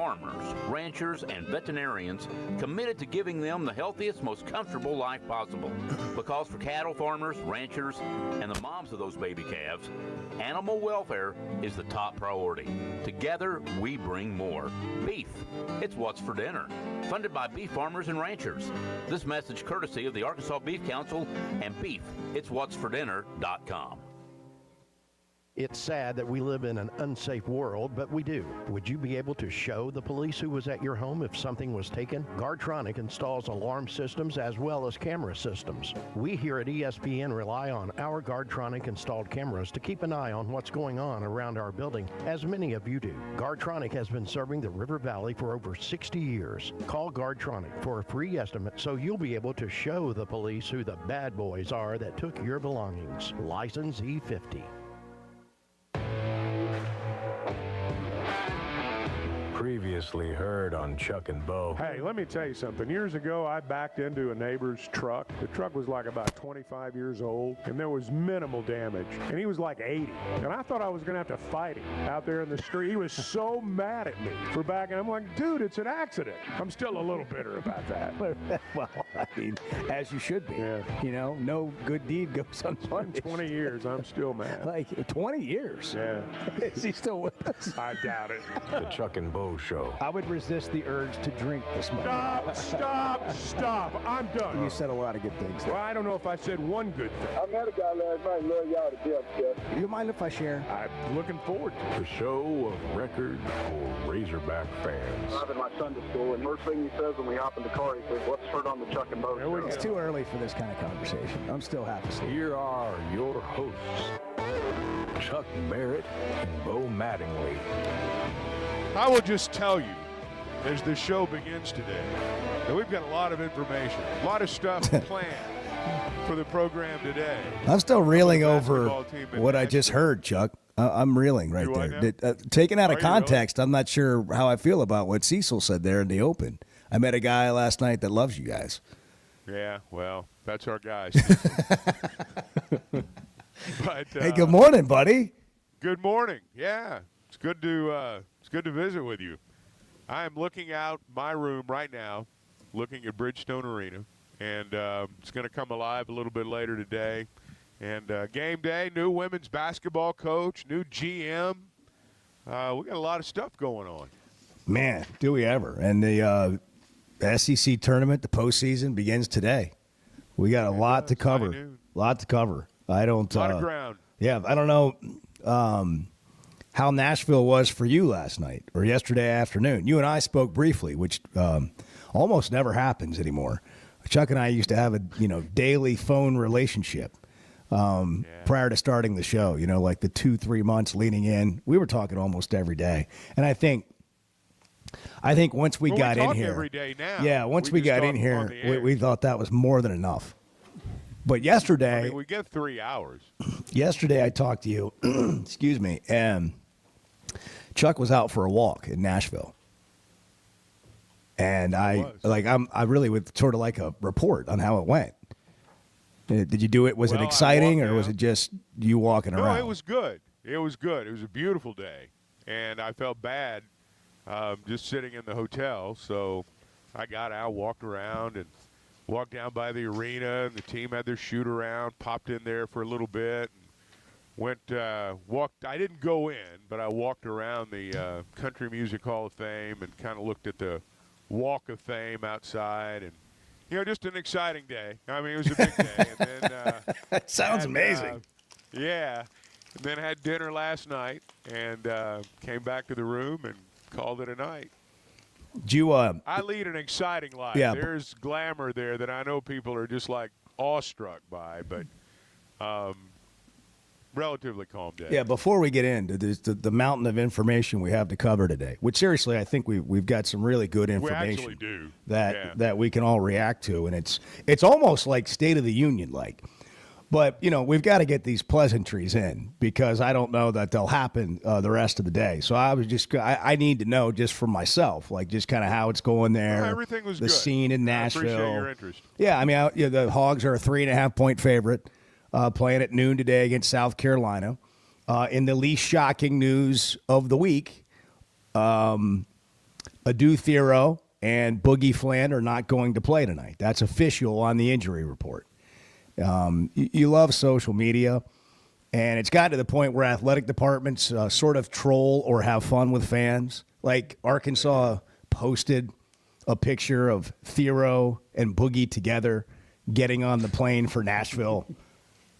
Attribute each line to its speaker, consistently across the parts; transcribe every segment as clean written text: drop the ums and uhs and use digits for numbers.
Speaker 1: farmers, ranchers, and veterinarians committed to giving them the healthiest, most comfortable life possible. Because for cattle farmers, ranchers, and the moms of those baby calves, animal welfare is the top priority. Together, we bring more. Beef, it's what's for dinner. Funded by beef farmers and ranchers. This message courtesy of the Arkansas Beef Council and beefitswhatsfordinner.com.
Speaker 2: It's sad that we live in an unsafe world, but we do. Would you be able to show the police who was at your home if something was taken? Guardtronic installs alarm systems as well as camera systems. We here at ESPN rely on our Guardtronic installed cameras to keep an eye on what's going on around our building, as many of you do. Guardtronic has been serving the River Valley for over 60 years. Call Guardtronic for a free estimate so you'll be able to show the police who the bad boys are that took your belongings. License E50.
Speaker 3: Previously heard on Chuck and Bo.
Speaker 4: Hey, let me tell you something. Years ago, I backed into a neighbor's truck. The truck was like about 25 years old, and there was minimal damage. And he was like 80. And I thought I was going to have to fight him out there in the street. He was so mad at me for backing. I'm like, dude, it's an accident. I'm still a little bitter about that.
Speaker 5: Well, I mean, as you should be.
Speaker 4: Yeah.
Speaker 5: You know, no good deed goes unpunished.
Speaker 4: 20 years, I'm still mad.
Speaker 5: Like, 20 years?
Speaker 4: Yeah.
Speaker 5: Is he still with us?
Speaker 4: I doubt it.
Speaker 3: The Chuck and Bo Show.
Speaker 5: I would resist the urge to drink this morning.
Speaker 4: Stop. I'm done.
Speaker 5: You said a lot of good things there.
Speaker 4: Well, I don't know if I said one good thing.
Speaker 6: I met a guy last night, love y'all to death, Jeff.
Speaker 5: Do you mind if I share?
Speaker 4: I'm looking forward to it.
Speaker 3: The show of record for Razorback fans.
Speaker 6: Driving my son to school, and first thing he says when we hop in the car, he says, "What's heard on the Chuck and Bo
Speaker 4: There we
Speaker 6: Show?"
Speaker 5: It's too early for this kind of conversation. I'm still half asleep.
Speaker 3: Here are your hosts, Chuck Barrett and Bo Mattingly.
Speaker 4: I will just tell you, as the show begins today, that we've got a lot of information, a lot of stuff planned for the program today.
Speaker 7: I'm still reeling
Speaker 4: The
Speaker 7: over
Speaker 4: basketball team in
Speaker 7: what I
Speaker 4: Nashville.
Speaker 7: just heard, Chuck. I'm reeling right
Speaker 4: You are
Speaker 7: there.
Speaker 4: now?
Speaker 7: Taken out of
Speaker 4: Are you really?
Speaker 7: context, I'm not sure how I feel about what Cecil said there in the open. I met a guy last night that loves you guys.
Speaker 4: Yeah, well, that's our guys. But
Speaker 7: Hey, good morning, buddy.
Speaker 4: good morning. Yeah, it's good to visit with you. I am looking out my room right now, looking at Bridgestone Arena, and it's going to come alive a little bit later today. And game day, new women's basketball coach, new GM. We got a lot of stuff going on.
Speaker 7: Man, do we ever. And the SEC tournament, the postseason, begins today. We got a lot to cover.
Speaker 4: High noon.
Speaker 7: Lot to cover. I don't.
Speaker 4: A lot of ground.
Speaker 7: Yeah, I don't know how Nashville was for you last night or yesterday afternoon. You and I spoke briefly, which almost never happens anymore. Chuck and I used to have a daily phone relationship prior to starting the show. Like the 2-3 months leading in, we were talking almost every day. And I think once we got in here,
Speaker 4: every day now.
Speaker 7: yeah, once we
Speaker 4: just
Speaker 7: got
Speaker 4: talk
Speaker 7: in
Speaker 4: on
Speaker 7: here,
Speaker 4: the air.
Speaker 7: we thought that was more than enough. But yesterday,
Speaker 4: I mean, we get 3 hours.
Speaker 7: Yesterday I talked to you, excuse me, and Chuck was out for a walk in Nashville. And I really would sort of like a report on how it went. Did you do it? Was
Speaker 4: Well,
Speaker 7: it
Speaker 4: I
Speaker 7: exciting
Speaker 4: walked
Speaker 7: or was
Speaker 4: down.
Speaker 7: it just you walking
Speaker 4: No,
Speaker 7: around?
Speaker 4: it was good. It was good. It was a beautiful day. And I felt bad just sitting in the hotel. So I got out, walked around, and walked down by the arena. And the team had their shoot around, popped in there for a little bit. And walked. I didn't go in, but I walked around the Country Music Hall of Fame and kind of looked at the Walk of Fame outside. And, just an exciting day. I mean, it was a big day. And then
Speaker 7: That sounds amazing.
Speaker 4: yeah. And then had dinner last night and came back to the room and called it a night.
Speaker 7: Did you,
Speaker 4: I lead an exciting life.
Speaker 7: Yeah.
Speaker 4: There's glamour there that I know people are just like awestruck by, but relatively calm day.
Speaker 7: yeah, before we get into the mountain of information we have to cover today, which seriously I think we've got some really good
Speaker 4: We
Speaker 7: information
Speaker 4: actually do.
Speaker 7: that
Speaker 4: Yeah.
Speaker 7: that we can all react to, and it's almost like State of the Union like. But we've got to get these pleasantries in because I don't know that they'll happen the rest of the day. So I need to know just for myself, like just kind of how it's going there.
Speaker 4: Well, everything was
Speaker 7: the
Speaker 4: good.
Speaker 7: scene in Nashville.
Speaker 4: I appreciate your interest.
Speaker 7: Yeah, I mean, the Hogs are a 3.5-point favorite, playing at noon today against South Carolina. In the least shocking news of the week, Adu Thero and Boogie Fland are not going to play tonight. That's official on the injury report. You love social media, and it's gotten to the point where athletic departments sort of troll or have fun with fans. Like Arkansas posted a picture of Thero and Boogie together getting on the plane for Nashville,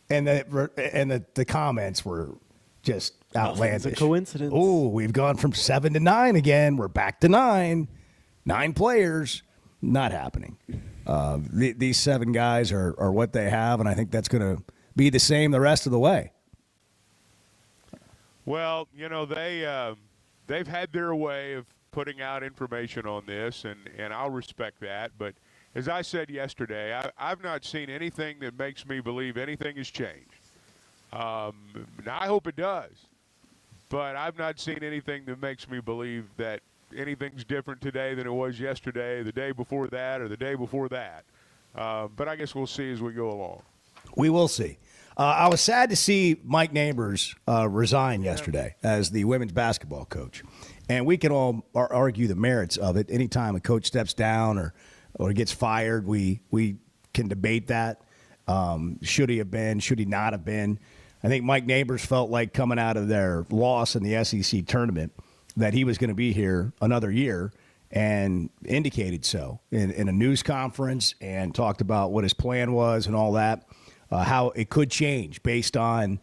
Speaker 7: and the comments were just outlandish.
Speaker 8: It's a coincidence.
Speaker 7: Oh, we've gone from 7 to 9 again. We're back to 9. 9 players. Not happening. These 7 guys are what they have, and I think that's going to be the same the rest of the way.
Speaker 4: Well, they've had their way of putting out information on this, and I'll respect that. But as I said yesterday, I've not seen anything that makes me believe anything has changed. Now, I hope it does, but I've not seen anything that makes me believe that anything's different today than it was yesterday, the day before that, or the day before that. But I guess we'll see as we go along.
Speaker 7: We will see. I was sad to see Mike Neighbors resign yesterday as the women's basketball coach. And we can all argue the merits of it. Anytime a coach steps down or gets fired, we can debate that. Should he have been? Should he not have been? I think Mike Neighbors felt like coming out of their loss in the SEC tournament that he was going to be here another year, and indicated so in a news conference, and talked about what his plan was and all that, how it could change based on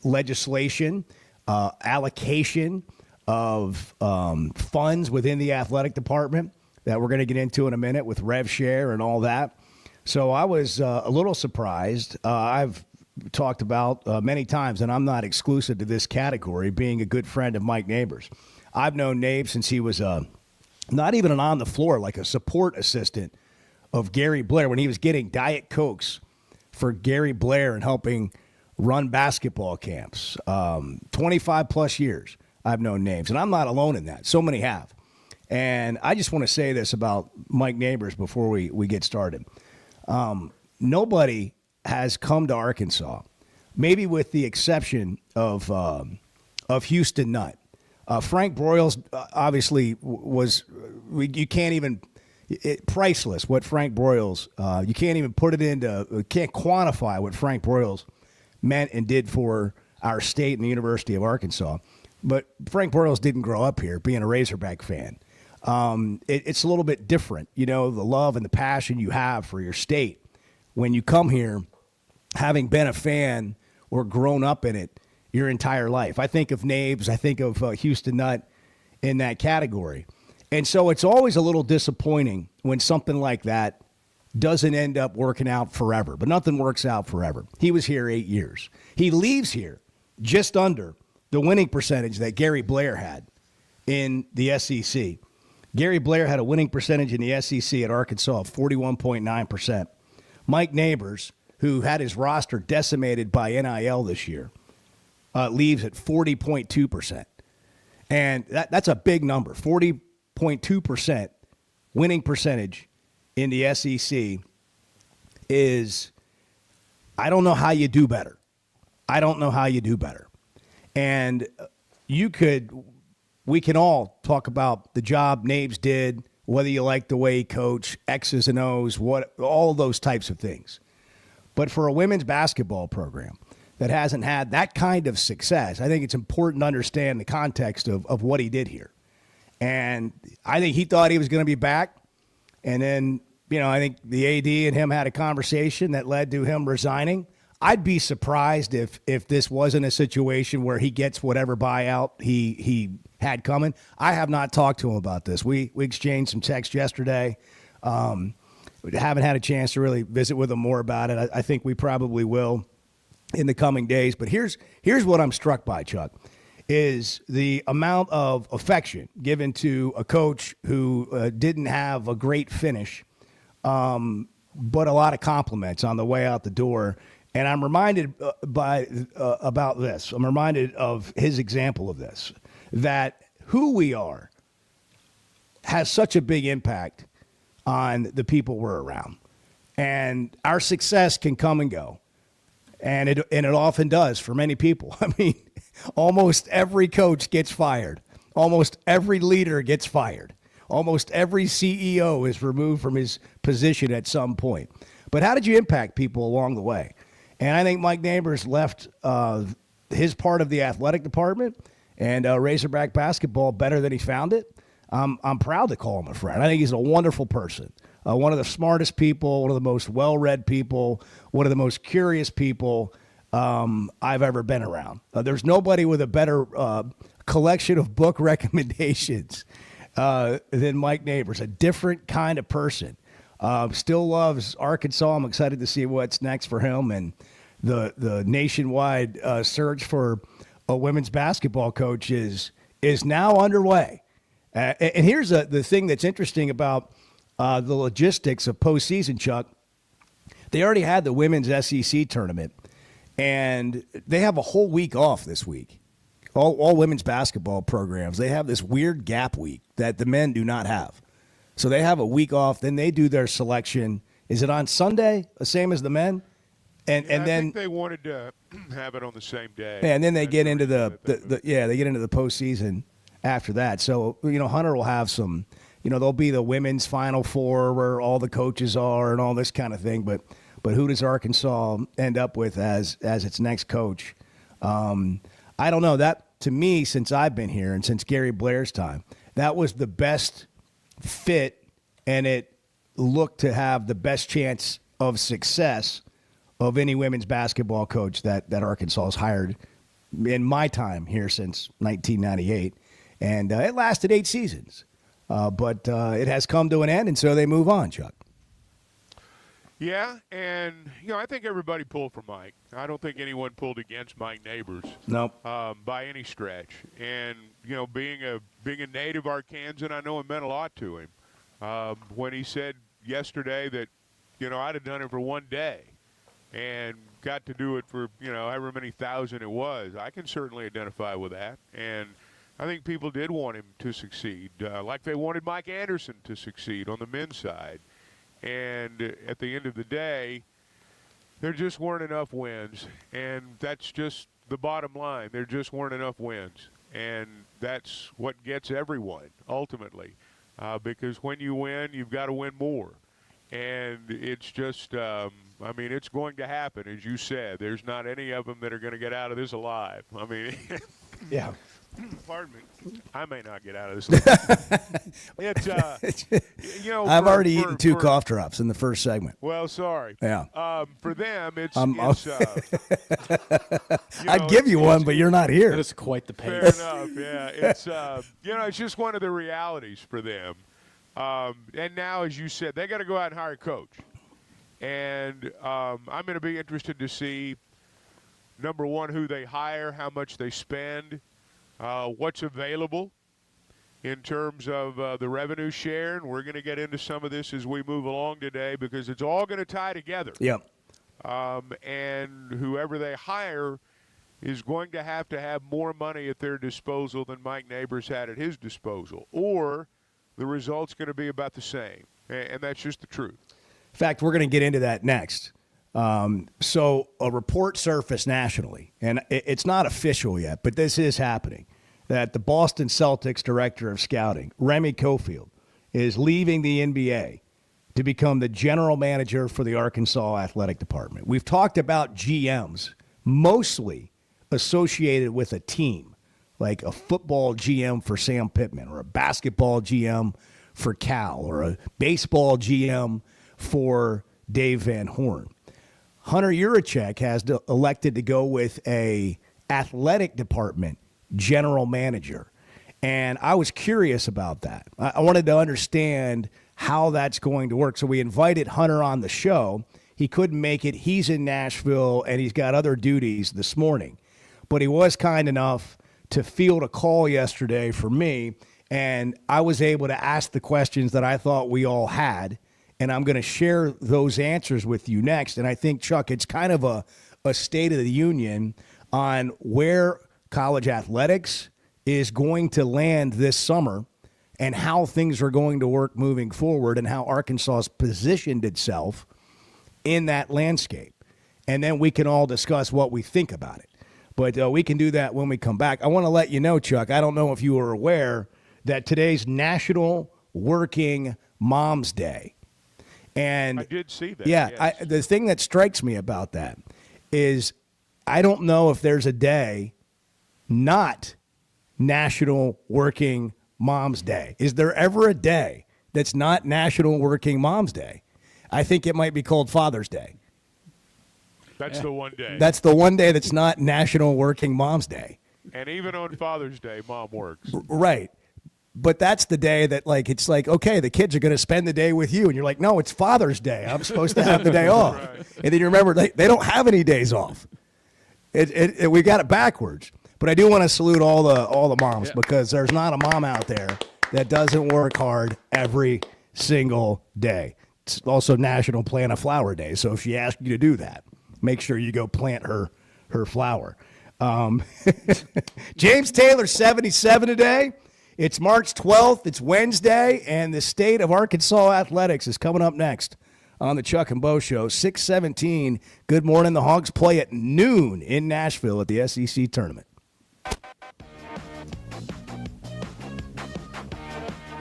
Speaker 7: legislation, allocation of funds within the athletic department that we're going to get into in a minute with RevShare and all that. So I was a little surprised. I've talked about many times, and I'm not exclusive to this category, being a good friend of Mike Neighbors. I've known Nabe since he was not even an on the floor, like a support assistant of Gary Blair, when he was getting Diet Cokes for Gary Blair and helping run basketball camps. 25 plus years I've known Nabes, and I'm not alone in that. So many have. And I just want to say this about Mike Neighbors before we get started. Nobody has come to Arkansas, maybe with the exception of Houston Nutt. Frank Broyles obviously was, you can't even, priceless what Frank Broyles, you can't even put it into, can't quantify what Frank Broyles meant and did for our state and the University of Arkansas. But Frank Broyles didn't grow up here being a Razorback fan. It's a little bit different, the love and the passion you have for your state when you come here, having been a fan or grown up in it your entire life. I think of Nabes, I think of Houston Nutt in that category. And so it's always a little disappointing when something like that doesn't end up working out forever. But nothing works out forever. He was here 8 years. He leaves here just under the winning percentage that Gary Blair had in the SEC. Gary Blair had a winning percentage in the SEC at Arkansas of 41.9%. Mike Neighbors, who had his roster decimated by NIL this year, leaves at 40.2%. And that's a big number. 40.2% winning percentage in the SEC is, I don't know how you do better. I don't know how you do better. And we can all talk about the job Nabes did, whether you like the way he coached, X's and O's, all those types of things. But for a women's basketball program that hasn't had that kind of success, I think it's important to understand the context of what he did here. And I think he thought he was going to be back. And then, I think the AD and him had a conversation that led to him resigning. I'd be surprised if this wasn't a situation where he gets whatever buyout he had coming. I have not talked to him about this. We exchanged some texts yesterday. We haven't had a chance to really visit with him more about it. I think we probably will in the coming days. But here's what I'm struck by, Chuck, is the amount of affection given to a coach who didn't have a great finish, but a lot of compliments on the way out the door. And I'm reminded about this. I'm reminded of his example of this, that who we are has such a big impact on the people we're around. And our success can come and go. And it often does for many people. I mean, almost every coach gets fired. Almost every leader gets fired. Almost every CEO is removed from his position at some point. But how did you impact people along the way? And I think Mike Neighbors left his part of the athletic department and Razorback basketball better than he found it. I'm proud to call him a friend. I think he's a wonderful person, one of the smartest people, one of the most well-read people, one of the most curious people I've ever been around. There's nobody with a better collection of book recommendations than Mike Neighbors, a different kind of person. Still loves Arkansas. I'm excited to see what's next for him, and the nationwide search for a women's basketball coach is now underway. And here's the thing that's interesting about the logistics of postseason, Chuck. They already had the women's SEC tournament, and they have a whole week off this week. All women's basketball programs, they have this weird gap week that the men do not have. So they have a week off, then they do their selection. Is it on Sunday, the same as the men? And
Speaker 4: I
Speaker 7: then
Speaker 4: think they wanted to have it on the same day.
Speaker 7: And then they get into they get into the postseason after that. So, Hunter will have some, there'll be the women's Final Four where all the coaches are and all this kind of thing. But who does Arkansas end up with as its next coach? I don't know. That, to me, since I've been here and since Gary Blair's time, that was the best fit, and it looked to have the best chance of success of any women's basketball coach that Arkansas has hired in my time here since 1998. And it lasted 8 seasons. But it has come to an end, and so they move on, Chuck.
Speaker 4: Yeah, and, I think everybody pulled for Mike. I don't think anyone pulled against Mike Neighbors.
Speaker 7: Nope.
Speaker 4: By any stretch. And, being a native Arkansan, I know it meant a lot to him. When he said yesterday that, I'd have done it for one day and got to do it for, however many thousand it was, I can certainly identify with that. And I think people did want him to succeed, like they wanted Mike Anderson to succeed on the men's side. And at the end of the day, there just weren't enough wins. And that's just the bottom line. There just weren't enough wins. And that's what gets everyone, ultimately. Because when you win, you've got to win more. And it's just, it's going to happen, as you said. There's not any of them that are going to get out of this alive.
Speaker 7: Yeah.
Speaker 4: Pardon me. I may not get out of this alive.
Speaker 7: I've already eaten 2 cough drops in the first segment.
Speaker 4: Well, sorry.
Speaker 7: Yeah.
Speaker 4: For them, it's
Speaker 7: I'd give you one, but you're not here.
Speaker 8: That is quite the pace.
Speaker 4: Fair enough. Yeah. It's it's just one of the realities for them. And now, as you said, they got to go out and hire a coach. And I'm going to be interested to see, number one, who they hire, how much they spend, what's available in terms of the revenue share. And we're going to get into some of this as we move along today because it's all going to tie together.
Speaker 7: Yep.
Speaker 4: And whoever they hire is going to have more money at their disposal than Mike Neighbors had at his disposal, or the result's going to be about the same. And that's just the truth.
Speaker 7: In fact, we're going to get into that next. So a report surfaced nationally, and it's not official yet, but this is happening, that the Boston Celtics director of scouting, Remy Cofield, is leaving the NBA to become the general manager for the Arkansas Athletic Department. We've talked about GMs mostly associated with a team, like a football GM for Sam Pittman or a basketball GM for Cal or a baseball GM for Dave Van Horn. Hunter Yurachek has elected to go with a athletic department general manager. And I was curious about that. I wanted to understand how that's going to work. So we invited Hunter on the show. He couldn't make it. He's in Nashville, and he's got other duties this morning. But he was kind enough to field a call yesterday for me, and I was able to ask the questions that I thought we all had, and I'm going to share those answers with you next. And I think, Chuck, it's kind of a state of the union on where college athletics is going to land this summer and how things are going to work moving forward and how Arkansas has positioned itself in that landscape. And then we can all discuss what we think about it. But we can do that when we come back. I want to let you know, Chuck, I don't know if you were aware that today's National Working Moms Day. And
Speaker 4: I did see that.
Speaker 7: yeah,
Speaker 4: yes.
Speaker 7: the thing that strikes me about that is I don't know if there's a day not National Working Moms Day. Is there ever a day that's not National Working Moms Day? I think it might be called Father's Day.
Speaker 4: That's the one day.
Speaker 7: That's the one day that's not National Working Moms Day.
Speaker 4: And even on Father's Day, Mom works.
Speaker 7: Right. But that's the day that, like, it's like, okay, the kids are going to spend the day with you. And you're like, no, it's Father's Day. I'm supposed to have the day off.
Speaker 4: Right.
Speaker 7: And then you remember they don't have any days off. We got it backwards. But I do want to salute all the moms because there's not a mom out there that doesn't work hard every single day. It's also National Plant a Flower Day. So if she asks you to do that, make sure you go plant her flower. James Taylor, 77 today. It's March 12th. It's Wednesday, and the state of Arkansas athletics is coming up next on the Chuck and Bo Show. 6:17. Good morning. The Hogs play at noon in Nashville at the SEC tournament.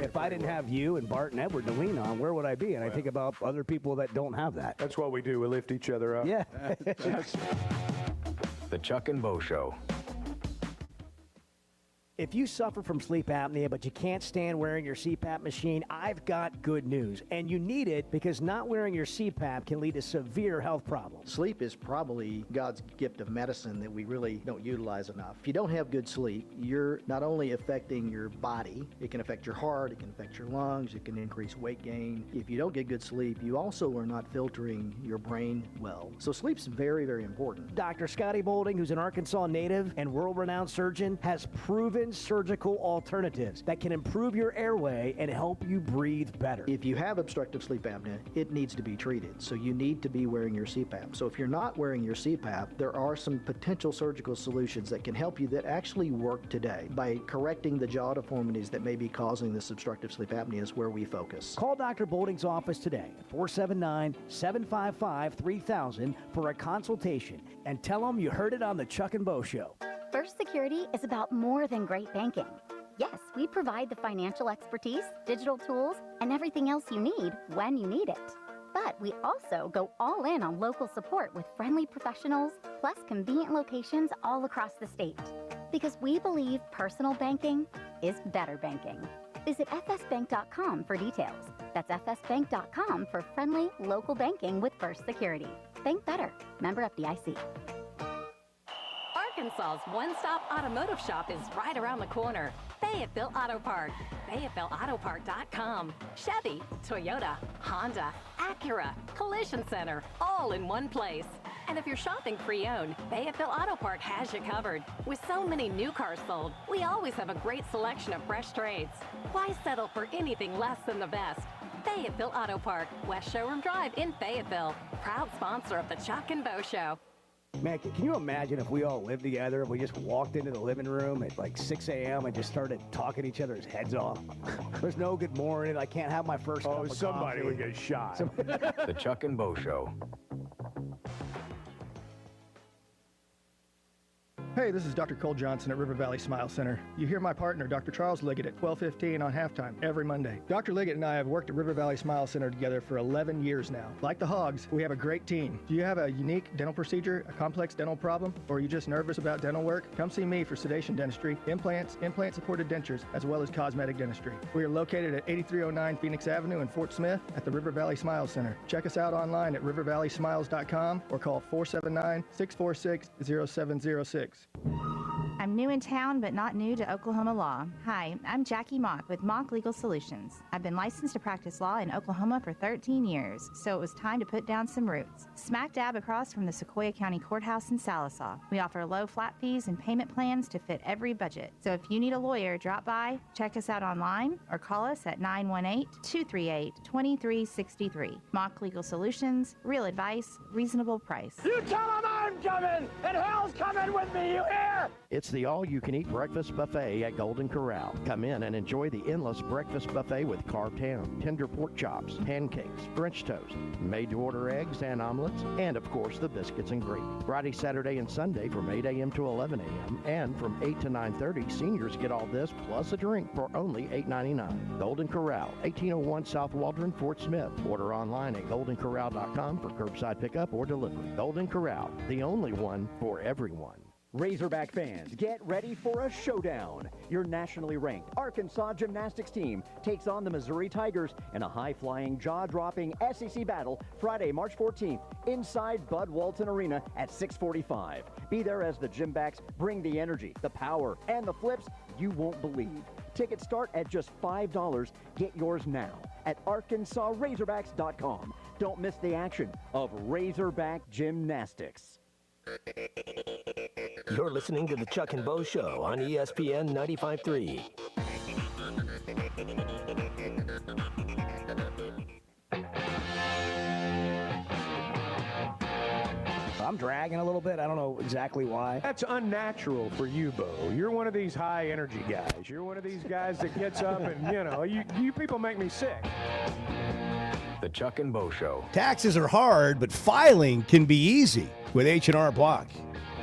Speaker 5: If I didn't have you and Bart and Edward to lean on, where would I be? And I think about other people that don't have that.
Speaker 3: That's what we do. We lift each other up.
Speaker 5: Yeah.
Speaker 3: The Chuck and Bo Show.
Speaker 5: If you suffer from sleep apnea, but you can't stand wearing your CPAP machine, I've got good news. And you need it because not wearing your CPAP can lead to severe health problems.
Speaker 2: Sleep is probably God's gift of medicine that we really don't utilize enough. If you don't have good sleep, you're not only affecting your body, it can affect your heart, it can affect your lungs, it can increase weight gain. If you don't get good sleep, you also are not filtering your brain well. So sleep's very, very important.
Speaker 5: Dr. Scotty Boulding, who's an Arkansas native and world-renowned surgeon, has proven surgical alternatives that can improve your airway and help you breathe better.
Speaker 2: If you have obstructive sleep apnea, it needs to be treated. So you need to be wearing your CPAP. So if you're not wearing your CPAP, there are some potential surgical solutions that can help you that actually work today. By correcting the jaw deformities that may be causing this obstructive sleep apnea is where we focus.
Speaker 5: Call Dr. Boulding's office today at 479-755-3000 for a consultation and tell them you heard it on the Chuck and Bo Show.
Speaker 8: First Security is about more than great banking. Yes, we provide the financial expertise, digital tools, and everything else you need when you need it. But we also go all in on local support with friendly professionals, plus convenient locations all across the state. Because we believe personal banking is better banking. Visit fsbank.com for details. That's fsbank.com for friendly local banking with First Security. Bank better. Member FDIC.
Speaker 9: Arkansas's one-stop automotive shop is right around the corner. Fayetteville Auto Park. FayettevilleAutoPark.com. Chevy, Toyota, Honda, Acura, Collision Center, all in one place. And if you're shopping pre-owned, Fayetteville Auto Park has you covered. With so many new cars sold, we always have a great selection of fresh trades. Why settle for anything less than the best? Fayetteville Auto Park, West Showroom Drive in Fayetteville. Proud sponsor of the Chuck and Bo Show.
Speaker 5: Man, can you imagine if we all lived together, if we just walked into the living room at like 6 a.m. and just started talking each other's heads off? There's no good morning. I can't have my first cup of
Speaker 3: somebody
Speaker 5: coffee.
Speaker 3: would get shot. The Chuck and Bo Show.
Speaker 10: Hey, this is Dr. Cole Johnson at River Valley Smile Center. You hear my partner, Dr. Charles Liggett, at 12:15 on halftime every Monday. Dr. Liggett and I have worked at River Valley Smile Center together for 11 years now. Like the Hogs, we have a great team. Do you have a unique dental procedure, a complex dental problem, or are you just nervous about dental work? Come see me for sedation dentistry, implants, implant-supported dentures, as well as cosmetic dentistry. We are located at 8309 Phoenix Avenue in Fort Smith at the River Valley Smile Center. Check us out online at rivervalleysmiles.com or call 479-646-0706.
Speaker 11: I'm new in town, but not new to Oklahoma law. Hi, I'm Jackie Mock with Mock Legal Solutions. I've been licensed to practice law in Oklahoma for 13 years, so it was time to put down some roots. Smack dab across from the Sequoia County Courthouse in Salisaw. We offer low flat fees and payment plans to fit every budget. So if you need a lawyer, drop by, check us out online, or call us at 918-238-2363. Mock Legal Solutions, real advice, reasonable price.
Speaker 3: You tell them I
Speaker 5: I'm coming, and hell's coming with me, you hear?
Speaker 2: It's the all-you-can-eat breakfast buffet at Golden Corral. Come in and enjoy the endless breakfast buffet with carved ham, tender pork chops, pancakes, French toast, made-to-order eggs and omelets, and, of course, the biscuits and gravy. Friday, Saturday, and Sunday from 8 a.m. to 11 a.m. and from 8 to 9:30, seniors get all this plus a drink for only $8.99. Golden Corral, 1801 South Waldron, Fort Smith. Order online at goldencorral.com for curbside pickup or delivery. Golden Corral, the only one for everyone.
Speaker 12: Razorback fans, get ready for a showdown. Your nationally ranked Arkansas gymnastics team takes on the Missouri Tigers in a high-flying, jaw-dropping SEC battle Friday, March 14th, inside Bud Walton Arena at 6:45. Be there as the Gymbacks bring the energy, the power, and the flips you won't believe. Tickets start at just $5. Get yours now at ArkansasRazorbacks.com. Don't miss the action of Razorback Gymnastics.
Speaker 13: You're listening to the Chuck and Bo Show on ESPN 95.3.
Speaker 5: I'm dragging a little bit. I don't know exactly why.
Speaker 3: That's unnatural for you, Bo. You're one of these high energy guys. You're one of these guys that gets up and, you people make me sick.
Speaker 13: The Chuck and Bo Show.
Speaker 7: Taxes are hard, but filing can be easy with H&R Block.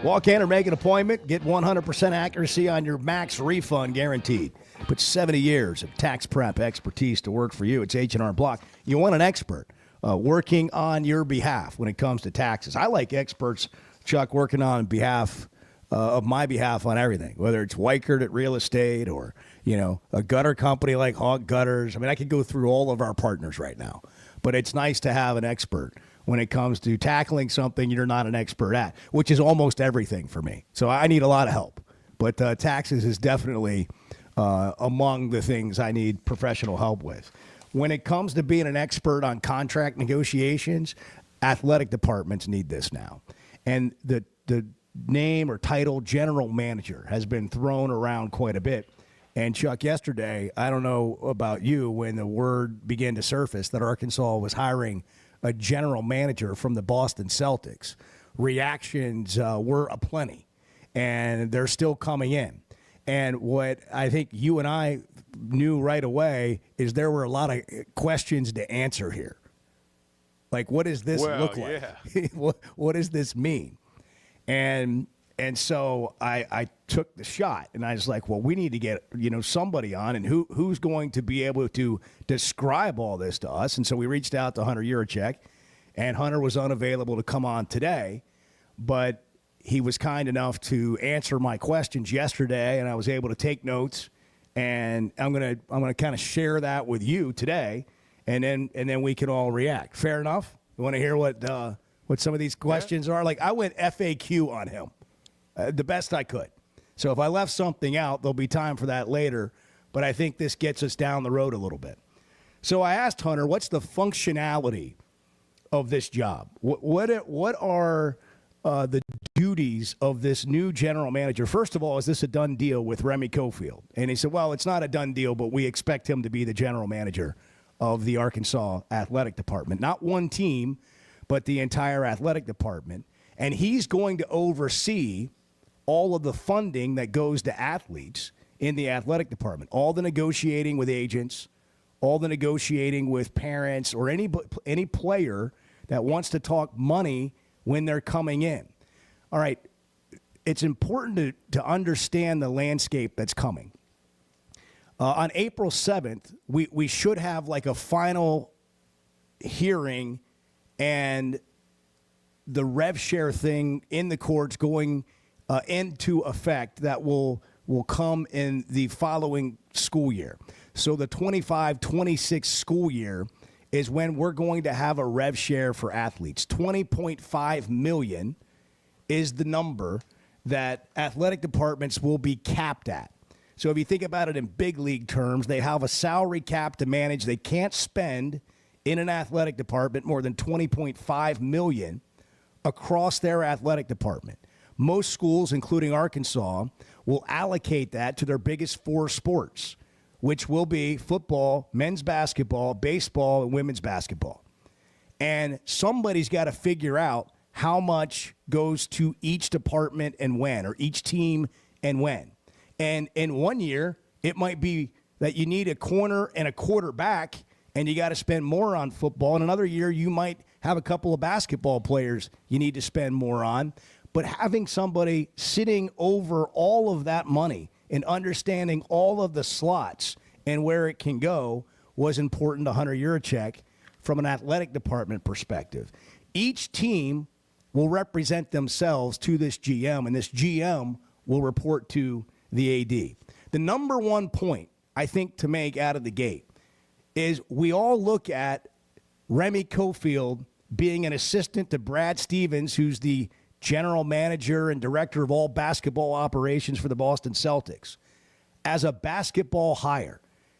Speaker 7: Walk in or make an appointment, get 100% accuracy on your max refund guaranteed. Put 70 years of tax prep expertise to work for you. It's H&R Block. You want an expert working on your behalf when it comes to taxes. I like experts, Chuck, working on behalf of my behalf on everything, whether it's Weichert at real estate or, a gutter company like Hog Gutters. I mean, I could go through all of our partners right now, but it's nice to have an expert when it comes to tackling something you're not an expert at, which is almost everything for me. So I need a lot of help. But taxes is definitely among the things I need professional help with. When it comes to being an expert on contract negotiations, athletic departments need this now. And the name or title general manager has been thrown around quite a bit. And Chuck, yesterday, I don't know about you, when the word began to surface that Arkansas was hiring a general manager from the Boston Celtics, reactions were aplenty, and they're still coming in. And what I think you and I knew right away is there were a lot of questions to answer here. Like, what does this look like? Yeah. What does this mean? And so I took the shot, and I was like, well, we need to get somebody on, and who's going to be able to describe all this to us. And so we reached out to Hunter Yurachek, and Hunter was unavailable to come on today, but he was kind enough to answer my questions yesterday, and I was able to take notes, and I'm gonna kind of share that with you today, and then we can all react. Fair enough? You want to hear what some of these questions are? Like, I went FAQ on him. The best I could. So if I left something out, there'll be time for that later, but I think this gets us down the road a little bit. So I asked Hunter, what's the functionality of this job? What are the duties of this new general manager? First of all, is this a done deal with Remy Cofield? And he said, well, it's not a done deal, but we expect him to be the general manager of the Arkansas athletic department. Not one team, but the entire athletic department. And he's going to oversee all of the funding that goes to athletes in the athletic department, all the negotiating with agents, all the negotiating with parents or any player that wants to talk money when they're coming in. All right, it's important to understand the landscape that's coming. On April 7th, we should have like a final hearing and the RevShare thing in the courts going into effect that will come in the following school year. So the 25-26 school year is when we're going to have a RevShare for athletes. $20.5 million is the number that athletic departments will be capped at. So if you think about it in big league terms, they have a salary cap to manage. They can't spend in an athletic department more than $20.5 million across their athletic department. Most schools, including Arkansas, will allocate that to their biggest four sports, which will be football, men's basketball, baseball, and women's basketball. And somebody's got to figure out how much goes to each department and when, or each team and when. And in one year, it might be that you need a corner and a quarterback, and you got to spend more on football. In another year, you might have a couple of basketball players you need to spend more on. But having somebody sitting over all of that money and understanding all of the slots and where it can go was important to Hunter Yurachek from an athletic department perspective. Each team will represent themselves to this GM, and this GM will report to the AD. The number one point I think to make out of the gate is we all look at Remy Cofield being an assistant to Brad Stevens, who's the general manager and director of all basketball operations for the Boston Celtics, as a basketball hire.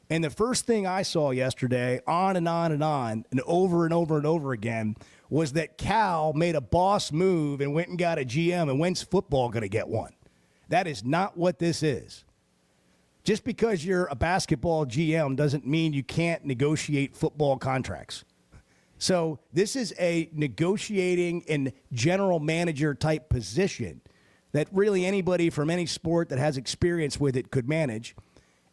Speaker 7: And the first thing I saw yesterday, on and on and on, and over and over and over again, was that Cal made a boss move and went and got a GM, and when's football going to get one? That is not what this is. Just because you're a basketball GM doesn't mean you can't negotiate football contracts. So this is a negotiating and general manager type position that really anybody from any sport that has experience with it could manage.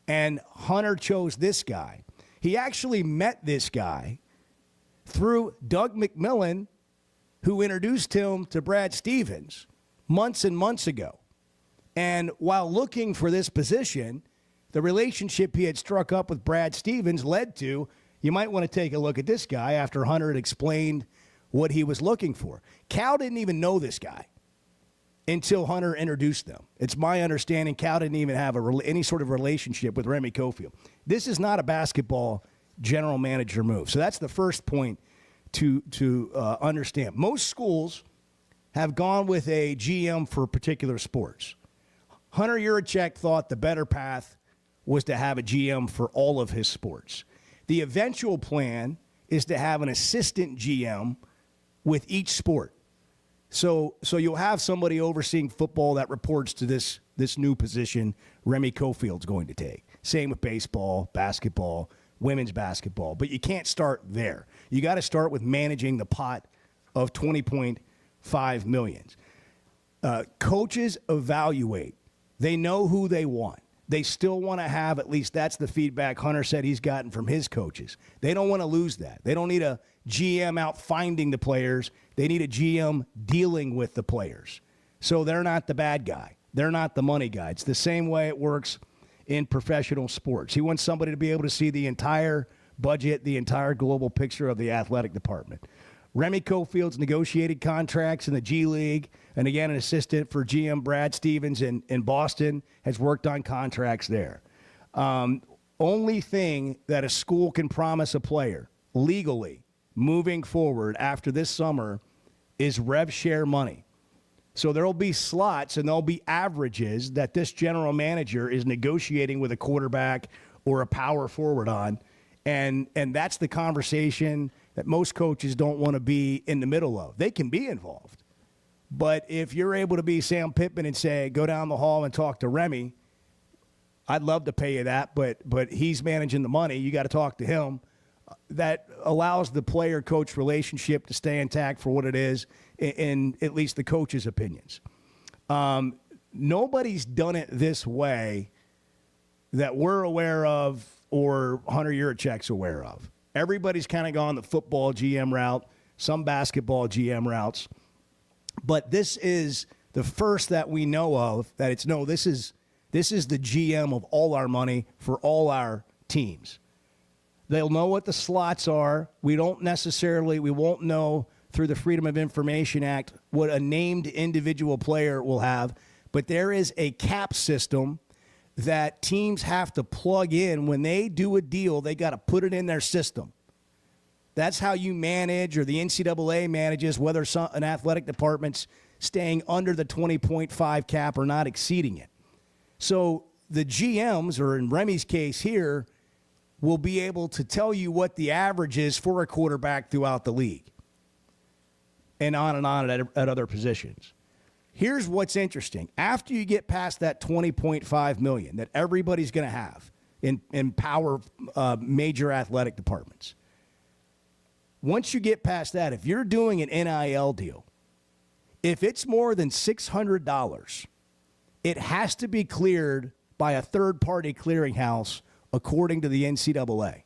Speaker 7: And Hunter chose this guy. He actually met this guy through Doug McMillan, who introduced him to Brad Stevens months and months ago. And while looking for this position, the relationship he had struck up with Brad Stevens led to, you might want to take a look at this guy after Hunter had explained what he was looking for. Cal didn't even know this guy until Hunter introduced them. It's my understanding Cal didn't even have any sort of relationship with Remy Cofield. This is not a basketball general manager move. So that's the first point to understand. Most schools have gone with a GM for particular sports. Hunter Yurachek thought the better path was to have a GM for all of his sports. The eventual plan is to have an assistant GM with each sport. So you'll have somebody overseeing football that reports to this new position Remy Cofield's going to take. Same with baseball, basketball, women's basketball. But you can't start there. You got to start with managing the pot of $20.5 million. Coaches evaluate. They know who they want. They still want to have, at least that's the feedback Hunter said he's gotten from his coaches. They don't want to lose that. They don't need a GM out finding the players. They need a GM dealing with the players. So they're not the bad guy. They're not the money guy. It's the same way it works in professional sports. He wants somebody to be able to see the entire budget, the entire global picture of the athletic department. Remy Cofield's negotiated contracts in the G League, and again, an assistant for GM Brad Stevens in Boston, has worked on contracts there. Only thing that a school can promise a player legally moving forward after this summer is RevShare money. So there will be slots and there'll be averages that this general manager is negotiating with a quarterback or a power forward on, and that's the conversation that most coaches don't want to be in the middle of. They can be involved. But if you're able to be Sam Pittman and say, go down the hall and talk to Remy, I'd love to pay you that, but he's managing the money. You got to talk to him. That allows the player-coach relationship to stay intact for what it is, in at least the coach's opinions. Nobody's done it this way that we're aware of or Hunter Yurachek's aware of. Everybody's kind of gone the football GM route, some basketball GM routes. But this is the first that we know of that it's, no, this is the GM of all our money for all our teams. They'll know what the slots are. We won't know through the Freedom of Information Act what a named individual player will have. But there is a cap system that teams have to plug in. When they do a deal, they got to put it in their system. That's how you manage, or the NCAA manages, whether an athletic department's staying under the 20.5 cap or not exceeding it. So the GMs, or in Remy's case here, will be able to tell you what the average is for a quarterback throughout the league, and on at other positions. Here's what's interesting. After you get past that $20.5 million that everybody's going to have in power major athletic departments, once you get past that, if you're doing an NIL deal, If it's more than $600, it has to be cleared by a third-party clearinghouse according to the NCAA.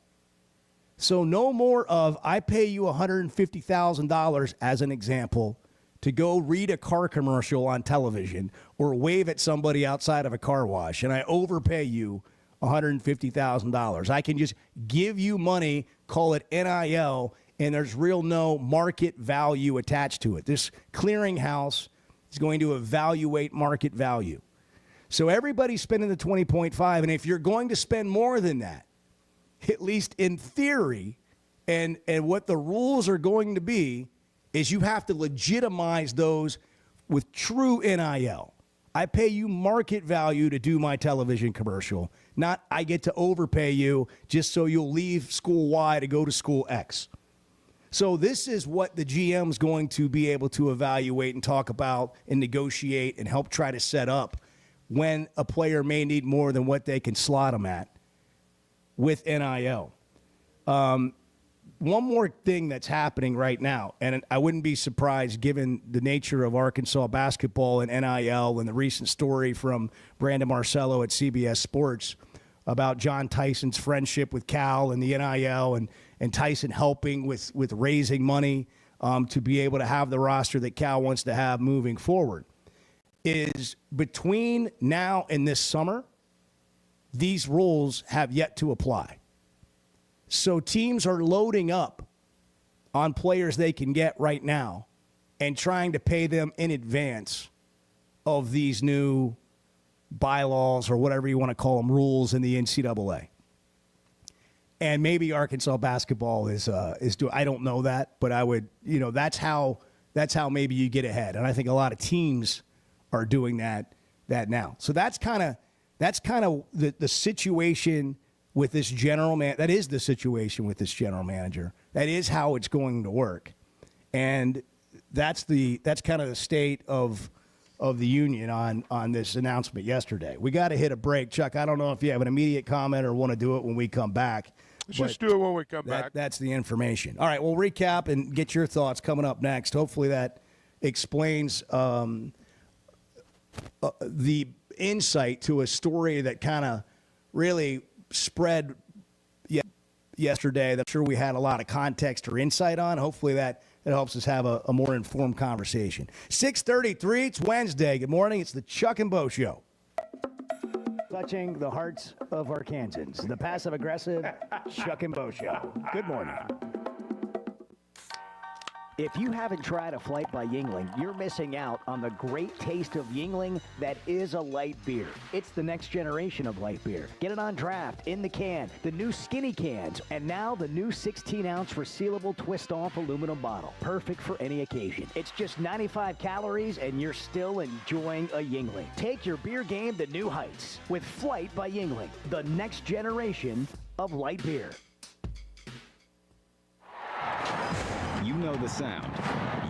Speaker 7: So no more of, I pay you $150,000 as an example to go read a car commercial on television or wave at somebody outside of a car wash, and I overpay you $150,000. I can just give you money, call it NIL, and there's no market value attached to it. This clearinghouse is going to evaluate market value. So everybody's spending the 20.5, and if you're going to spend more than that, at least in theory, and what the rules are going to be is you have to legitimize those with true NIL. I pay you market value to do my television commercial, not I get to overpay you just so you'll leave school Y to go to school X. So this is what the GM's going to be able to evaluate and talk about and negotiate and help try to set up when a player may need more than what they can slot them at with NIL. One more thing that's happening right now, and I wouldn't be surprised given the nature of Arkansas basketball and NIL and the recent story from Brandon Marcello at CBS Sports about John Tyson's friendship with Cal and the NIL and Tyson helping with raising money to be able to have the roster that Cal wants to have moving forward. Is between now and this summer, these rules have yet to apply. So teams are loading up on players they can get right now and trying to pay them in advance of these new bylaws or whatever you want to call them, rules in the NCAA. And maybe Arkansas basketball is doing. I don't know that, but I would, that's how maybe you get ahead. And I think a lot of teams are doing that now. So that's kind of the situation with this general man. That is the situation with this general manager. That is how it's going to work. And that's kind of the state of the union on this announcement yesterday. We got to hit a break. Chuck, I don't know if you have an immediate comment or want to do it when we come back.
Speaker 4: Let's just do it when we come back.
Speaker 7: That's the information. All right, we'll recap and get your thoughts coming up next. Hopefully that explains the insight to a story that kind of really spread yesterday that I'm sure we had a lot of context or insight on. Hopefully that helps us have a more informed conversation. 6:33, it's Wednesday. Good morning. It's the Chuck and Bo Show.
Speaker 5: Touching the hearts of Arkansans, the passive-aggressive Chuck and Bo Show. Good morning. If you haven't tried a flight by Yuengling, you're missing out on the great taste of Yuengling that is a light beer. It's the next generation of light beer. Get it on draft, in the can, the new skinny cans, and now the new 16-ounce resealable twist-off aluminum bottle. Perfect for any occasion. It's just 95 calories, and you're still enjoying a Yuengling. Take your beer game to new heights with Flight by Yuengling, the next generation of light beer.
Speaker 14: You know the sound,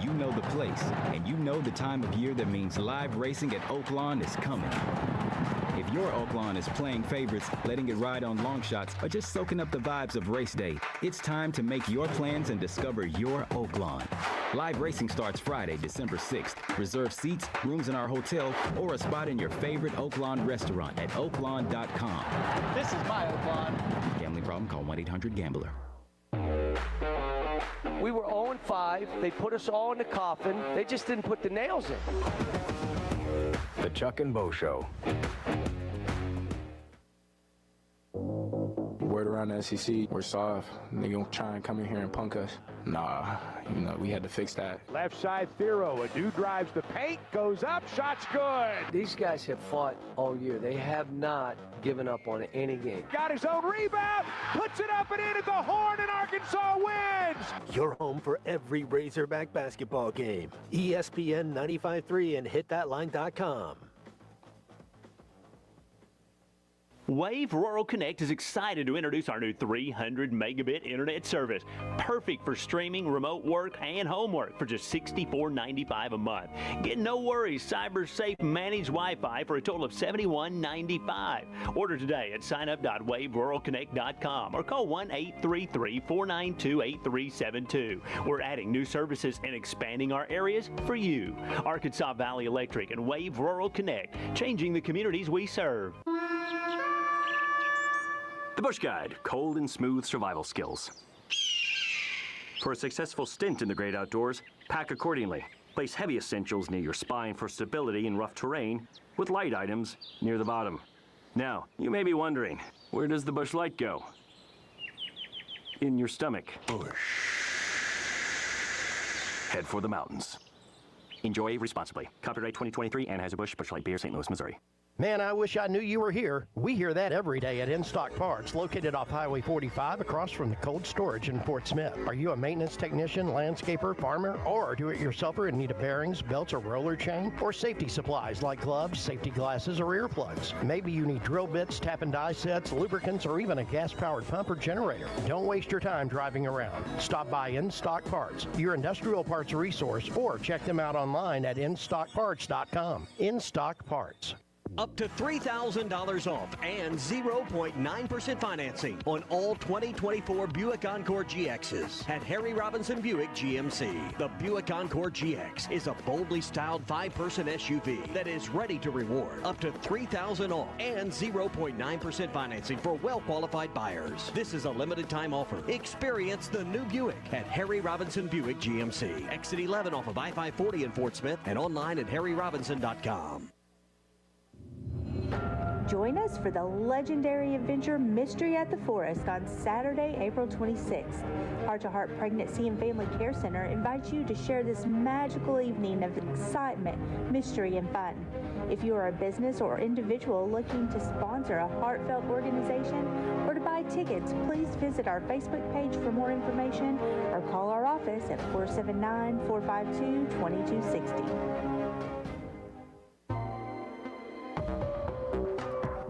Speaker 14: you know the place, and you know the time of year that means live racing at Oaklawn is coming. If your Oaklawn is playing favorites, letting it ride on long shots, or just soaking up the vibes of race day, it's time to make your plans and discover your Oaklawn. Live racing starts Friday, December 6th. Reserve seats, rooms in our hotel, or a spot in your favorite Oaklawn restaurant at oaklawn.com.
Speaker 15: This is my Oaklawn.
Speaker 14: Gambling problem? Call 1-800-GAMBLER.
Speaker 15: We were 0-5. They put us all in the coffin. They just didn't put the nails in.
Speaker 13: The Chuck and Bo Show.
Speaker 16: Word around the SEC, we're soft. They gonna try and come in here and punk us. Nah, we had to fix that.
Speaker 3: Left side Thero, a dude drives the paint, goes up, shot's good.
Speaker 15: These guys have fought all year. They have not given up on any game.
Speaker 3: Got his own rebound, puts it up and in at the horn, and Arkansas wins.
Speaker 13: Your home for every Razorback basketball game. ESPN 95.3 and hitthatline.com.
Speaker 17: Wave Rural Connect is excited to introduce our new 300 megabit internet service, perfect for streaming, remote work, and homework for just $64.95 a month. Get no worries, cyber safe managed Wi-Fi for a total of $71.95. Order today at signup.waveruralconnect.com or call 1-833-492-8372. We're adding new services and expanding our areas for you. Arkansas Valley Electric and Wave Rural Connect, changing the communities we serve.
Speaker 18: The Bush Guide, cold and smooth survival skills. For a successful stint in the great outdoors, pack accordingly. Place heavy essentials near your spine for stability in rough terrain, with light items near the bottom. Now, you may be wondering, where does the Bush Light go? In your stomach. Head for the mountains. Enjoy responsibly. Copyright 2023, Anheuser-Busch, Busch Light Beer, St. Louis, Missouri.
Speaker 2: Man, I wish I knew you were here. We hear that every day at In Stock Parts, located off Highway 45 across from the cold storage in Fort Smith. Are you a maintenance technician, landscaper, farmer, or do-it-yourselfer in need of bearings, belts, or roller chain? Or safety supplies like gloves, safety glasses, or earplugs? Maybe you need drill bits, tap and die sets, lubricants, or even a gas-powered pump or generator. Don't waste your time driving around. Stop by In Stock Parts, your industrial parts resource, or check them out online at InStockParts.com. In Stock Parts.
Speaker 19: Up to $3,000 off and 0.9% financing on all 2024 Buick Encore GXs at Harry Robinson Buick GMC. The Buick Encore GX is a boldly styled 5-person SUV that is ready to reward. Up to $3,000 off and 0.9% financing for well-qualified buyers. This is a limited time offer. Experience the new Buick at Harry Robinson Buick GMC. Exit 11 off of I-540 in Fort Smith and online at harryrobinson.com.
Speaker 20: Join us for the legendary adventure Mystery at the Forest on Saturday, April 26th. Heart to Heart Pregnancy and Family Care Center invites you to share this magical evening of excitement, mystery, and fun. If you are a business or individual looking to sponsor a heartfelt organization or to buy tickets, please visit our Facebook page for more information or call our office at 479-452-2260.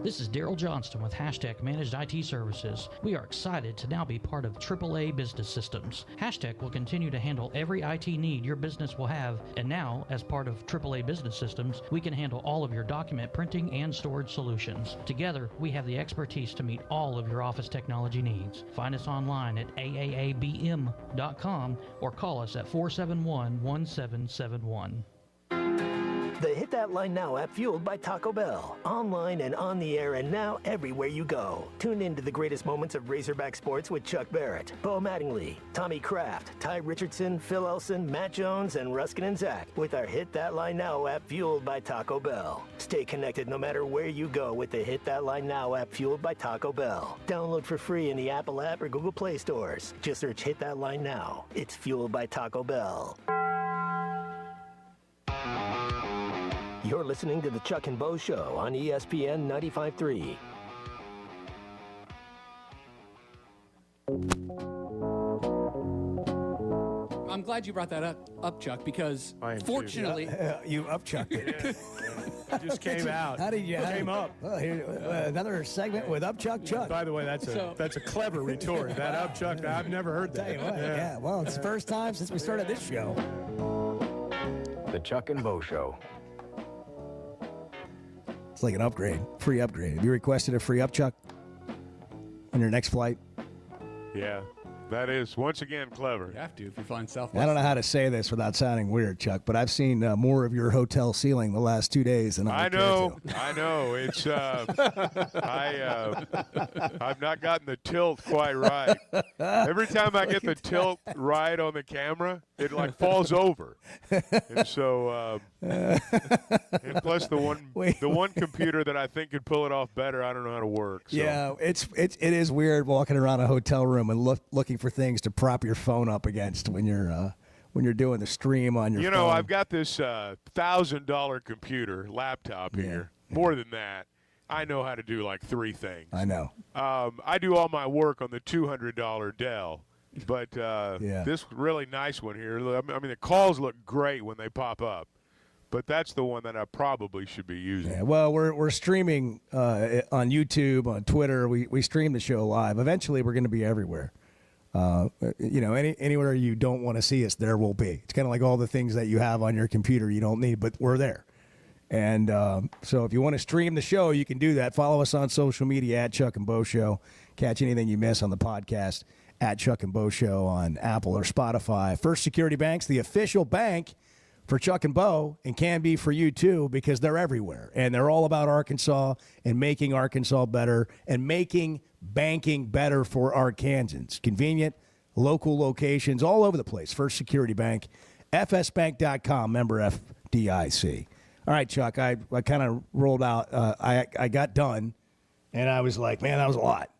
Speaker 21: This is Daryl Johnston with Hashtag Managed IT Services. We are excited to now be part of AAA Business Systems. Hashtag will continue to handle every IT need your business will have, and now, as part of AAA Business Systems, we can handle all of your document printing and storage solutions. Together, we have the expertise to meet all of your office technology needs. Find us online at aaabm.com or call us at 471-1771.
Speaker 13: The Hit That Line Now app, fueled by Taco Bell. Online and on the air and now everywhere you go. Tune in to the greatest moments of Razorback sports with Chuck Barrett, Bo Mattingly, Tommy Kraft, Ty Richardson, Phil Elson, Matt Jones, and Ruskin and Zach with our Hit That Line Now app, fueled by Taco Bell. Stay connected no matter where you go with the Hit That Line Now app, fueled by Taco Bell. Download for free in the Apple app or Google Play stores. Just search Hit That Line Now. It's fueled by Taco Bell. You're listening to the Chuck and Bo Show on ESPN 95.3.
Speaker 22: I'm glad you brought that up, Chuck, because fortunately...
Speaker 7: You up-chucked it.
Speaker 3: It just came out.
Speaker 7: How did you...
Speaker 3: Came up.
Speaker 7: Well, here, another segment with Upchuck Chuck.
Speaker 3: By the way, that's a clever retort. That Upchuck, I've never heard that.
Speaker 7: Tell you what, yeah, well, it's the first time since we started this show.
Speaker 23: The Chuck and Bo Show.
Speaker 7: It's like an upgrade, free upgrade. Have you requested a free Upchuck on your next flight?
Speaker 4: Yeah, that is, once again, clever.
Speaker 22: You have to if you're flying Southwest.
Speaker 7: I don't know how to say this without sounding weird, Chuck, but I've seen more of your hotel ceiling the last 2 days than
Speaker 4: I know. It's I've not gotten the tilt quite right. Every time I get the tilt right on the camera, it like falls over. And so, and plus the one computer that I think could pull it off better, I don't know how to work. So.
Speaker 7: Yeah, it is weird walking around a hotel room and looking for things to prop your phone up against when you're doing the stream on your phone.
Speaker 4: You know, I've got this $1,000 laptop here. More than that, I know how to do like 3 things.
Speaker 7: I know.
Speaker 4: I do all my work on the $200 Dell. But this really nice one here, I mean, the calls look great when they pop up. but that's the one that I probably should be using.
Speaker 7: Yeah, well, we're streaming on YouTube, on Twitter. We stream the show live. Eventually, we're going to be everywhere. Anywhere you don't want to see us, there will be. It's kind of like all the things that you have on your computer you don't need, but we're there. And so if you want to stream the show, you can do that. Follow us on social media at Chuck and Bo Show. Catch anything you miss on the podcast at Chuck and Bo Show on Apple or Spotify. First Security Bank's the official bank for Chuck and Bo, and can be for you too, because they're everywhere. And they're all about Arkansas and making Arkansas better and making banking better for Arkansans. Convenient, local locations all over the place. First Security Bank, fsbank.com, member FDIC. All right, Chuck, I kind of rolled out. I got done, and I was like, man, that was a lot.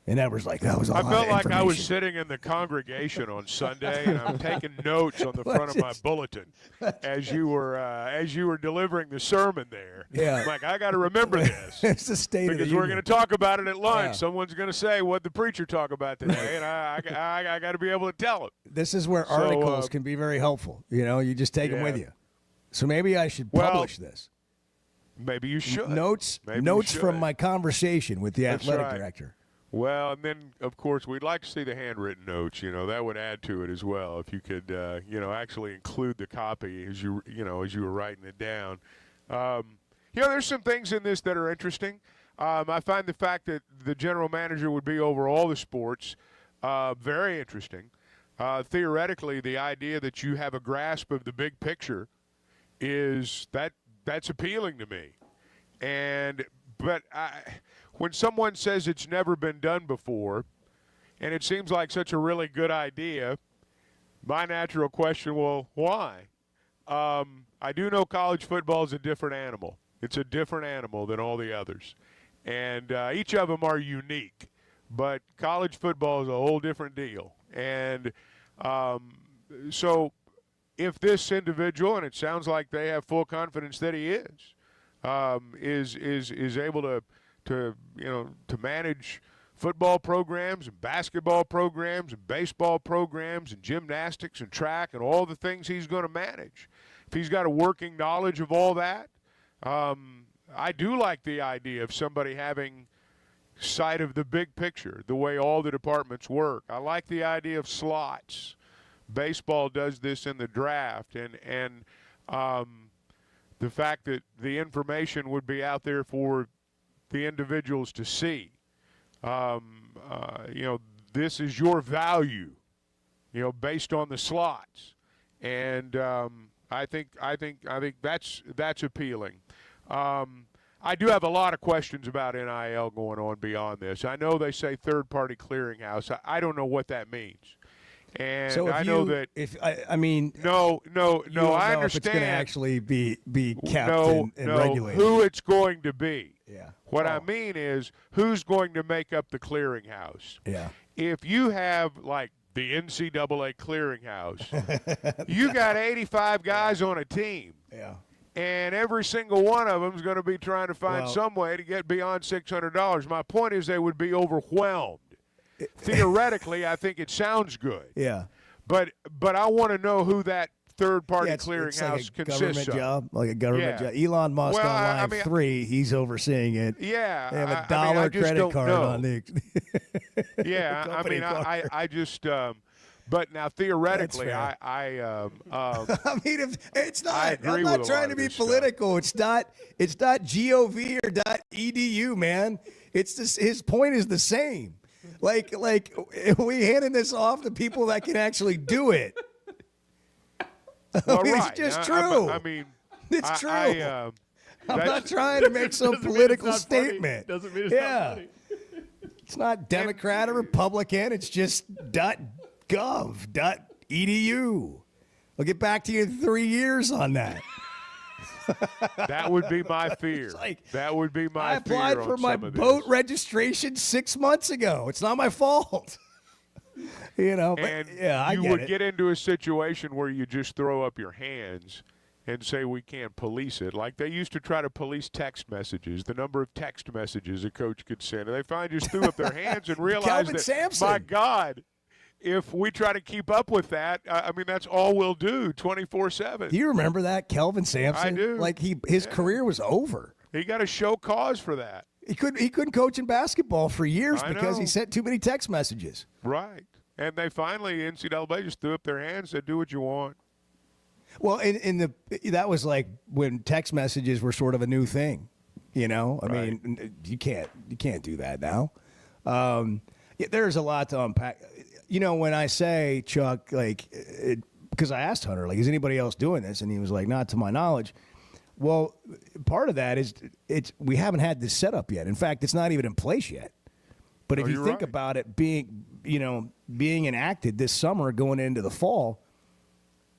Speaker 7: And that was like, that was a lot of
Speaker 4: I felt like I was
Speaker 7: information.
Speaker 4: sitting in the congregation on Sunday, and I'm taking notes on the front of my bulletin as you were delivering the sermon there.
Speaker 7: Yeah.
Speaker 4: I'm like, I got to remember this.
Speaker 7: It's the state of the
Speaker 4: because we're
Speaker 7: union.
Speaker 4: going to talk about it at lunch.
Speaker 7: Yeah.
Speaker 4: Someone's going to say, "What the preacher talk about today?" And I got to be able to tell it.
Speaker 7: This is where articles can be very helpful. You just take them with you. So maybe I should publish this.
Speaker 4: Maybe you should.
Speaker 7: Notes from my conversation with the athletic director.
Speaker 4: Well, and then, of course, we'd like to see the handwritten notes. That would add to it as well. If you could, actually include the copy as you were writing it down. There's some things in this that are interesting. I find the fact that the general manager would be over all the sports very interesting. Theoretically, the idea that you have a grasp of the big picture that's appealing to me. But when someone says it's never been done before, and it seems like such a really good idea, my natural question, well, why? I do know college football is a different animal. It's a different animal than all the others. And each of them are unique. But college football is a whole different deal. And so if this individual, and it sounds like they have full confidence that he is able to manage football programs and basketball programs and baseball programs and gymnastics and track and all the things he's going to manage. If he's got a working knowledge of all that, I do like the idea of somebody having sight of the big picture, the way all the departments work. I like the idea of slots. Baseball does this in the draft, and the fact that the information would be out there for the individuals to see. This is your value, based on the slots, and I think that's appealing. I do have a lot of questions about NIL going on beyond this. I know they say third-party clearinghouse. I don't know what that means. And
Speaker 7: So
Speaker 4: I know that
Speaker 7: no,
Speaker 4: I understand
Speaker 7: if it's going to actually be kept and regulated.
Speaker 4: Who it's going to be.
Speaker 7: Yeah.
Speaker 4: What I mean is who's going to make up the clearinghouse.
Speaker 7: Yeah.
Speaker 4: If you have like the NCAA clearinghouse, you got 85 guys on a team.
Speaker 7: Yeah.
Speaker 4: And every single one of them is going to be trying to find some way to get beyond $600. My point is they would be overwhelmed. Theoretically, I think it sounds good.
Speaker 7: Yeah.
Speaker 4: But I want to know who that third-party
Speaker 7: It's
Speaker 4: clearinghouse
Speaker 7: like a
Speaker 4: consists
Speaker 7: government
Speaker 4: of.
Speaker 7: job, like a government
Speaker 4: Yeah.
Speaker 7: job. Elon Musk
Speaker 4: Well,
Speaker 7: on
Speaker 4: I
Speaker 7: Line
Speaker 4: mean,
Speaker 7: 3, he's overseeing it.
Speaker 4: Yeah.
Speaker 7: They have a
Speaker 4: I
Speaker 7: dollar
Speaker 4: just
Speaker 7: credit
Speaker 4: don't
Speaker 7: card
Speaker 4: know.
Speaker 7: on the
Speaker 4: Yeah, I
Speaker 7: company
Speaker 4: mean,
Speaker 7: card.
Speaker 4: I just but now theoretically,
Speaker 7: That's fair.
Speaker 4: I
Speaker 7: I mean, if it's not.
Speaker 4: I agree
Speaker 7: I'm not
Speaker 4: with a
Speaker 7: trying
Speaker 4: lot
Speaker 7: to
Speaker 4: of
Speaker 7: be
Speaker 4: this stuff.
Speaker 7: political. It's not .gov or .edu, man. It's just, his point is the same. Like we handing this off to people that can actually do it.
Speaker 4: well,
Speaker 7: I mean,
Speaker 4: right.
Speaker 7: It's just
Speaker 4: I
Speaker 7: true.
Speaker 4: mean,
Speaker 7: It's true.
Speaker 4: I'm
Speaker 7: I'm not trying to make some political statement.
Speaker 22: Doesn't mean it's not funny.
Speaker 7: It's not Democrat or Republican. It's just .gov, .edu. I'll get back to you in 3 years on that.
Speaker 4: That would be my fear. That would be my
Speaker 7: I applied
Speaker 4: fear
Speaker 7: for
Speaker 4: on
Speaker 7: my
Speaker 4: some of
Speaker 7: boat
Speaker 4: this.
Speaker 7: registration 6 months ago. It's not my fault. But
Speaker 4: And
Speaker 7: yeah, I
Speaker 4: you
Speaker 7: get
Speaker 4: would
Speaker 7: it.
Speaker 4: get into a situation where you just throw up your hands and say we can't police it. Like they used to try to police text messages, the number of text messages a coach could send. And they finally just threw up their hands and realized
Speaker 7: Calvin
Speaker 4: that,
Speaker 7: Sampson.
Speaker 4: my God, if we try to keep up with that, I mean, that's all we'll do 24/7.
Speaker 7: Do you remember that, Kelvin Sampson?
Speaker 4: I do.
Speaker 7: Like his career was over.
Speaker 4: He got a show cause for that.
Speaker 7: He couldn't coach in basketball for years
Speaker 4: I
Speaker 7: because
Speaker 4: know.
Speaker 7: he sent too many text messages.
Speaker 4: Right. And they finally, NCAA just threw up their hands, said, do what you want.
Speaker 7: Well, that was like when text messages were sort of a new thing. You know, I mean, you can't do that now. There's a lot to unpack. You know, when I say, Chuck, like, because I asked Hunter, like, is anybody else doing this? And he was like, not to my knowledge. Well, part of that is we haven't had this set up yet. In fact, it's not even in place yet. But if you think about it being enacted this summer going into the fall,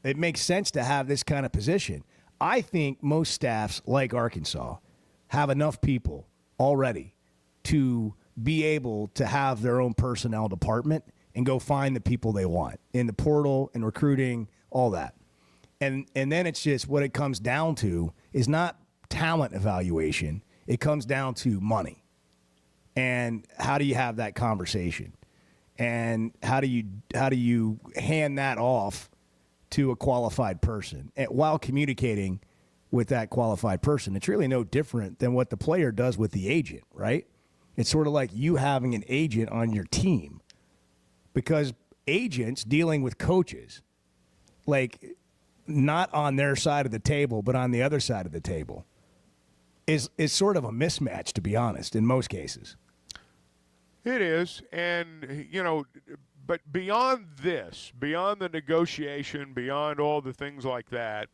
Speaker 7: it makes sense to have this kind of position. I think most staffs like Arkansas have enough people already to be able to have their own personnel department and go find the people they want in the portal and recruiting, all that. And then it's just what it comes down to is not talent evaluation. It comes down to money. And how do you have that conversation? And how do you hand that off to a qualified person while communicating with that qualified person? It's really no different than what the player does with the agent, right? It's sort of like you having an agent on your team, because agents dealing with coaches, like not on their side of the table, but on the other side of the table, is sort of a mismatch, to be honest, in most cases.
Speaker 4: It is. And, you know, but beyond this, beyond the negotiation, beyond all the things like that,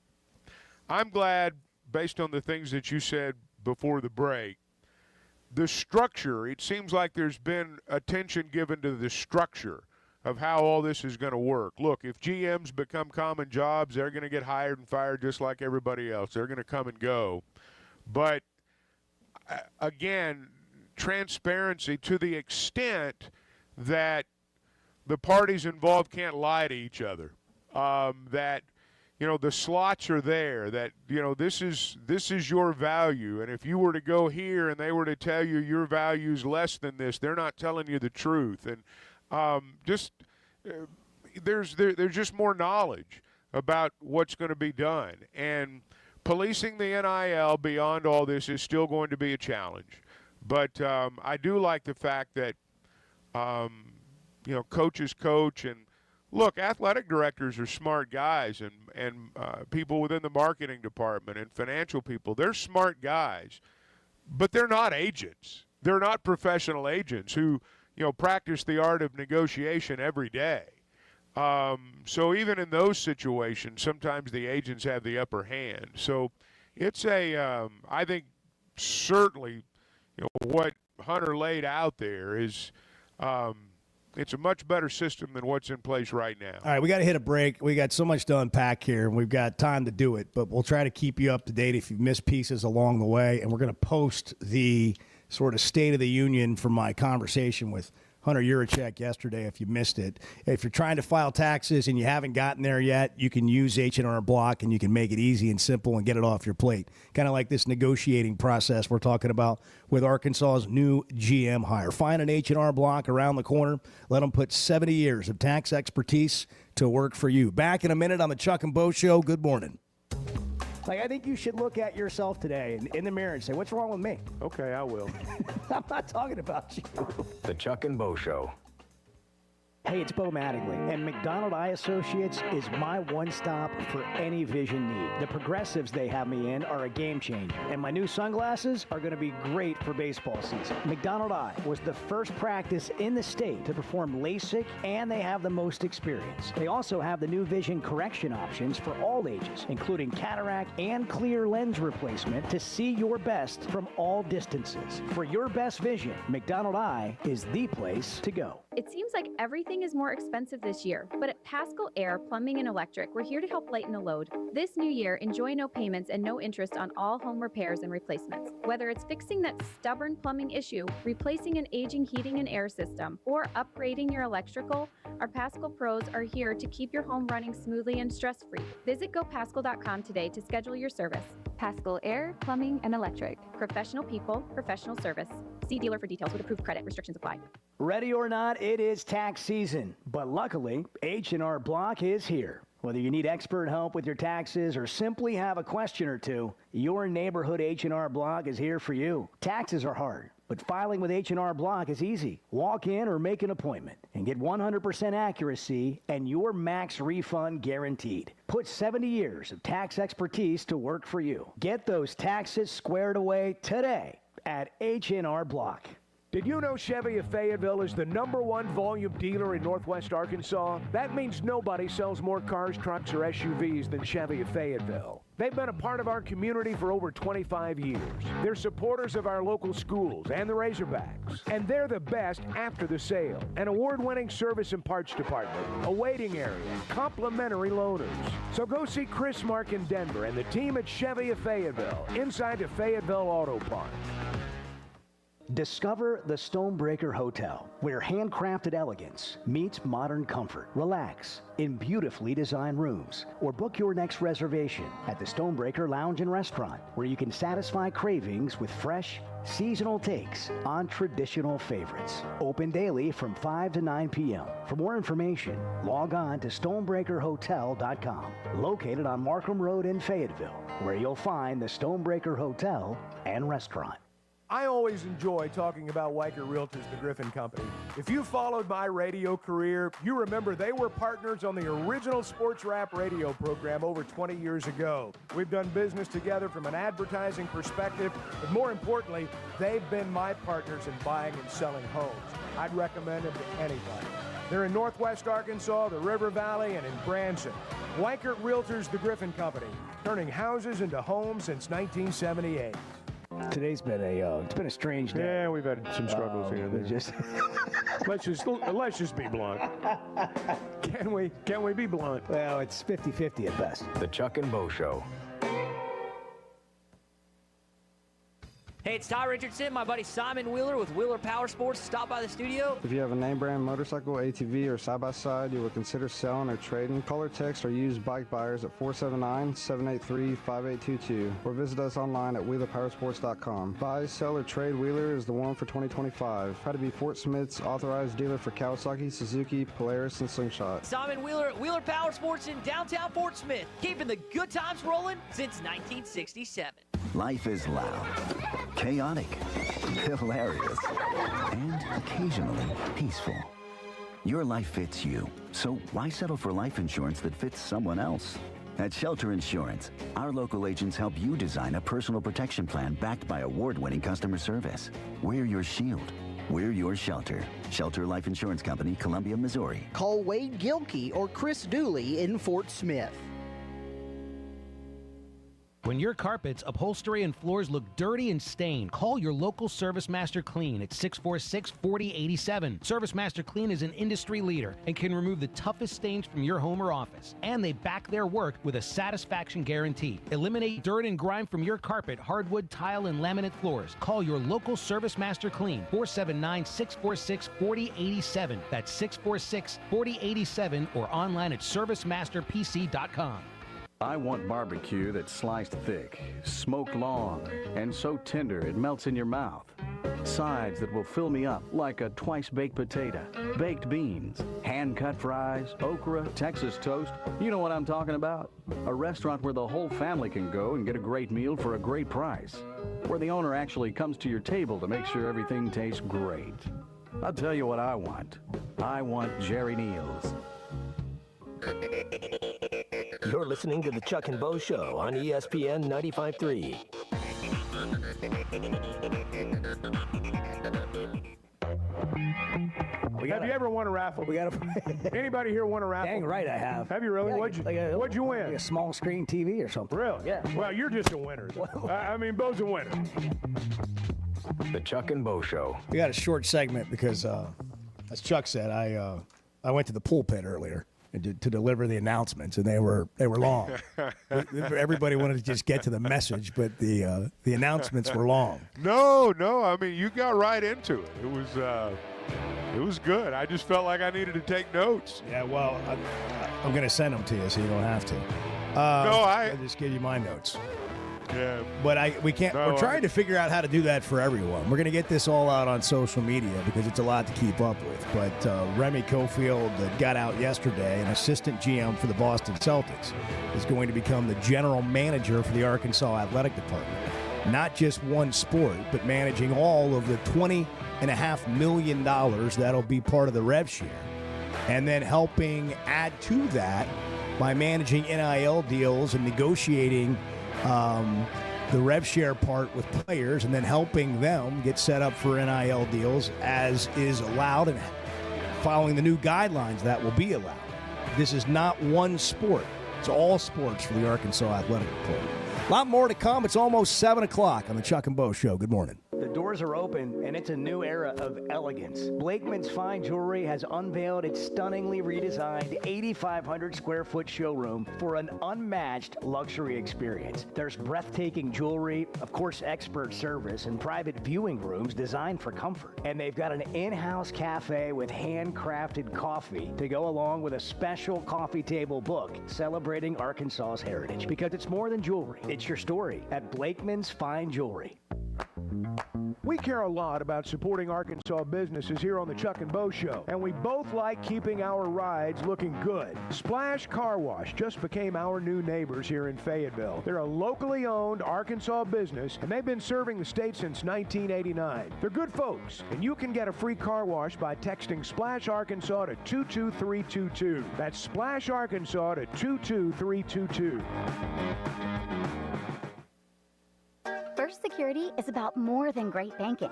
Speaker 4: I'm glad, based on the things that you said before the break, the structure, it seems like there's been attention given to the structure of how all this is going to work. Look, if GMs become common jobs, they're going to get hired and fired just like everybody else. They're going to come and go. But, again, transparency to the extent that the parties involved can't lie to each other, that, you know, the slots are there, that, you know, this is your value. And if you were to go here and they were to tell you your value is less than this, they're not telling you the truth. And there's just more knowledge about what's going to be done. And policing the NIL beyond all this is still going to be a challenge. But I do like the fact that, you know, coaches coach. And, look, athletic directors are smart guys, and people within the marketing department and financial people, they're smart guys. But they're not agents. They're not professional agents who, you know, practice the art of negotiation every day. So even in those situations, sometimes the agents have the upper hand. So it's I think certainly, you know, what Hunter laid out there is it's a much better system than what's in place right now.
Speaker 7: All right, we got to hit a break. We got so much to unpack here, and we've got time to do it, but we'll try to keep you up to date if you've missed pieces along the way, and we're going to post the sort of State of the Union from my conversation with Hunter Yurachek yesterday if you missed it. If you're trying to file taxes and you haven't gotten there yet, you can use H&R Block, and you can make it easy and simple and get it off your plate. Kind of like this negotiating process we're talking about with Arkansas's new GM hire. Find an H&R Block around the corner. Let them put 70 years of tax expertise to work for you. Back in a minute on the Chuck and Bo Show. Good morning.
Speaker 5: Like, I think you should look at yourself today in the mirror and say, what's wrong with me?
Speaker 3: Okay, I will.
Speaker 5: I'm not talking about you.
Speaker 23: The Chuck and Bo Show.
Speaker 5: Hey, it's Bo Mattingly, and McDonald Eye Associates is my one-stop for any vision need. The progressives they have me in are a game changer, and my new sunglasses are going to be great for baseball season. McDonald Eye was the first practice in the state to perform LASIK, and they have the most experience. They also have the new vision correction options for all ages, including cataract and clear lens replacement to see your best from all distances. For your best vision, McDonald Eye is the place to go.
Speaker 1: It seems like everything is more expensive this year, but at Paschal Air Plumbing and Electric, we're here to help lighten the load. This new year, enjoy no payments and no interest on all home repairs and replacements. Whether it's fixing that stubborn plumbing issue, replacing an aging heating and air system, or upgrading your electrical, our Paschal pros are here to keep your home running smoothly and stress-free. Visit GoPaschal.com today to schedule your service. Paschal Air Plumbing and Electric. Professional people, professional service. See dealer for details with approved credit. Restrictions apply.
Speaker 5: Ready or not, it is tax season. But luckily, H&R Block is here. Whether you need expert help with your taxes or simply have a question or two, your neighborhood H&R Block is here for you. Taxes are hard, but filing with H&R Block is easy. Walk in or make an appointment and get 100% accuracy and your max refund guaranteed. Put 70 years of tax expertise to work for you. Get those taxes squared away today at H&R Block.
Speaker 3: Did you know Chevy of Fayetteville is the #1 volume dealer in Northwest Arkansas? That means nobody sells more cars, trucks, or SUVs than Chevy of Fayetteville. They've been a part of our community for over 25 years. They're supporters of our local schools and the Razorbacks. And they're the best after the sale. An award-winning service and parts department, a waiting area, complimentary loaners. So go see Chris Mark in Denver and the team at Chevy of Fayetteville inside the Fayetteville Auto Park.
Speaker 5: Discover the Stonebreaker Hotel, where handcrafted elegance meets modern comfort. Relax in beautifully designed rooms, or book your next reservation at the Stonebreaker Lounge and Restaurant, where you can satisfy cravings with fresh, seasonal takes on traditional favorites. Open daily from 5 to 9 p.m. For more information, log on to stonebreakerhotel.com, located on Markham Road in Fayetteville, where you'll find the Stonebreaker Hotel and Restaurant.
Speaker 3: I always enjoy talking about Weichert Realtors, the Griffin Company. If you followed my radio career, you remember they were partners on the original sports rap radio program over 20 years ago. We've done business together from an advertising perspective, but more importantly, they've been my partners in buying and selling homes. I'd recommend them to anybody. They're in Northwest Arkansas, the River Valley, and in Branson. Weichert Realtors, the Griffin Company, turning houses into homes since 1978.
Speaker 5: Today's been it's been a strange day.
Speaker 3: Yeah, we've had some struggles here.
Speaker 5: Just
Speaker 3: let's just be blunt. Can we be blunt?
Speaker 5: Well, it's 50-50 at best.
Speaker 23: The Chuck and Bo Show.
Speaker 6: Hey, it's Ty Richardson, my buddy Simon Wheeler with Wheeler Power Sports. Stop by the studio.
Speaker 8: If you have a name brand motorcycle, ATV, or side-by-side you would consider selling or trading, call or text or use bike buyers at 479-783-5822 or visit us online at wheelerpowersports.com. Buy, sell, or trade Wheeler is the one for 2025. Proud to be Fort Smith's authorized dealer for Kawasaki, Suzuki, Polaris, and Slingshot.
Speaker 6: Simon Wheeler at Wheeler Power Sports in downtown Fort Smith, keeping the good times rolling since 1967.
Speaker 9: Life is loud, chaotic, hilarious, and occasionally peaceful. Your life fits you, so why settle for life insurance that fits someone else? At Shelter Insurance, our local agents help you design a personal protection plan backed by award-winning customer service. We're your shield. We're your shelter. Shelter Life Insurance Company, Columbia, Missouri.
Speaker 24: Call Wade Gilkey or Chris Dooley in Fort Smith.
Speaker 25: When your carpets, upholstery, and floors look dirty and stained, call your local Service Master Clean at 646-4087. Service Master Clean is an industry leader and can remove the toughest stains from your home or office. And they back their work with a satisfaction guarantee. Eliminate dirt and grime from your carpet, hardwood, tile, and laminate floors. Call your local Service Master Clean, 479-646-4087. That's 646-4087 or online at servicemasterpc.com.
Speaker 26: I want barbecue that's sliced thick, smoked long, and so tender it melts in your mouth. Sides that will fill me up like a twice-baked potato, baked beans, hand-cut fries, okra, Texas toast. You know what I'm talking about? A restaurant where the whole family can go and get a great meal for a great price. Where the owner actually comes to your table to make sure everything tastes great. I'll tell you what I want. I want Jerry Neal's.
Speaker 13: You're listening to the Chuck and Bo Show on ESPN 95.3.
Speaker 3: Have you ever won a raffle? Anybody here won a raffle?
Speaker 5: Dang right I have.
Speaker 3: Have you really?
Speaker 5: Yeah,
Speaker 3: What'd you win?
Speaker 5: Like a small screen TV or something.
Speaker 3: Really?
Speaker 5: Yeah.
Speaker 3: Well, you're just a winner. I mean, Bo's a winner.
Speaker 23: The Chuck and Bo Show.
Speaker 7: We got a short segment because, as Chuck said, I went to the pulpit earlier to deliver the announcements, and they were long. Everybody wanted to just get to the message, but the announcements were long.
Speaker 4: No. I mean, you got right into it. It was good. I just felt like I needed to take notes.
Speaker 7: Yeah, well, I'm going to send them to you so you don't have to.
Speaker 4: No,
Speaker 7: I'll just give you my notes.
Speaker 4: Yeah.
Speaker 7: But we can't.
Speaker 4: No,
Speaker 7: we're trying to figure out how to do that for everyone. We're going to get this all out on social media because it's a lot to keep up with. But Remy Cofield that got out yesterday, an assistant GM for the Boston Celtics, is going to become the general manager for the Arkansas Athletic Department. Not just one sport, but managing all of the $20.5 million that'll be part of the RevShare. And then helping add to that by managing NIL deals and negotiating the RevShare part with players and then helping them get set up for NIL deals as is allowed and following the new guidelines that will be allowed. This is not one sport. It's all sports for the Arkansas Athletic Department. A lot more to come. It's almost 7 o'clock on the Chuck and Bo Show. Good morning.
Speaker 5: The doors are open, and it's a new era of elegance. Blakeman's Fine Jewelry has unveiled its stunningly redesigned 8,500-square-foot showroom for an unmatched luxury experience. There's breathtaking jewelry, of course, expert service, and private viewing rooms designed for comfort. And they've got an in-house cafe with handcrafted coffee to go along with a special coffee table book celebrating Arkansas's heritage. Because it's more than jewelry. It's your story at Blakeman's Fine Jewelry.
Speaker 3: We care a lot about supporting Arkansas businesses here on the Chuck and Bo Show, and we both like keeping our rides looking good. Splash Car Wash just became our new neighbors here in Fayetteville. They're a locally owned Arkansas business, and they've been serving the state since 1989. They're good folks, and you can get a free car wash by texting Splash Arkansas to 22322. That's Splash Arkansas to 22322.
Speaker 10: First Security is about more than great banking.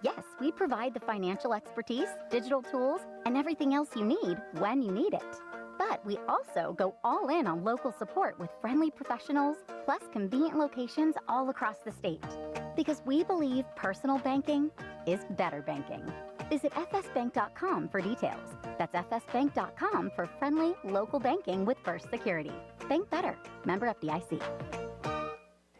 Speaker 10: Yes, we provide the financial expertise, digital tools, and everything else you need when you need it. But we also go all in on local support with friendly professionals, plus convenient locations all across the state. Because we believe personal banking is better banking. Visit fsbank.com for details. That's fsbank.com for friendly local banking with First Security. Bank better. Member FDIC.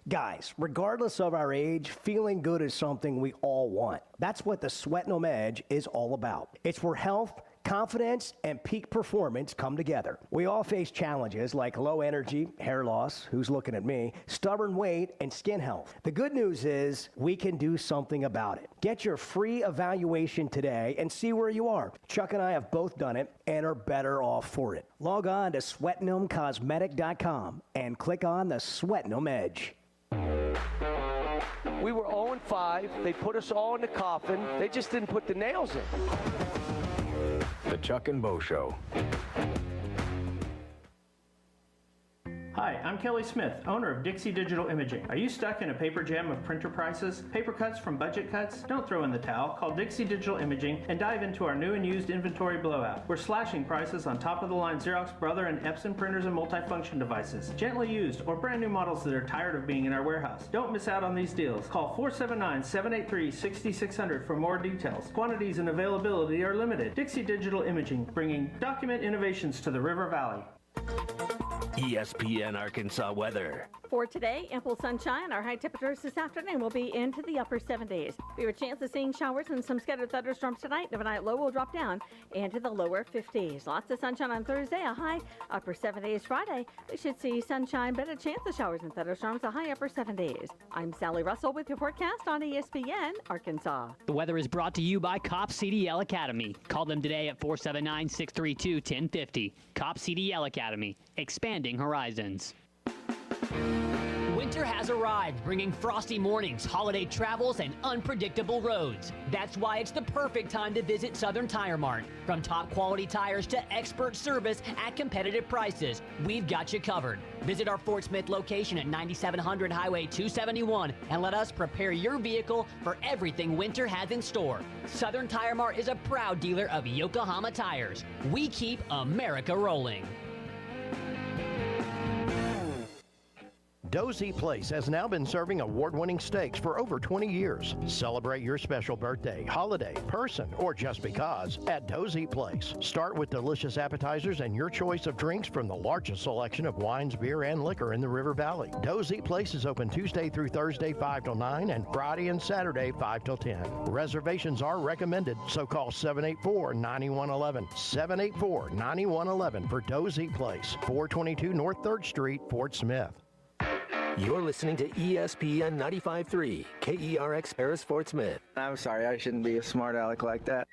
Speaker 5: Guys, regardless of our age, feeling good is something we all want. That's what the Sweatnum Edge is all about. It's where health, confidence, and peak performance come together. We all face challenges like low energy, hair loss, who's looking at me, stubborn weight, and skin health. The good news is we can do something about it. Get your free evaluation today and see where you are. Chuck and I have both done it and are better off for it. Log on to SweatnumCosmetic.com and click on the Sweatnum Edge.
Speaker 11: We were 0-5. They put us all in the coffin. They just didn't put the nails in.
Speaker 23: The Chuck and Bo Show.
Speaker 12: Hi, I'm Kelly Smith, owner of Dixie Digital Imaging. Are you stuck in a paper jam of printer prices? Paper cuts from budget cuts? Don't throw in the towel. Call Dixie Digital Imaging and dive into our new and used inventory blowout. We're slashing prices on top-of-the-line Xerox, Brother, and Epson printers and multifunction devices. Gently used or brand new models that are tired of being in our warehouse. Don't miss out on these deals. Call 479-783-6600 for more details. Quantities and availability are limited. Dixie Digital Imaging, bringing document innovations to the River Valley.
Speaker 14: ESPN Arkansas weather.
Speaker 15: For today, ample sunshine. Our high temperatures this afternoon will be into the upper 70s. We have a chance of seeing showers and some scattered thunderstorms tonight. The overnight low will drop down into the lower 50s. Lots of sunshine on Thursday, a high upper 70s. Friday, we should see sunshine, but a chance of showers and thunderstorms, a high upper 70s. I'm Sally Russell with your forecast on ESPN Arkansas.
Speaker 16: The weather is brought to you by Cop CDL Academy. Call them today at 479-632-1050. Cop CDL Academy, expanding horizons. Winter has arrived, bringing frosty mornings, holiday travels, and unpredictable roads. That's why it's the perfect time to visit Southern Tire Mart. From top quality tires to expert service at competitive prices, we've got you covered. Visit our Fort Smith location at 9700 Highway 271 and let us prepare your vehicle for everything winter has in store. Southern Tire Mart is a proud dealer of Yokohama tires. We keep America rolling.
Speaker 2: Dozy Place has now been serving award-winning steaks for over 20 years. Celebrate your special birthday, holiday, person, or just because at Dozy Place. Start with delicious appetizers and your choice of drinks from the largest selection of wines, beer, and liquor in the River Valley. Dozy Place is open Tuesday through Thursday 5 till 9 and Friday and Saturday 5 till 10. Reservations are recommended, so call 784-9111. 784-9111 for Dozy Place, 422 North 3rd Street, Fort Smith.
Speaker 13: You're listening to ESPN 95.3, KERX Paris Fort Smith.
Speaker 14: I'm sorry, I shouldn't be a smart aleck like that.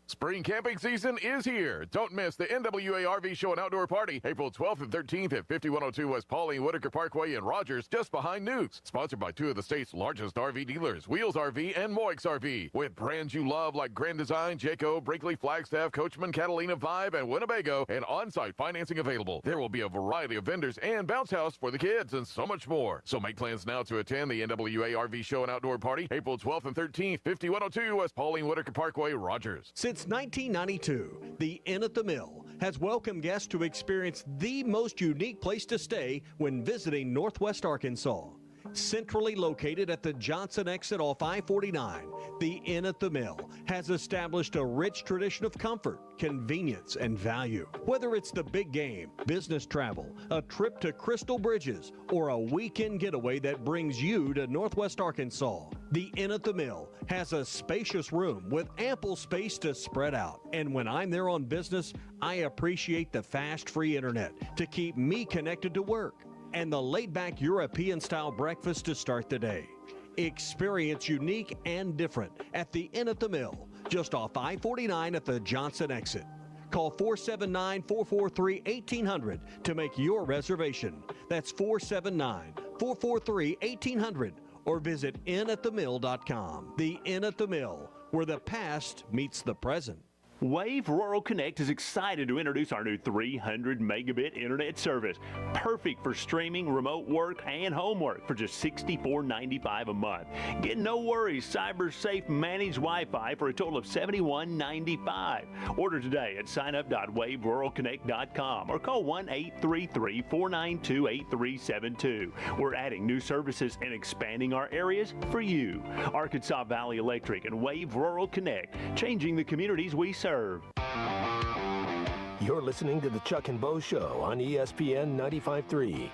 Speaker 17: Spring camping season is here. Don't miss the NWA RV Show and Outdoor Party, April 12th and 13th at 5102 West Pauline Whitaker Parkway in Rogers, just behind Newk's. Sponsored by two of the state's largest RV dealers, Wheels RV and Moix RV. With brands you love like Grand Design, Jayco, Brinkley, Flagstaff, Coachman, Catalina, Vibe, and Winnebago, and on-site financing available. There will be a variety of vendors and bounce house for the kids and so much more. So make plans now to attend the NWA RV Show and Outdoor Party, April 12th and 13th, 5102 West Pauline Whitaker Parkway, Rogers.
Speaker 18: Since 1992, the Inn at the Mill has welcomed guests to experience the most unique place to stay when visiting Northwest Arkansas. Centrally located at the Johnson exit off I-49, the Inn at the Mill has established a rich tradition of comfort, convenience, and value. Whether it's the big game, business travel, a trip to Crystal Bridges, or a weekend getaway that brings you to Northwest Arkansas, the Inn at the Mill has a spacious room with ample space to spread out. And when I'm there on business, I appreciate the fast, free internet to keep me connected to work, and the laid-back European-style breakfast to start the day. Experience unique and different at the Inn at the Mill, just off I-49 at the Johnson exit. Call 479-443-1800 to make your reservation. That's 479-443-1800, or visit innatthemill.com. The Inn at the Mill, where the past meets the present.
Speaker 19: Wave Rural Connect is excited to introduce our new 300 megabit internet service. Perfect for streaming, remote work, and homework for just $64.95 a month. Get no worries, cyber safe managed Wi-Fi for a total of $71.95. Order today at signup.waveruralconnect.com or call 1-833-492-8372. We're adding new services and expanding our areas for you. Arkansas Valley Electric and Wave Rural Connect, changing the communities we serve.
Speaker 13: You're listening to the Chuck and Bo Show on ESPN 95.3.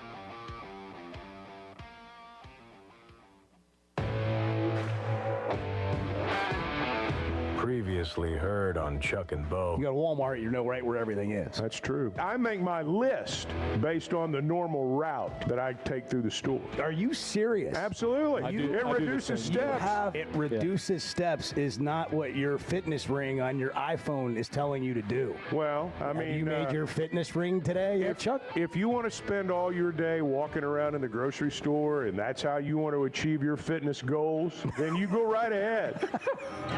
Speaker 23: Previously heard on Chuck and Bo.
Speaker 7: You go to Walmart, you know right where everything is.
Speaker 3: That's true. I make my list based on the normal route that I take through the store.
Speaker 7: Are you serious?
Speaker 3: Absolutely. It reduces steps.
Speaker 7: It reduces steps is not what your fitness ring on your iPhone is telling you to do.
Speaker 3: Well, I mean,
Speaker 7: you made your fitness ring today, Chuck?
Speaker 3: If you want to spend all your day walking around in the grocery store and that's how you want to achieve your fitness goals, then you go right ahead.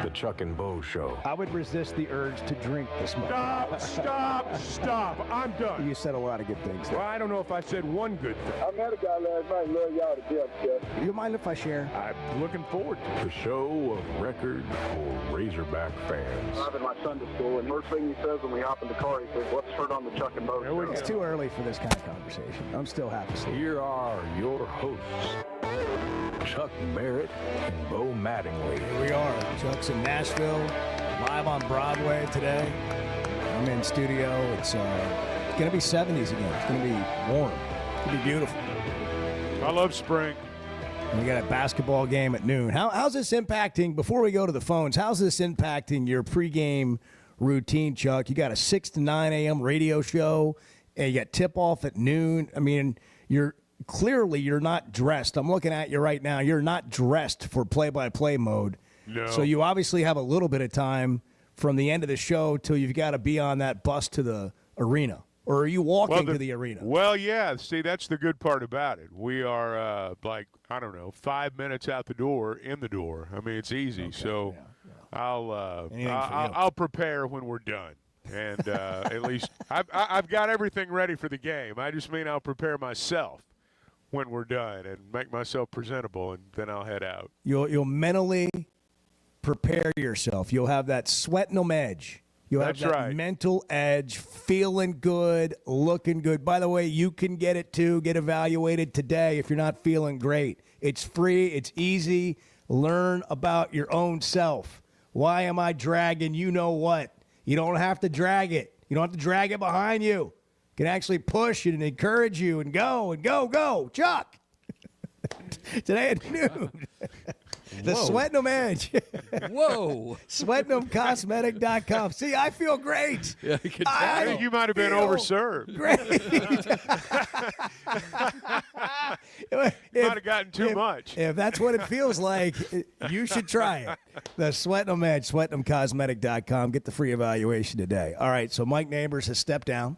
Speaker 23: The Chuck and Bo Show.
Speaker 7: I would resist the urge to drink this morning.
Speaker 3: Stop. I'm done.
Speaker 7: You said a lot of good things there.
Speaker 3: Well, I don't know if I said one good thing.
Speaker 20: I met a guy last night. Love y'all to death, Jeff.
Speaker 7: You mind if I share?
Speaker 3: I'm looking forward to
Speaker 23: the show of record for Razorback fans.
Speaker 20: I'm in my Sunday school, and first thing he says when we hop in the car, he says, "Let's turn on the Chuck and Bo Show."
Speaker 7: It's too early for this kind of conversation. I'm still half asleep.
Speaker 23: Here are your hosts, Chuck Barrett and Bo Mattingly.
Speaker 7: Here we are. Chuck's in Nashville, live on Broadway today. I'm in studio. It's going to be 70s again. It's going to be warm. It's going to be beautiful.
Speaker 4: I love spring.
Speaker 7: And we got a basketball game at noon. How's this impacting, before we go to the phones, how's this impacting your pregame routine, Chuck? You got a 6 to 9 a.m. radio show, and you got tip-off at noon. I mean, you're not dressed. I'm looking at you right now. You're not dressed for play-by-play mode.
Speaker 4: No.
Speaker 7: So you obviously have a little bit of time from the end of the show till you've got to be on that bus to the arena. Or are you walking to the arena?
Speaker 4: Well, yeah. See, that's the good part about it. We are, 5 minutes out the door, in the door. I mean, it's easy. Okay, so I'll prepare when we're done. And at least I've got everything ready for the game. I just mean I'll prepare myself when we're done and make myself presentable, and then I'll head out.
Speaker 7: You'll mentally prepare yourself. You'll have that sweating edge. You'll have that mental edge, feeling good, looking good. By the way, you can get it too. Get evaluated today if you're not feeling great. It's free. It's easy. Learn about your own self. Why am I dragging you know what? You don't have to drag it. You don't have to drag it behind you. You can actually push it and encourage you and go. Chuck, today at noon. The Sweating Them Edge.
Speaker 1: Whoa.
Speaker 7: SweatingThemCosmetic.com. See, I feel great.
Speaker 1: Yeah, I can
Speaker 4: I think you might have been overserved.
Speaker 7: Great.
Speaker 4: Might have gotten too much.
Speaker 7: If that's what it feels like, you should try it. The Sweating Them Edge, SweatingThemCosmetic.com. Get the free evaluation today. All right, so Mike Neighbors has stepped down.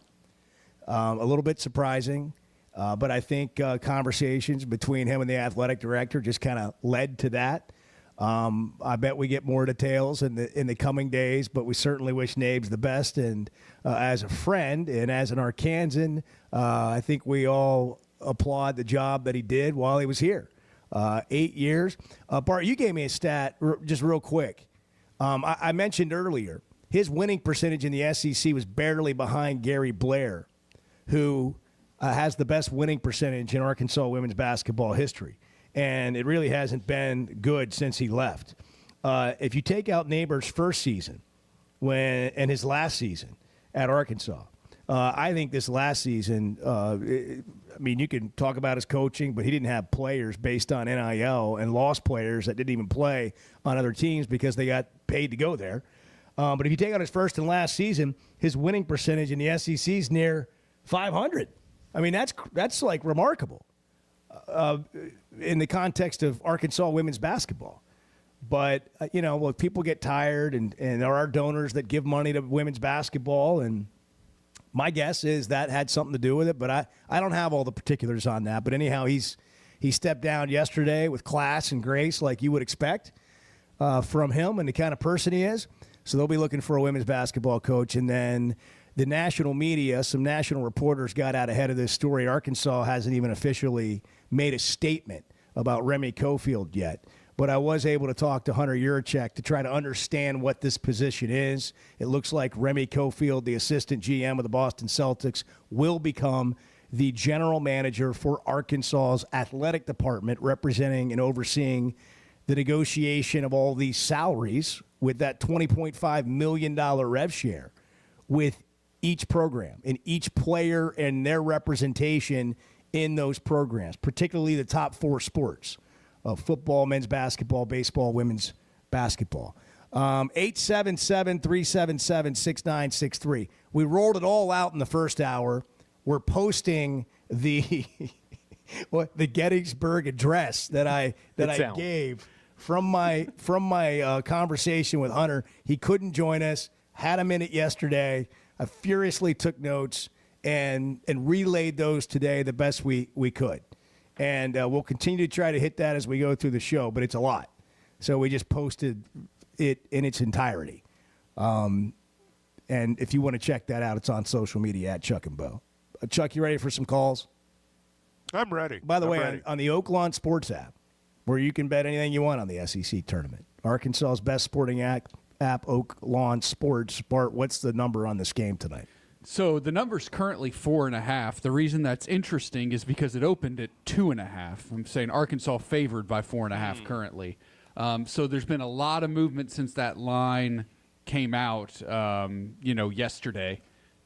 Speaker 7: A little bit surprising. But I think conversations between him and the athletic director just kind of led to that. I bet we get more details in the coming days, but we certainly wish Nabes the best. And as a friend and as an Arkansan, I think we all applaud the job that he did while he was here. 8 years. Bart, you gave me a stat just real quick. I mentioned earlier his winning percentage in the SEC was barely behind Gary Blair, who has the best winning percentage in Arkansas women's basketball history. And it really hasn't been good since he left. If you take out Neighbors' first season and his last season at Arkansas, I think this last season, you can talk about his coaching, but he didn't have players based on NIL and lost players that didn't even play on other teams because they got paid to go there. But if you take out his first and last season, his winning percentage in the SEC is near 500. I mean, that's like remarkable in the context of Arkansas women's basketball. But, look, people get tired, and there are donors that give money to women's basketball, and my guess is that had something to do with it. But I don't have all the particulars on that. But anyhow, he stepped down yesterday with class and grace like you would expect from him and the kind of person he is. So they'll be looking for a women's basketball coach. And then the national media, some national reporters got out ahead of this story. Arkansas hasn't even officially made a statement about Remy Cofield yet. But I was able to talk to Hunter Yurachek to try to understand what this position is. It looks like Remy Cofield, the assistant GM of the Boston Celtics, will become the general manager for Arkansas's athletic department, representing and overseeing the negotiation of all these salaries with that $20.5 million rev share with each program and each player and their representation in those programs, particularly the top four sports of football, men's basketball, baseball, women's basketball. 877-377-6963. We rolled it all out in the first hour. We're posting the the Gettysburg Address that I gave from my conversation with Hunter. He couldn't join us. Had a minute yesterday. I furiously took notes and relayed those today the best we could. And we'll continue to try to hit that as we go through the show, but it's a lot. So we just posted it in its entirety. And if you want to check that out, it's on social media at Chuck and Bo. Chuck, you ready for some calls?
Speaker 4: I'm ready.
Speaker 7: By the way, on the Oaklawn Sports app, where you can bet anything you want on the SEC tournament, Arkansas's best sporting app, Oaklawn Sports. Bart, what's the number on this game tonight?
Speaker 1: So the number's currently 4.5. The reason that's interesting is because it opened at 2.5. I'm saying Arkansas favored by 4.5 currently. So there's been a lot of movement since that line came out, yesterday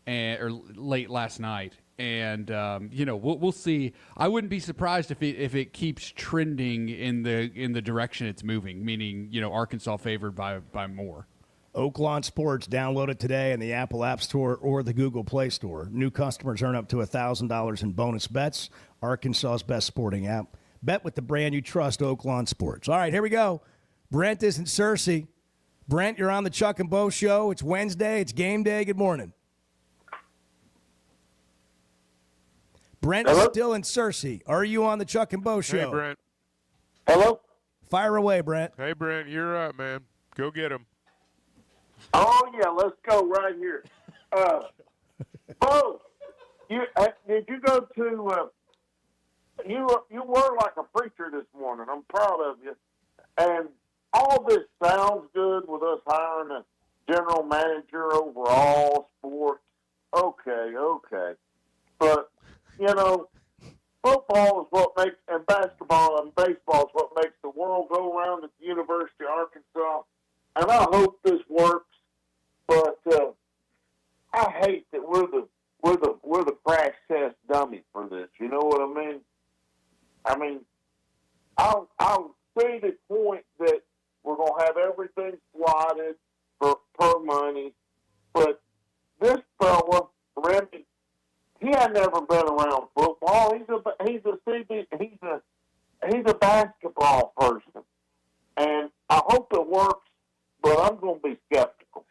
Speaker 1: or late last night. And we'll see. I wouldn't be surprised if it keeps trending in the direction it's moving, meaning Arkansas favored by more.
Speaker 7: Oaklawn Sports, download it today in the Apple App Store or the Google Play Store. New customers earn up to $1,000 in bonus bets. Arkansas's best sporting app. Bet with the brand you trust, Oaklawn Sports. All right, here we go. Brent is in Searcy. Brent, you're on the Chuck and Bo Show. It's Wednesday. It's game day. Good morning. Brent is still in Searcy. Are you on the Chuck and Bo Show?
Speaker 4: Hey, Brent.
Speaker 20: Hello?
Speaker 7: Fire away, Brent.
Speaker 4: Hey, Brent, you're up, man. Go get him.
Speaker 20: Oh, yeah, let's go right here. Bo, did you go to you were like a preacher this morning. I'm proud of you. And all this sounds good with us hiring a general manager over all sports. Okay. But, football is what makes, and basketball and baseball is what makes the world go around at the University of Arkansas. And I hope this works. But I hate that we're the crash test dummy for this. You know what I mean? I mean, I'll see the point that we're going to have everything slotted per money. But this fella, Remy, he had never been around football. He's a basketball person, and I hope it works. But I'm going to be skeptical.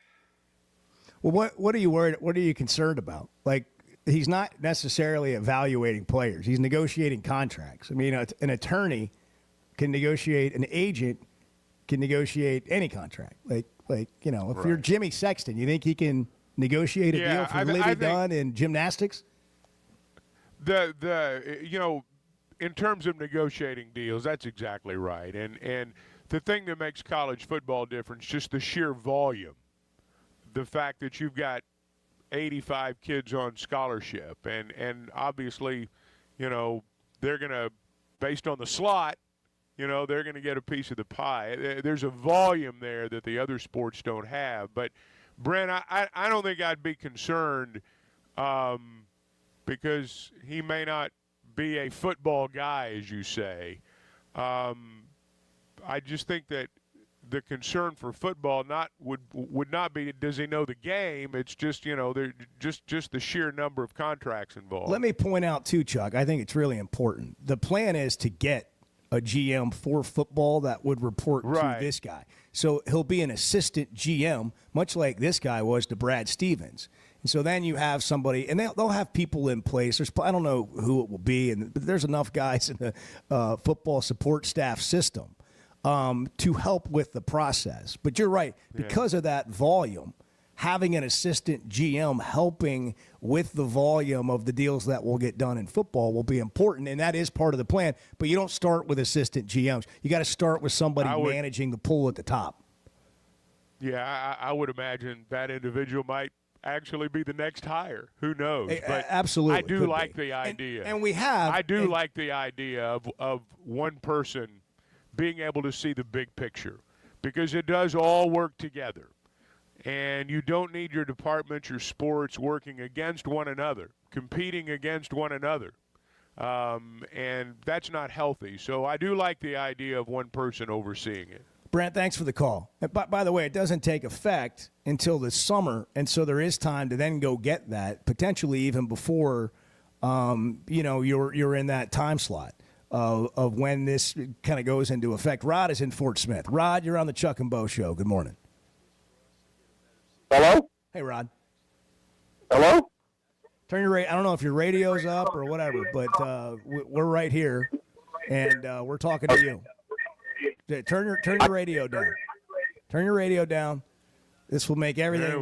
Speaker 7: Well, what are you worried? What are you concerned about? Like, he's not necessarily evaluating players. He's negotiating contracts. I mean, an attorney can negotiate. An agent can negotiate any contract. Like if you're Jimmy Sexton, you think he can negotiate a deal for Livy Dunn in gymnastics?
Speaker 4: In terms of negotiating deals, that's exactly right. And the thing that makes college football different is just the sheer volume. The fact that you've got 85 kids on scholarship, and obviously, they're going to, based on the slot, they're going to get a piece of the pie. There's a volume there that the other sports don't have. But, Brent, I don't think I'd be concerned because he may not be a football guy, as you say. I just think that the concern for football would not be does he know the game. It's just just the sheer number of contracts involved.
Speaker 7: Let me point out too, Chuck. I think it's really important. The plan is to get a GM for football that would report to this guy. So he'll be an assistant GM, much like this guy was to Brad Stevens. And so then you have somebody, and they'll have people in place. I don't know who it will be, but there's enough guys in the football support staff system to help with the process. But you're right. Because of that volume, having an assistant GM helping with the volume of the deals that will get done in football will be important, and that is part of the plan. But you don't start with assistant GMs. You got to start with somebody managing the pool at the top.
Speaker 4: Yeah, I would imagine that individual might actually be the next hire. Who knows? But
Speaker 7: absolutely.
Speaker 4: I do like the idea.
Speaker 7: And we have.
Speaker 4: I do like the idea of one person being able to see the big picture, because it does all work together. And you don't need your departments, your sports working against one another, competing against one another. And that's not healthy. So I do like the idea of one person overseeing it.
Speaker 7: Brent, thanks for the call. By the way, it doesn't take effect until the summer, and so there is time to then go get that, potentially even before you're in that time slot of when this kind of goes into effect. Rod is in Fort Smith. Rod, you're on the Chuck and Bo Show. Good morning.
Speaker 20: Hello?
Speaker 7: Hey, Rod.
Speaker 20: Hello?
Speaker 7: Turn your I don't know if your radio's up or whatever, but we're right here, and we're talking to you. Turn your radio down. Turn your radio down. This will make everything.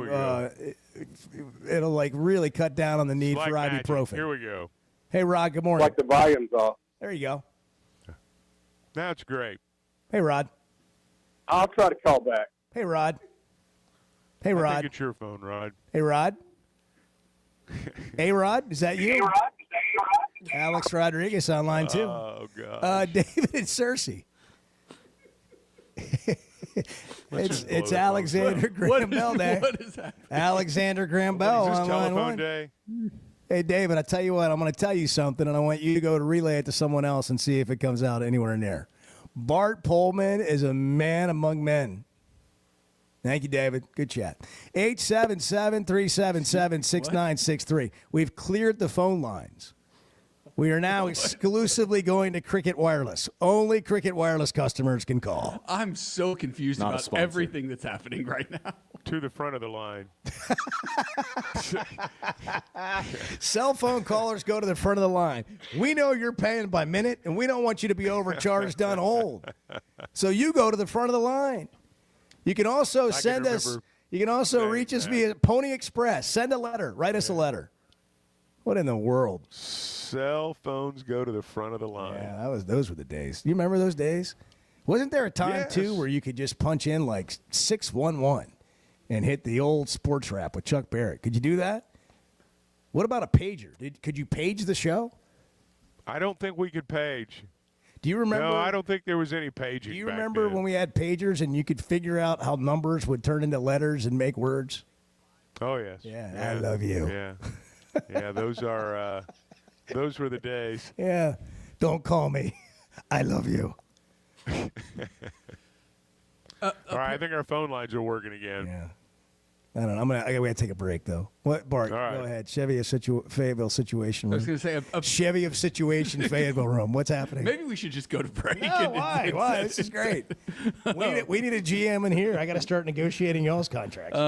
Speaker 7: It'll like really cut down on the need for ibuprofen.
Speaker 4: Here we go.
Speaker 7: Hey, Rod. Good morning.
Speaker 20: Like the volume's off.
Speaker 7: There you go.
Speaker 4: That's great.
Speaker 7: Hey, Rod.
Speaker 20: I'll try to call back.
Speaker 7: Hey, Rod. Hey, Rod.
Speaker 4: I think it's your phone, Rod.
Speaker 7: Hey, Rod. Hey, Rod. Is that you?
Speaker 20: Hey, Rod.
Speaker 7: Alex Rodriguez online too.
Speaker 4: Oh God.
Speaker 7: David and Cersei. it's Alexander Graham Bell Day.
Speaker 1: What is that?
Speaker 7: Alexander Graham Bell
Speaker 4: Is this
Speaker 7: on line
Speaker 4: telephone
Speaker 7: one.
Speaker 4: day?
Speaker 7: Hey, David, I tell you what, I'm going to tell you something, and I want you to go to relay it to someone else and see if it comes out anywhere near. Bart Pullman is a man among men. Thank you, David. Good chat. 877-377-6963. We've cleared the phone lines. We are now exclusively going to Cricket Wireless. Only Cricket Wireless customers can call.
Speaker 1: I'm so confused about everything that's happening right now.
Speaker 4: To the front of the line.
Speaker 7: Cell phone callers go to the front of the line. We know you're paying by minute, and we don't want you to be overcharged on hold. So you go to the front of the line. You can also send us. You can also reach us via Pony Express. Send a letter. Write us a letter. What in the world?
Speaker 4: Cell phones go to the front of the line.
Speaker 7: Yeah, those were the days. You remember those days? Wasn't there a time too where you could just punch in like 611 and hit the old sports rap with Chuck Barrett? Could you do that? What about a pager? Could you page the show?
Speaker 4: I don't think we could page.
Speaker 7: Do you remember?
Speaker 4: No, I don't think there was any paging.
Speaker 7: Do you remember when we had pagers and you could figure out how numbers would turn into letters and make words?
Speaker 4: Oh yes.
Speaker 7: Yeah. I love you.
Speaker 4: Yeah. Yeah, those were the days.
Speaker 7: Yeah. Don't call me. I love you.
Speaker 4: All right, I think our phone lines are working again.
Speaker 7: Yeah. I don't know. We got to take a break, though. What, Bart?
Speaker 4: All right.
Speaker 7: Go ahead. Chevy of Fayetteville Situation Room.
Speaker 1: I was going to say
Speaker 7: Chevy of Situation Fayetteville Room. What's happening?
Speaker 1: Maybe we should just go to break.
Speaker 7: No, why? Why? This is great. We need a GM in here. I got to start negotiating y'all's contracts.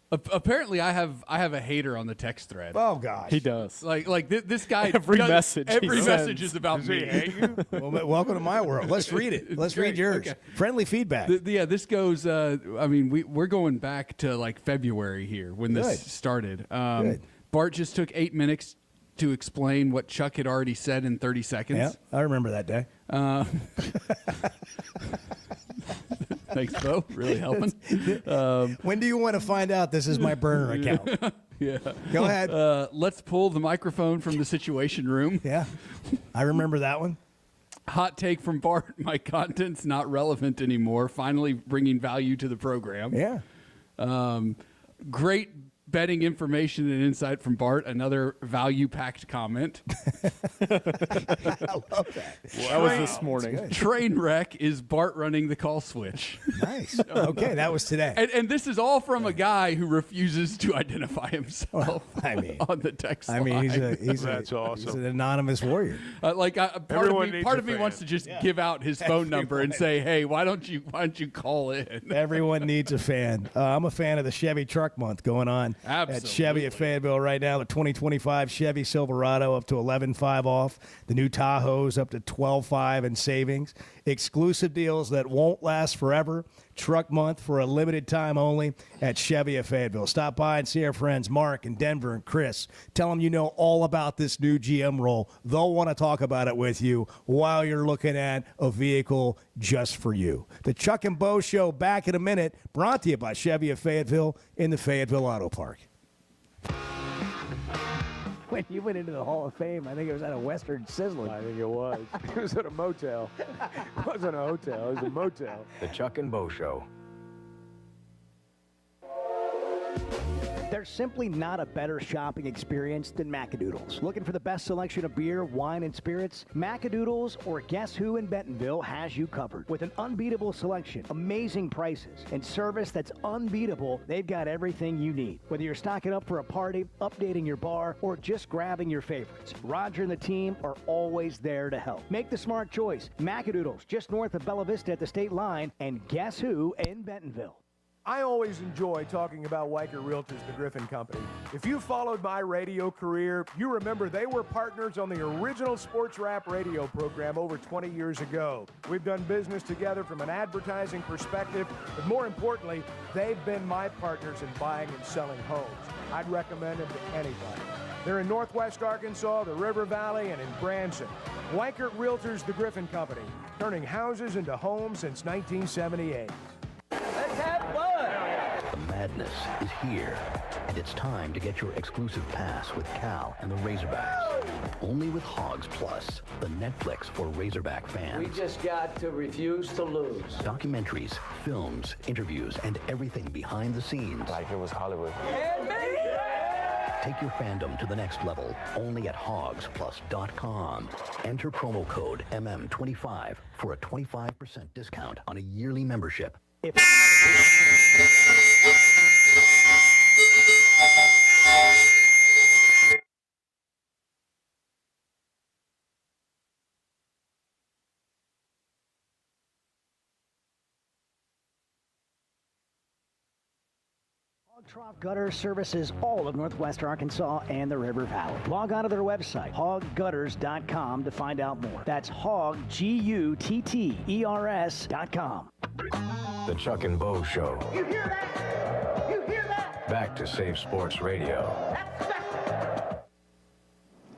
Speaker 1: Apparently, I have a hater on the text thread.
Speaker 7: Oh gosh,
Speaker 6: he does.
Speaker 1: Like this guy.
Speaker 6: Every message
Speaker 1: is about
Speaker 4: Does
Speaker 1: me.
Speaker 4: he hate you?
Speaker 7: Well, welcome to my world. Let's read it. Let's read yours.
Speaker 1: Okay.
Speaker 7: Friendly feedback.
Speaker 1: This goes. We're going back to like February here when this
Speaker 7: Good.
Speaker 1: started.
Speaker 7: Good.
Speaker 1: Bart just took 8 minutes to explain what Chuck had already said in 30 seconds.
Speaker 7: Yeah, I remember that day.
Speaker 1: Thanks, Bo. Really helping.
Speaker 7: When do you want to find out this is my burner account?
Speaker 1: Yeah.
Speaker 7: Go ahead.
Speaker 1: Let's pull the microphone from the Situation Room.
Speaker 7: Yeah, I remember that one.
Speaker 1: Hot take from Bart. My content's not relevant anymore. Finally bringing value to the program.
Speaker 7: Yeah.
Speaker 1: Great betting information and insight from Bart. Another value-packed comment.
Speaker 7: I love that.
Speaker 6: That was this morning.
Speaker 1: Train wreck is Bart running the call switch.
Speaker 7: Nice. Okay, that was today.
Speaker 1: And this is all from a guy who refuses to identify himself.
Speaker 7: I mean,
Speaker 1: on the text
Speaker 7: I mean,
Speaker 1: line.
Speaker 4: That's awesome.
Speaker 7: He's an anonymous warrior.
Speaker 1: Part
Speaker 4: Everyone needs
Speaker 1: of
Speaker 4: a
Speaker 1: me
Speaker 4: fan.
Speaker 1: wants to just give out his phone number and say, "Hey, why don't you call in?"
Speaker 7: Everyone needs a fan. I'm a fan of the Chevy Truck Month going on at
Speaker 1: Absolutely.
Speaker 7: Chevy at Fayetteville right now. The 2025 Chevy Silverado up to 11.5 off. The new Tahoe's up to 12.5 in savings. Exclusive deals that won't last forever. Truck Month for a limited time only at Chevy at Fayetteville. Stop by and see our friends Mark and Denver and Chris. Tell them you know all about this new GM role. They'll want to talk about it with you while you're looking at a vehicle just for you. The Chuck and Bo Show back in a minute. Brought to you by Chevy of Fayetteville in the Fayetteville Auto Park.
Speaker 5: When you went into the Hall of Fame, I think it was at a Western Sizzler.
Speaker 3: I think it was. It was at a motel. It wasn't a hotel. It was a motel.
Speaker 23: The Chuck and Bo Show.
Speaker 5: There's simply not a better shopping experience than Macadoodles. Looking for the best selection of beer, wine, and spirits? Macadoodles or Guess Who in Bentonville has you covered. With an unbeatable selection, amazing prices, and service that's unbeatable, they've got everything you need. Whether you're stocking up for a party, updating your bar, or just grabbing your favorites, Roger and the team are always there to help. Make the smart choice. Macadoodles, just north of Bella Vista at the state line, and Guess Who in Bentonville.
Speaker 3: I always enjoy talking about Weicker Realtors, the Griffin Company. If you followed my radio career, you remember they were partners on the original sports rap radio program over 20 years ago. We've done business together from an advertising perspective, but more importantly, they've been my partners in buying and selling homes. I'd recommend them to anybody. They're in Northwest Arkansas, the River Valley, and in Branson. Weicker Realtors, the Griffin Company, turning houses into homes since 1978.
Speaker 11: Let's have fun.
Speaker 8: The madness is here, and it's time to get your exclusive pass with Cal and the Razorbacks. Only with Hogs Plus, the Netflix for Razorback fans.
Speaker 11: We just got to refuse to lose.
Speaker 8: Documentaries, films, interviews, and everything behind the scenes.
Speaker 14: Like it was Hollywood.
Speaker 8: Take your fandom to the next level, only at hogsplus.com. Enter promo code MM25 for a 25% discount on a yearly membership.
Speaker 5: Trough Gutter services all of Northwest Arkansas and the River Valley. Log on to their website, hoggutters.com, to find out more. That's hog, Gutters.com.
Speaker 23: The Chuck and Bo Show.
Speaker 11: You hear that? You hear that?
Speaker 23: Back to Save Sports Radio.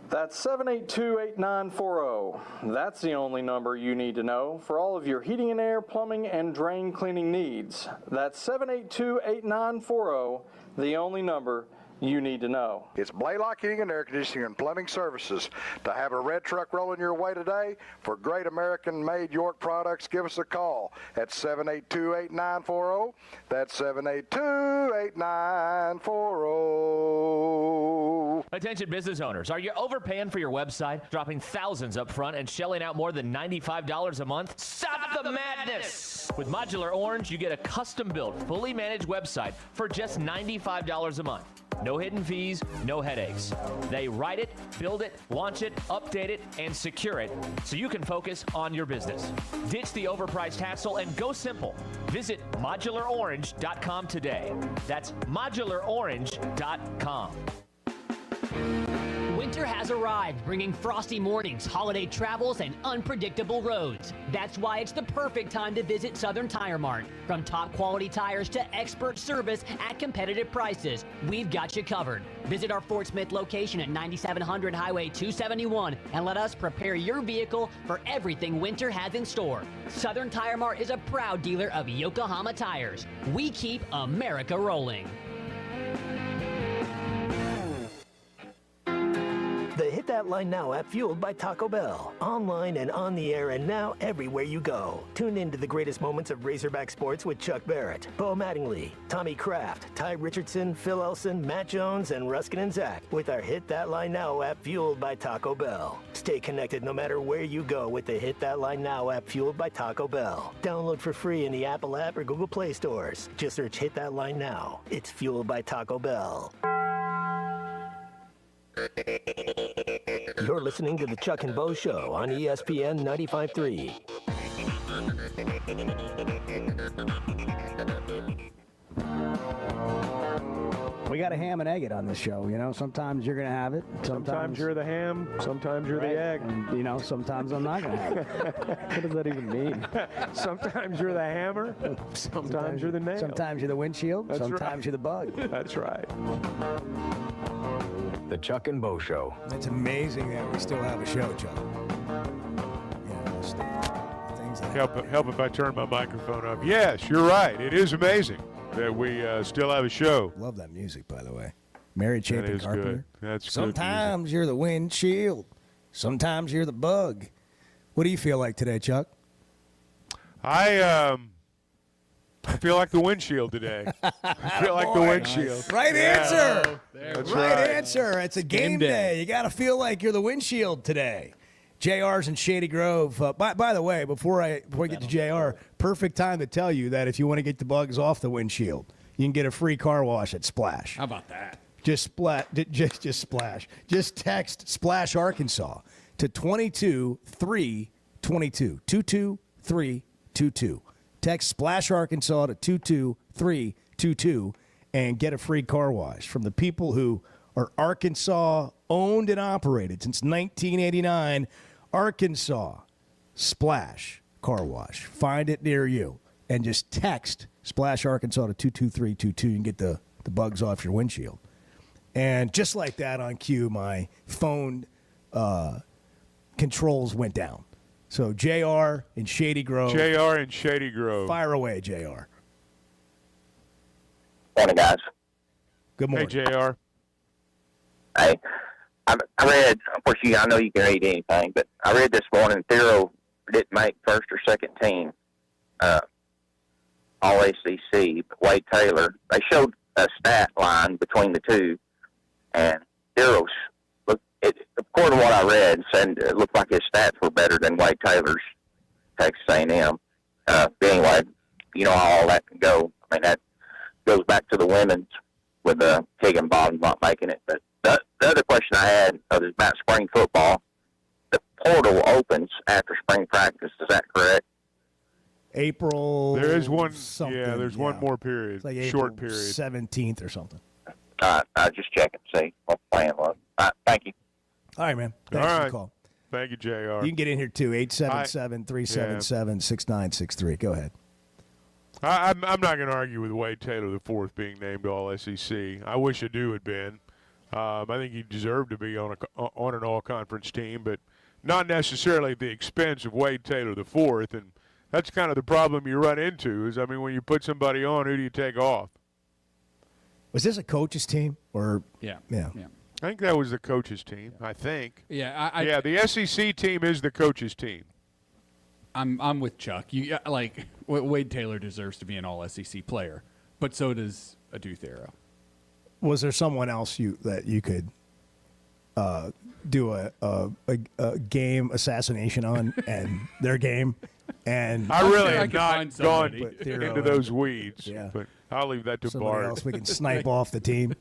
Speaker 9: That's 782-8940. That's the only number you need to know for all of your heating and air, plumbing, and drain cleaning needs. That's 782-8940, the only number you need to know.
Speaker 21: It's Blaylock Heating and Air Conditioning and Plumbing Services. To have a red truck rolling your way today for great American-made York products, give us a call at 782-8940. That's 782-8940.
Speaker 10: Attention business owners, are you overpaying for your website, dropping thousands up front and shelling out more than $95 a month? Stop the madness! With Modular Orange, you get a custom-built, fully managed website for just $95 a month. No hidden fees, no headaches. They write it, build it, launch it, update it, and secure it so you can focus on your business. Ditch the overpriced hassle and go simple. Visit modularorange.com today. That's modularorange.com.
Speaker 16: Winter has arrived, bringing frosty mornings, holiday travels, and unpredictable roads. That's why it's the perfect time to visit Southern Tire Mart. From top quality tires to expert service at competitive prices, we've got you covered. Visit our Fort Smith location at 9700 Highway 271 and let us prepare your vehicle for everything winter has in store. Southern Tire Mart is a proud dealer of Yokohama tires. We keep America rolling.
Speaker 13: The Hit That Line Now app, fueled by Taco Bell. Online and on the air and now everywhere you go. Tune in to the greatest moments of Razorback sports with Chuck Barrett, Bo Mattingly, Tommy Kraft, Ty Richardson, Phil Elson, Matt Jones, and Ruskin and Zach with our Hit That Line Now app, fueled by Taco Bell. Stay connected no matter where you go with the Hit That Line Now app, fueled by Taco Bell. Download for free in the Apple app or Google Play stores. Just search Hit That Line Now. It's fueled by Taco Bell. You're listening to the Chuck and Bo Show on ESPN 95.3.
Speaker 7: We got to ham and egg it on this show. You know, sometimes you're going to have it.
Speaker 3: Sometimes you're the ham. Sometimes you're the egg.
Speaker 7: And, you know, sometimes I'm not going to have it. What does that even mean?
Speaker 3: Sometimes you're the hammer. Sometimes you're the nail.
Speaker 7: Sometimes you're the windshield.
Speaker 3: That's
Speaker 7: Sometimes
Speaker 3: right.
Speaker 7: you're the bug.
Speaker 3: That's right.
Speaker 23: The Chuck and Bo Show.
Speaker 7: It's amazing that we still have a show, Chuck. Things that
Speaker 4: Help if I turn my microphone up. Yes, you're right. It is amazing that we still have a show.
Speaker 7: Love that music, by the way. Mary
Speaker 4: That
Speaker 7: Chapin
Speaker 4: is
Speaker 7: Carpenter.
Speaker 4: good. That's good
Speaker 7: Sometimes you're the windshield. Sometimes you're the bug. What do you feel like today, Chuck?
Speaker 4: I feel like the windshield today. I feel like the windshield.
Speaker 7: Right answer.
Speaker 4: That's
Speaker 7: right answer. It's a game day. You got to feel like you're the windshield today. JR's in Shady Grove. By the way, before we get to JR, perfect time to tell you that if you want to get the bugs off the windshield, you can get a free car wash at Splash.
Speaker 1: How about that?
Speaker 7: Just Splash. Just text Splash Arkansas to 22322. 22322. Text Splash Arkansas to 22322 and get a free car wash from the people who are Arkansas owned and operated since 1989. Arkansas Splash Car Wash. Find it near you and just text Splash Arkansas to 22322. You can get the bugs off your windshield. And just like that on cue, my phone controls went down. So JR in Shady Grove.
Speaker 4: JR in Shady Grove.
Speaker 7: Fire away, JR.
Speaker 12: Morning, guys.
Speaker 7: Good morning.
Speaker 4: Hey, JR.
Speaker 12: Hey, I read, of course, I know you can read anything, but I read this morning Thero didn't make first or second team All ACC, but Wade Taylor, they showed a stat line between the two, and Thero's, according to what I read, said it looked like his stats were better than Wade Taylor's Texas A&M. Anyway, you know how all that can go. I mean, that goes back to the women's with Higginbottom not making it. But the other question I had is about spring football. The portal opens after spring practice. Is that correct?
Speaker 7: April.
Speaker 4: There is one.
Speaker 7: Something,
Speaker 4: Yeah, there's one more period.
Speaker 7: It's like
Speaker 4: short
Speaker 7: April
Speaker 4: period.
Speaker 7: 17th or something.
Speaker 12: I'll just check and see what the plan was. Thank you.
Speaker 7: All right, man. Thanks
Speaker 4: All
Speaker 7: for
Speaker 4: right.
Speaker 7: the call.
Speaker 4: Thank you, JR.
Speaker 7: You can get in here, too. 877-377-6963. Go ahead.
Speaker 4: I'm not going to argue with Wade Taylor IV being named All SEC. I wish Adu had been. I think he deserved to be on an all-conference team, but not necessarily at the expense of Wade Taylor IV. And that's kind of the problem you run into is, I mean, when you put somebody on, who do you take off?
Speaker 7: Was this a coach's team? Or
Speaker 1: Yeah.
Speaker 4: I think that was the coach's team, I think.
Speaker 1: Yeah,
Speaker 4: the SEC team is the coach's team.
Speaker 1: I'm with Chuck. Wade Taylor deserves to be an All SEC player, but so does Adu Thero.
Speaker 7: Was there someone else that you could do a game assassination on and their game. And
Speaker 4: I really have
Speaker 1: find
Speaker 4: not gone
Speaker 1: somebody.
Speaker 4: into those weeds,
Speaker 7: Yeah.
Speaker 4: but I'll leave that to
Speaker 7: somebody
Speaker 4: Bart.
Speaker 7: else we can snipe off the team.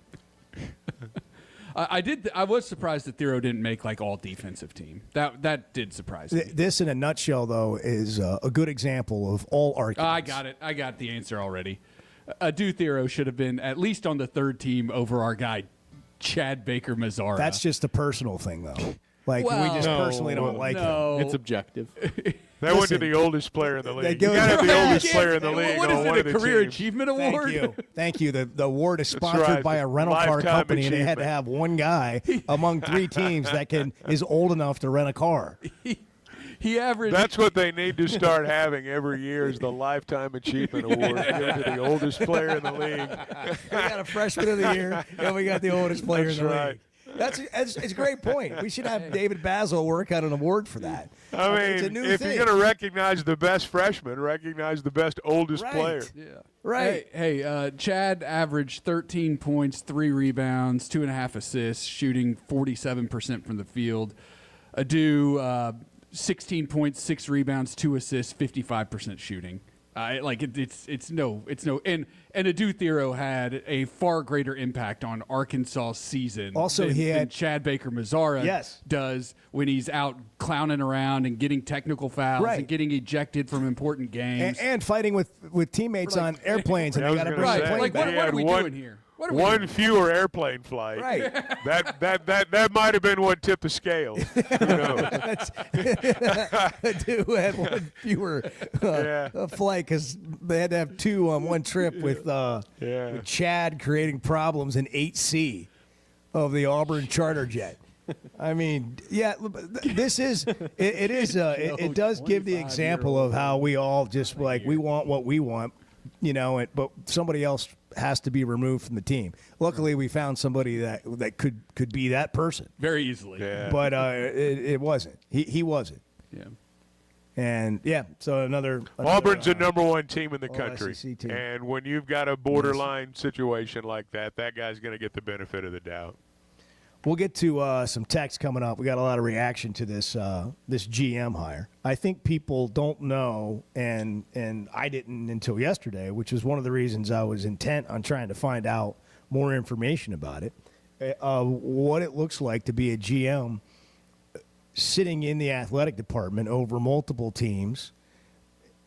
Speaker 1: I was surprised that Thero didn't make like all defensive team. That did surprise me.
Speaker 7: This, in a nutshell, though, is a good example of all arguments.
Speaker 1: I got it. I got the answer already. Adu Thero should have been at least on the third team over our guy, Chad Baker Mazzara.
Speaker 7: That's just a personal thing, though. Like, we just personally don't like him.
Speaker 6: It's objective.
Speaker 4: They went to the oldest player in the league.
Speaker 7: go-
Speaker 4: You got to have the
Speaker 7: Yeah,
Speaker 4: oldest
Speaker 7: yeah.
Speaker 4: player in the league
Speaker 1: What
Speaker 4: on
Speaker 1: is
Speaker 4: one
Speaker 1: it,
Speaker 4: of
Speaker 1: a
Speaker 4: the
Speaker 1: career
Speaker 4: teams.
Speaker 1: achievement award?
Speaker 7: Thank you. The award is
Speaker 4: That's
Speaker 7: sponsored
Speaker 4: right.
Speaker 7: by a rental car
Speaker 4: Lifetime
Speaker 7: company, and they had to
Speaker 4: achievement.
Speaker 7: have one guy among 3 teams that is old enough to rent a car.
Speaker 1: He averaged.
Speaker 4: That's what they need to start having every year is the Lifetime Achievement Award. Give it to the oldest player in the league.
Speaker 7: We got a freshman of the year, and we got the oldest player
Speaker 4: That's
Speaker 7: in the
Speaker 4: right.
Speaker 7: league. It's a great point. We should have David Basil work out an award for that.
Speaker 4: I mean,
Speaker 7: it's a new
Speaker 4: if
Speaker 7: thing.
Speaker 4: you're going to recognize the best freshman, recognize the best oldest player.
Speaker 1: Yeah.
Speaker 7: Right.
Speaker 1: Hey, Chad averaged 13 points, 3 rebounds, 2.5 assists, shooting 47% from the field. Adu, 16 points, 6 rebounds, 2 assists, 55% shooting. It's no, and Adu Thero had a far greater impact on Arkansas' season.
Speaker 7: Also,
Speaker 1: than Chad Baker Mazzara
Speaker 7: Yes.
Speaker 1: does when he's out clowning around and getting technical fouls
Speaker 7: Right.
Speaker 1: and getting ejected from important games.
Speaker 7: And fighting with teammates on airplanes, and
Speaker 4: I
Speaker 7: they
Speaker 4: was
Speaker 7: got to
Speaker 4: gonna
Speaker 7: bring
Speaker 4: say,
Speaker 7: the plane
Speaker 1: Like,
Speaker 7: back.
Speaker 1: what are we
Speaker 4: one-
Speaker 1: doing here? What are we
Speaker 4: One
Speaker 1: doing?
Speaker 4: fewer airplane flight.
Speaker 7: Right.
Speaker 4: That might have been what tipped the scale. Who knows?
Speaker 7: Adu had one fewer flight because they had to have 2 on one trip with Chad creating problems in 8C of the Auburn charter jet. I mean, yeah, this is it does give the example of how we all just like we want what we want, but somebody else has to be removed from the team. Luckily, we found somebody that could be that person
Speaker 1: very easily.
Speaker 4: Yeah.
Speaker 7: but it wasn't. He wasn't.
Speaker 1: Yeah.
Speaker 7: And so another
Speaker 4: Auburn's the number 1 team in the
Speaker 7: all
Speaker 4: country.
Speaker 7: SEC team.
Speaker 4: And when you've got a borderline situation like that guy's going to get the benefit of the doubt.
Speaker 7: We'll get to some text coming up. We got a lot of reaction to this GM hire. I think people don't know, and I didn't until yesterday, which is one of the reasons I was intent on trying to find out more information about it, what it looks like to be a GM sitting in the athletic department over multiple teams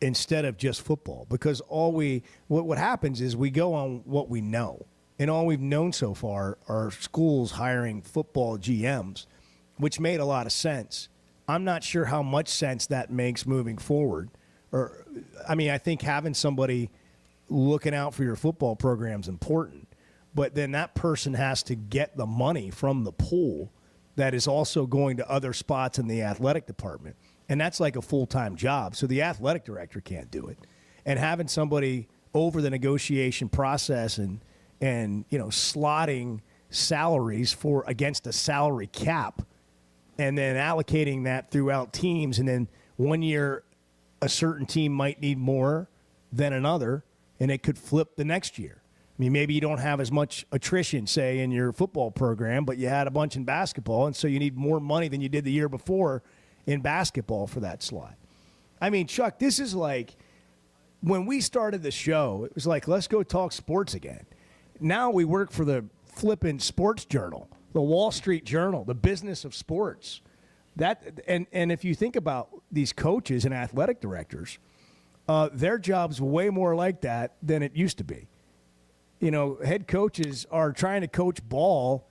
Speaker 7: instead of just football. Because what happens is we go on what we know. And all we've known so far are schools hiring football GMs, which made a lot of sense. I'm not sure how much sense that makes moving forward. I think having somebody looking out for your football program is important, but then that person has to get the money from the pool that is also going to other spots in the athletic department. And that's like a full-time job. So the athletic director can't do it. And having somebody over the negotiation process and slotting salaries against a salary cap and then allocating that throughout teams. And then one year a certain team might need more than another, and it could flip the next year. I mean, maybe you don't have as much attrition, say, in your football program, but you had a bunch in basketball, and so you need more money than you did the year before in basketball for that slot. I mean, Chuck, this is like when we started the show, it was like, let's go talk sports again. Now we work for the flippin' sports journal, the Wall Street Journal, the business of sports. And if you think about these coaches and athletic directors, their job's way more like that than it used to be. Head coaches are trying to coach ball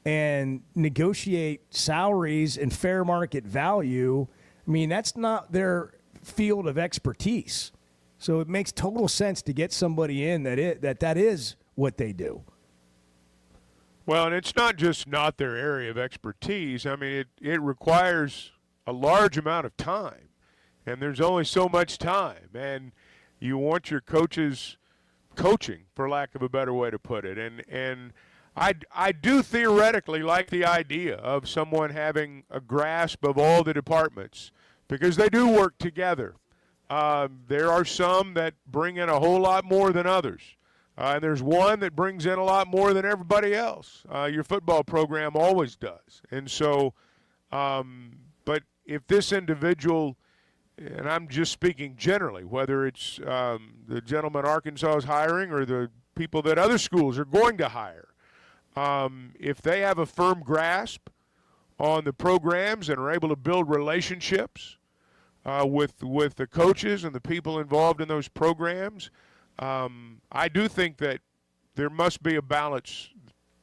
Speaker 7: and negotiate salaries and fair market value. I mean, that's not their field of expertise. So it makes total sense to get somebody in that is what they do.
Speaker 4: Well, and it's not just not their area of expertise. I mean, it requires a large amount of time, and there's only so much time. And you want your coaches coaching, for lack of a better way to put it. And I do theoretically like the idea of someone having a grasp of all the departments because they do work together. There are some that bring in a whole lot more than others. And there's one that brings in a lot more than everybody else. Your football program always does. And so, but if this individual, and I'm just speaking generally, whether it's the gentleman Arkansas is hiring or the people that other schools are going to hire, if they have a firm grasp on the programs and are able to build relationships with the coaches and the people involved in those programs, I do think that there must be a balance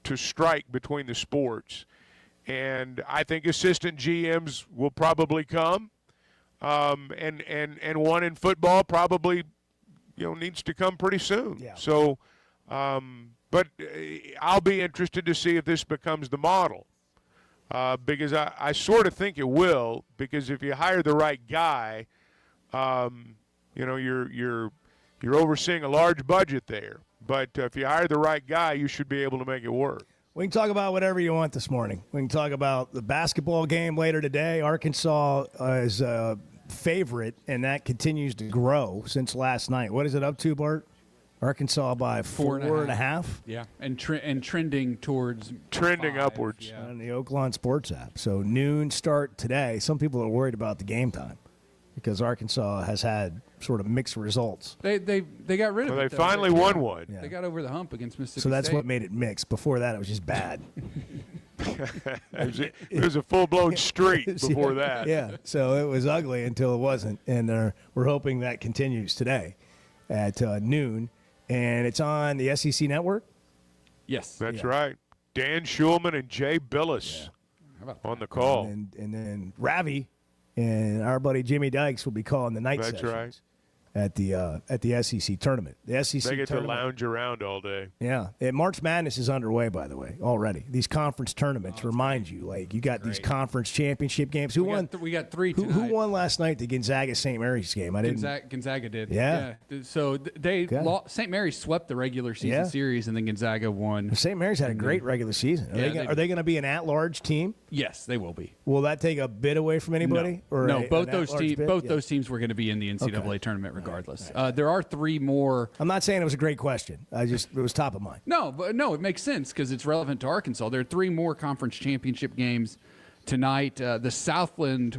Speaker 4: to strike between the sports. And I think assistant GMs will probably come. And one in football probably, needs to come pretty soon.
Speaker 7: Yeah.
Speaker 4: So, but I'll be interested to see if this becomes the model. Because I sort of think it will, because if you hire the right guy, you're overseeing a large budget there. But if you hire the right guy, you should be able to make it work.
Speaker 7: We can talk about whatever you want this morning. We can talk about the basketball game later today. Arkansas is a favorite, and that continues to grow since last night. What is it up to, Bart? Arkansas by 4.5.
Speaker 1: Yeah, and trending towards
Speaker 4: upwards.
Speaker 1: Yeah.
Speaker 7: On the Oaklawn Sports app. So noon start today. Some people are worried about the game time because Arkansas has had sort of mixed results.
Speaker 1: They got rid of it.
Speaker 4: They finally won one.
Speaker 1: They got over the hump against Mississippi
Speaker 7: So that's
Speaker 1: State.
Speaker 7: what made it mixed. Before that, it was just bad.
Speaker 4: It was a full-blown streak before that.
Speaker 7: Yeah, so it was ugly until it wasn't. And we're hoping that continues today at noon. And it's on the SEC Network?
Speaker 1: Yes.
Speaker 4: That's right. Dan Schulman and Jay Billis on the call.
Speaker 7: And then Ravi and our buddy Jimmy Dykes will be calling the night
Speaker 4: That's
Speaker 7: sessions
Speaker 4: right.
Speaker 7: at the SEC tournament. The SEC
Speaker 4: They get to
Speaker 7: tournament.
Speaker 4: lounge around all day.
Speaker 7: Yeah. And March Madness is underway, by the way, already. These conference tournaments remind you, like, you got these conference championship games. Who won?
Speaker 1: We got three tonight.
Speaker 7: Who won last night, the Gonzaga-St. Mary's game? I didn't.
Speaker 1: Gonzaga did.
Speaker 7: Yeah.
Speaker 1: So St. Mary's swept the regular season series, and then Gonzaga won.
Speaker 7: St. Mary's had a great regular season. Are they going to be an at-large team?
Speaker 1: Yes, they will be.
Speaker 7: Will that take a bid away from anybody?
Speaker 1: No, both those teams were going to be in the NCAA tournament regardless. There are three more.
Speaker 7: I'm not saying it was a great question. it was top of mind.
Speaker 1: No, it makes sense because it's relevant to Arkansas. There are three more conference championship games tonight. The Southland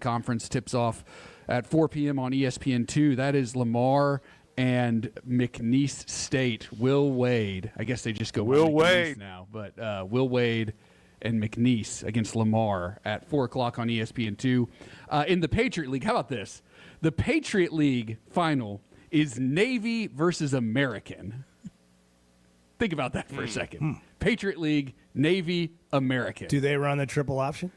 Speaker 1: Conference tips off at 4 p.m. on ESPN2. That is Lamar and McNeese State. Will Wade. I guess they just go
Speaker 4: Will
Speaker 1: McNeese
Speaker 4: Wade
Speaker 1: now, but Will Wade and McNeese against Lamar at 4 o'clock on ESPN2. In the Patriot League, how about this? The Patriot League final is Navy versus American. Think about that for a second. Patriot League, Navy, American.
Speaker 7: Do they run the triple option?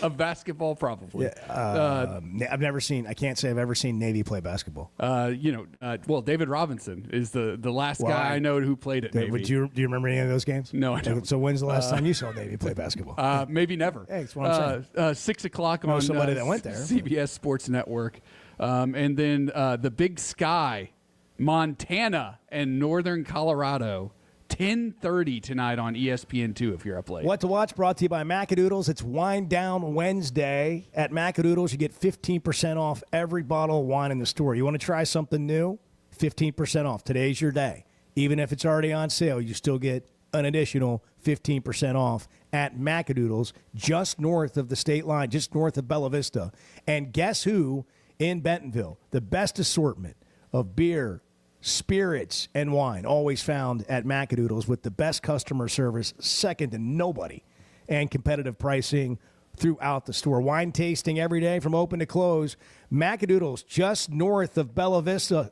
Speaker 1: Of basketball, probably.
Speaker 7: Yeah, I've never seen. I can't say I've ever seen Navy play basketball.
Speaker 1: Well, David Robinson is the last guy I know who played at Navy.
Speaker 7: Do you remember any of those games?
Speaker 1: No, I don't.
Speaker 7: So when's the last time you saw Navy play basketball?
Speaker 1: Maybe never.
Speaker 7: Hey, that's what I'm saying.
Speaker 1: 6 o'clock on
Speaker 7: somebody that went there.
Speaker 1: CBS Sports Network, and then the Big Sky, Montana and Northern Colorado. 10:30 tonight on ESPN2 if you're up late.
Speaker 7: What to watch brought to you by Macadoodles. It's Wine Down Wednesday. At Macadoodles, you get 15% off every bottle of wine in the store. You want to try something new? 15% off. Today's your day. Even if it's already on sale, you still get an additional 15% off at Macadoodles, just north of the state line, just north of Bella Vista. And guess who in Bentonville? The best assortment of beer, spirits, and wine, always found at Macadoodles with the best customer service, second to nobody, and competitive pricing throughout the store. Wine tasting every day from open to close. Macadoodles just north of Bella Vista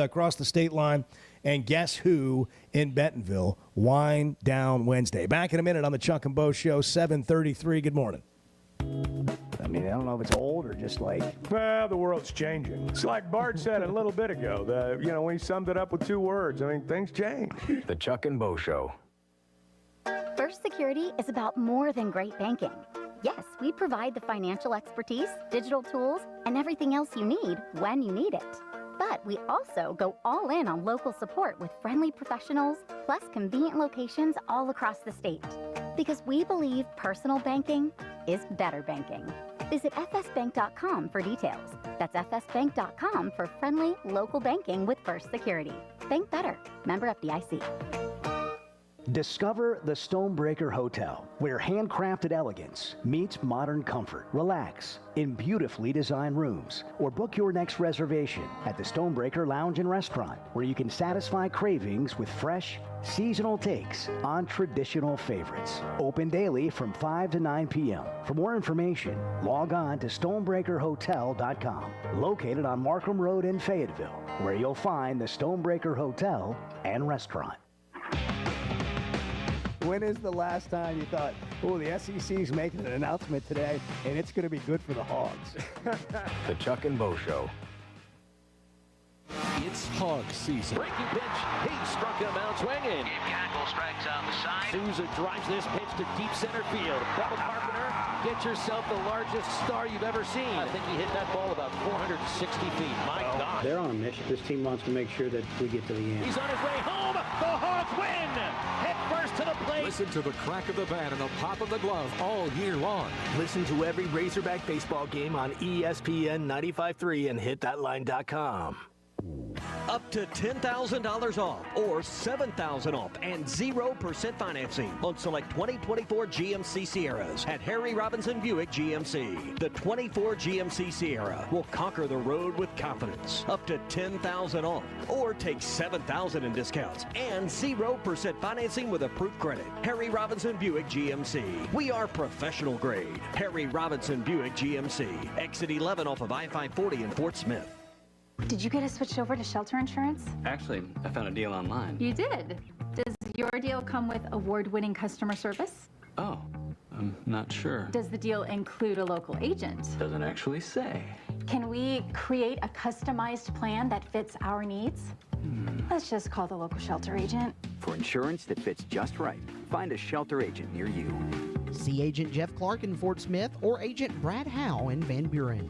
Speaker 7: across the state line. And guess who in Bentonville? Wine Down Wednesday. Back in a minute on the Chuck and Bo Show, 7:33. Good morning.
Speaker 5: I mean, I don't know if it's old or just like...
Speaker 3: Well, the world's changing. It's like Bart said a little bit ago. When he summed it up with 2 words. I mean, things change.
Speaker 23: The Chuck and Bo Show.
Speaker 2: First Security is about more than great banking. Yes, we provide the financial expertise, digital tools, and everything else you need when you need it. But we also go all in on local support with friendly professionals, plus convenient locations all across the state. Because we believe personal banking is better banking. Visit fsbank.com for details. That's fsbank.com for friendly, local banking with First Security. Bank better. Member FDIC.
Speaker 5: Discover the Stonebreaker Hotel, where handcrafted elegance meets modern comfort. Relax in beautifully designed rooms, or book your next reservation at the Stonebreaker Lounge and Restaurant, where you can satisfy cravings with fresh, seasonal takes on traditional favorites. Open daily from 5 to 9 p.m. For more information, log on to stonebreakerhotel.com, located on Markham Road in Fayetteville, where you'll find the Stonebreaker Hotel and Restaurant.
Speaker 7: When is the last time you thought, oh, the SEC's making an announcement today, and it's going to be good for the Hogs?
Speaker 23: The Chuck and Bo Show.
Speaker 15: It's Hogs season.
Speaker 11: Breaking pitch. He struck him out swinging.
Speaker 10: Gackle strikes out the side.
Speaker 11: Souza drives this pitch to deep center field. Bubba Carpenter, get yourself the largest star you've ever seen. I think he hit that ball about 460 feet. My God.
Speaker 17: They're on a mission. This team wants to make sure that we get to the end.
Speaker 11: He's on his way home. The Hogs win. Head first to the plate.
Speaker 15: Listen to the crack of the bat and the pop of the glove all year long.
Speaker 13: Listen to every Razorback baseball game on ESPN 95.3 and hitthatline.com.
Speaker 18: Up to $10,000 off or $7,000 off and 0% financing on select 2024 GMC Sierras at Harry Robinson Buick GMC. The 24 GMC Sierra will conquer the road with confidence. Up to $10,000 off or take $7,000 in discounts and 0% financing with approved credit. Harry Robinson Buick GMC. We are professional grade. Harry Robinson Buick GMC. Exit 11 off of I-540 in Fort Smith.
Speaker 22: Did you get us switched over to shelter insurance?
Speaker 24: Actually, I found a deal online.
Speaker 22: You did. Does your deal come with award-winning customer service?
Speaker 24: Oh, I'm not sure.
Speaker 22: Does the deal include a local agent?
Speaker 24: Doesn't actually say.
Speaker 22: Can we create a customized plan that fits our needs? Let's just call the local shelter agent.
Speaker 25: For insurance that fits just right, find a shelter agent near you.
Speaker 26: See Agent Jeff Clark in Fort Smith or Agent Brad Howe in Van Buren.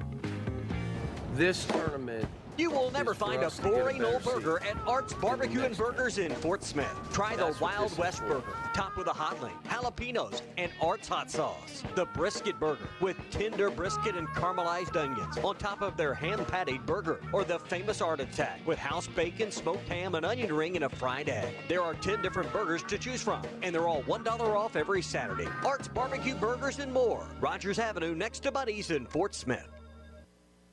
Speaker 11: This tournament.
Speaker 18: You will never find a boring old burger at Art's Barbecue and Burgers in Fort Smith. Try the Wild West Burger, topped with a hot link, jalapenos, and Art's hot sauce. The Brisket Burger, with tender brisket and caramelized onions on top of their hand-patted burger. Or the famous Art Attack, with house bacon, smoked ham, an onion ring, and a fried egg. There are 10 different burgers to choose from, and they're all $1 off every Saturday. Art's Barbecue Burgers and more. Rogers Avenue, next to Buddy's in Fort Smith.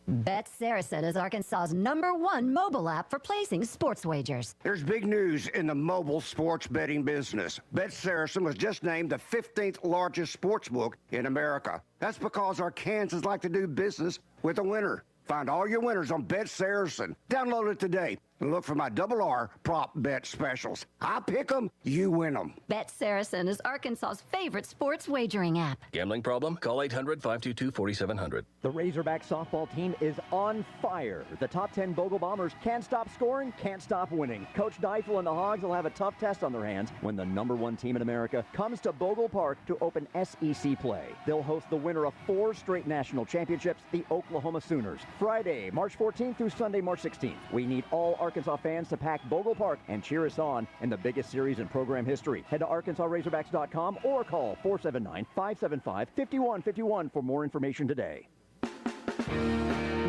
Speaker 27: Bet Saracen is Arkansas's #1 mobile app for placing sports wagers.
Speaker 28: There's big news in the mobile sports betting business. Bet Saracen was just named the 15th largest sports book in America. That's because Arkansans like to do business with a winner. Find all your winners on Bet Saracen. Download it today and look for my RR prop bet specials. I pick them, you win them.
Speaker 27: Bet Saracen is Arkansas's favorite sports wagering app.
Speaker 29: Gambling problem? Call 800-522-4700.
Speaker 30: The Razorback softball team is on fire. The top 10 Bogle Bombers can't stop scoring, can't stop winning. Coach Deifel and the Hogs will have a tough test on their hands when the #1 team in America comes to Bogle Park to open SEC play. They'll host the winner of 4 straight national championships, the Oklahoma Sooners. Friday, March 14th through Sunday, March 16th. We need all Arkansas fans to pack Bogle Park and cheer us on in the biggest series in program history. Head to ArkansasRazorbacks.com or call 479-575-5151 for more information today.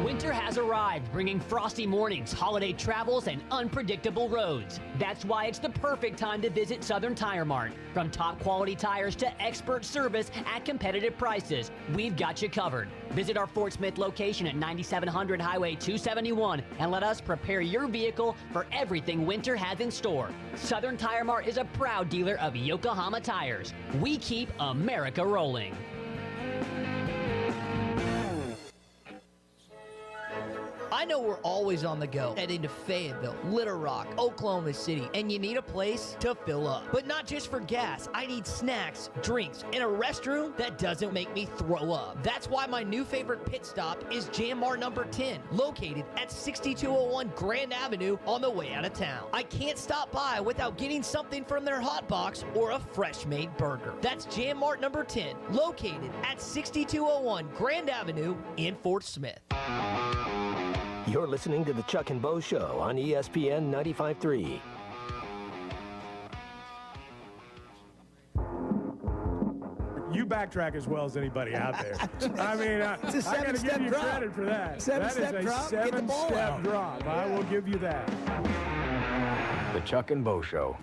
Speaker 16: Winter has arrived, bringing frosty mornings, holiday travels, and unpredictable roads. That's why it's the perfect time to visit Southern Tire Mart. From top quality tires to expert service at competitive prices, we've got you covered. Visit our Fort Smith location at 9700 Highway 271 and let us prepare your vehicle for everything winter has in store. Southern Tire Mart is a proud dealer of Yokohama tires. We keep America rolling.
Speaker 31: I know we're always on the go, heading to Fayetteville, Little Rock, Oklahoma City, and you need a place to fill up. But not just for gas, I need snacks, drinks, and a restroom that doesn't make me throw up. That's why my new favorite pit stop is Jam Mart number 10, located at 6201 Grand Avenue on the way out of town. I can't stop by without getting something from their hot box or a fresh-made burger. That's Jam Mart number 10, located at 6201 Grand Avenue in Fort Smith.
Speaker 13: You're listening to the Chuck and Bo Show on ESPN 95.3.
Speaker 3: You backtrack as well as anybody out there. I mean, I got to give you credit for that. That is a seven-step drop. I will give you that.
Speaker 23: The Chuck and Bo Show.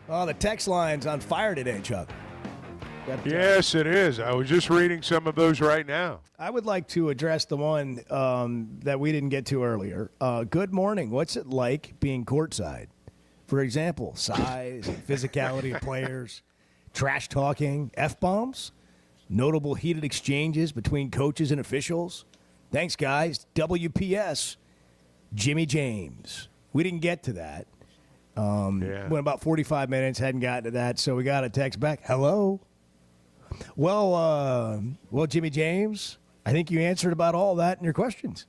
Speaker 7: Oh, the text line's on fire today, Chuck.
Speaker 1: Yes, it is. I was just reading some of those right now.
Speaker 7: I would like to address the one that we didn't get to earlier. Good morning. What's it like being courtside? For example, size, physicality of players, trash talking, F-bombs, notable heated exchanges between coaches and officials. Thanks, guys. WPS, Jimmy James. We didn't get to that. Went about 45 minutes, hadn't gotten to that, so we got a text back. Hello? Well, Jimmy James, I think you answered about all that in your questions.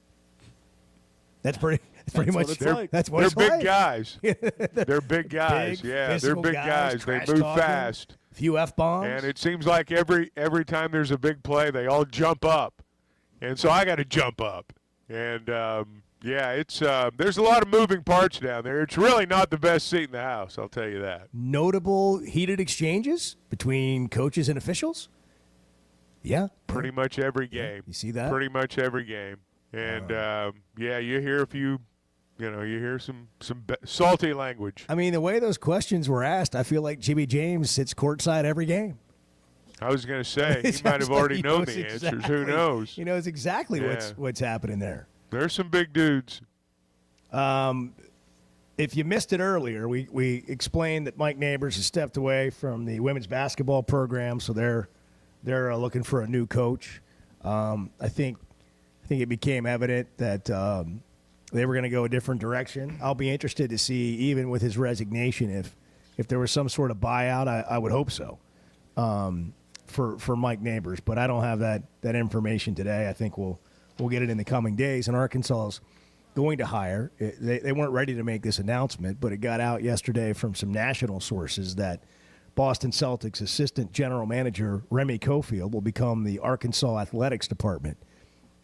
Speaker 7: That's pretty much. That's what it's like.
Speaker 1: They're big guys. They're big guys. They're big guys. They move fast.
Speaker 7: A few F-bombs.
Speaker 1: And it seems like every time there's a big play, they all jump up, and so I got to jump up. And it's there's a lot of moving parts down there. It's really not the best seat in the house, I'll tell you that.
Speaker 7: Notable heated exchanges between coaches and officials? Yeah.
Speaker 1: Pretty much every game.
Speaker 7: You see that?
Speaker 1: Pretty much every game. And, you hear a few, you hear some salty language.
Speaker 7: I mean, the way those questions were asked, I feel like Jimmy James sits courtside every game.
Speaker 1: I was going to say, he might have already known the answers. Who knows?
Speaker 7: He knows exactly what's happening there.
Speaker 1: There's some big dudes.
Speaker 7: If you missed it earlier, we explained that Mike Neighbors has stepped away from the women's basketball program, so they're looking for a new coach. I think it became evident that they were going to go a different direction. I'll be interested to see, even with his resignation, if there was some sort of buyout. I would hope so for Mike Neighbors, but I don't have that information today. I think we'll get it in the coming days. And Arkansas is going to hire. They weren't ready to make this announcement, but it got out yesterday from some national sources that Boston Celtics assistant general manager Remy Cofield will become the Arkansas Athletics Department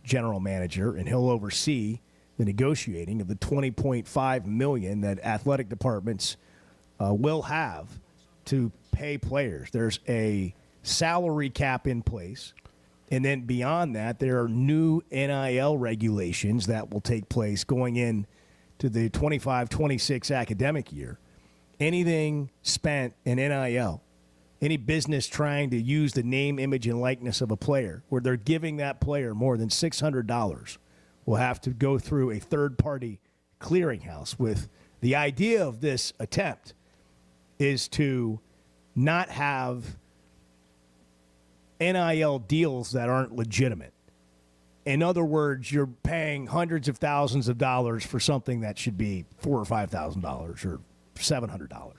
Speaker 7: general manager, and he'll oversee the negotiating of the $20.5 million that athletic departments will have to pay players. There's a salary cap in place. And then beyond that, there are new NIL regulations that will take place going in to the 25-26 academic year. Anything spent in NIL, any business trying to use the name, image, and likeness of a player, where they're giving that player more than $600, will have to go through a third-party clearinghouse. With the idea of this attempt is to not have NIL deals that aren't legitimate. In other words, you're paying hundreds of thousands of dollars for something that should be $4,000 or $5,000 or $700.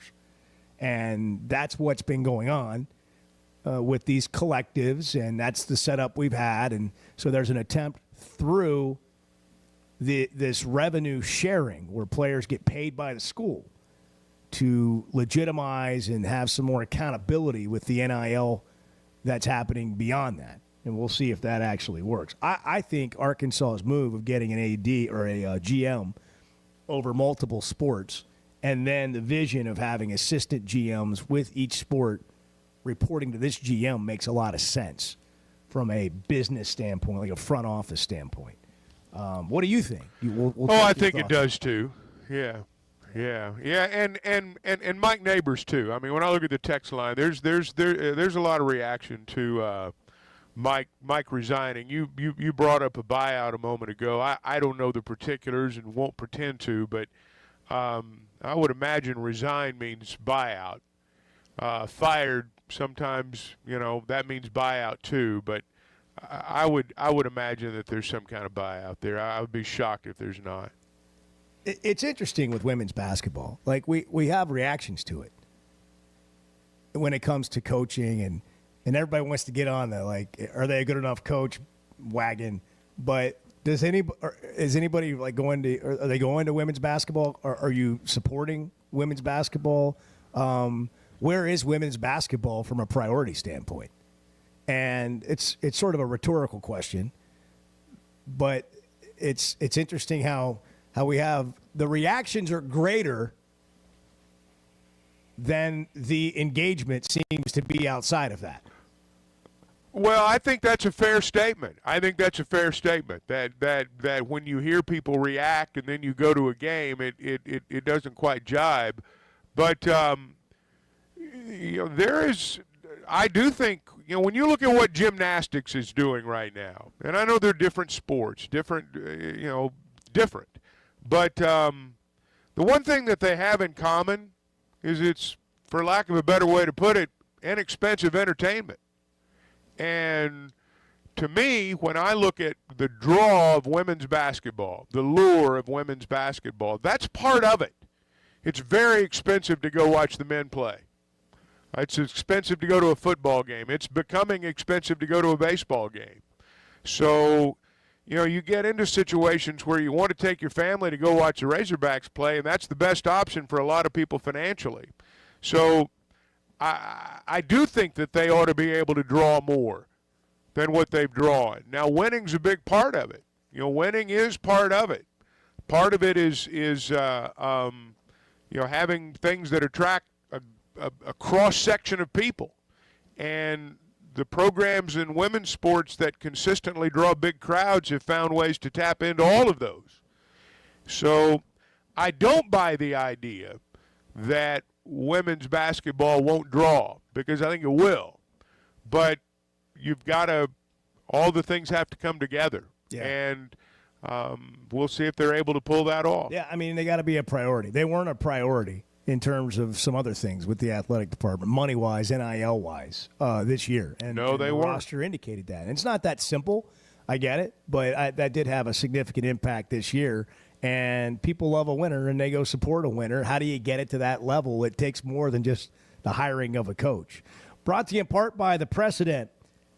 Speaker 7: And that's what's been going on with these collectives, and that's the setup we've had. And so there's an attempt through this revenue sharing where players get paid by the school to legitimize and have some more accountability with the NIL that's happening beyond that. And we'll see if that actually works. I think Arkansas's move of getting an AD or a GM over multiple sports, and then the vision of having assistant GMs with each sport reporting to this GM, makes a lot of sense from a business standpoint, like a front office standpoint. What do you think?
Speaker 1: I think it does too. Yeah. And Mike Neighbors too. I mean, when I look at the text line, there's a lot of reaction to Mike resigning. You brought up a buyout a moment ago. I don't know the particulars and won't pretend to, but I would imagine resign means buyout. Fired sometimes, that means buyout too. But I would imagine that there's some kind of buyout there. I would be shocked if there's not.
Speaker 7: It's interesting with women's basketball. Like we have reactions to it when it comes to coaching, and everybody wants to get on the are they a good enough coach wagon? But is anybody like going to? Are they going to women's basketball? Are you supporting women's basketball? Where is women's basketball from a priority standpoint? And it's sort of a rhetorical question, but it's interesting how we have the reactions are greater than the engagement seems to be outside of that.
Speaker 1: Well, I think that's a fair statement. That when you hear people react and then you go to a game, it doesn't quite jibe. But I do think, when you look at what gymnastics is doing right now, and I know they're different sports, different. But the one thing that they have in common is it's, for lack of a better way to put it, inexpensive entertainment. And to me, when I look at the draw of women's basketball, the lure of women's basketball, that's part of it. It's very expensive to go watch the men play. It's expensive to go to a football game. It's becoming expensive to go to a baseball game. So, you get into situations where you want to take your family to go watch the Razorbacks play, and that's the best option for a lot of people financially. So I do think that they ought to be able to draw more than what they've drawn. Now, winning's a big part of it. Winning is part of it. Part of it is having things that attract a cross-section of people. And the programs in women's sports that consistently draw big crowds have found ways to tap into all of those. So I don't buy the idea that women's basketball won't draw, because I think it will. But you've got to, all the things have to come together. Yeah. And we'll see if they're able to pull that off.
Speaker 7: Yeah, I mean, they got to be a priority. They weren't a priority in terms of some other things with the athletic department, money-wise, NIL-wise, this year. And
Speaker 1: no, they
Speaker 7: the
Speaker 1: weren't.
Speaker 7: roster indicated that. And it's not that simple. I get it. But that did have a significant impact this year. And people love a winner, and they go support a winner. How do you get it to that level? It takes more than just the hiring of a coach. Brought to you in part by the Precedent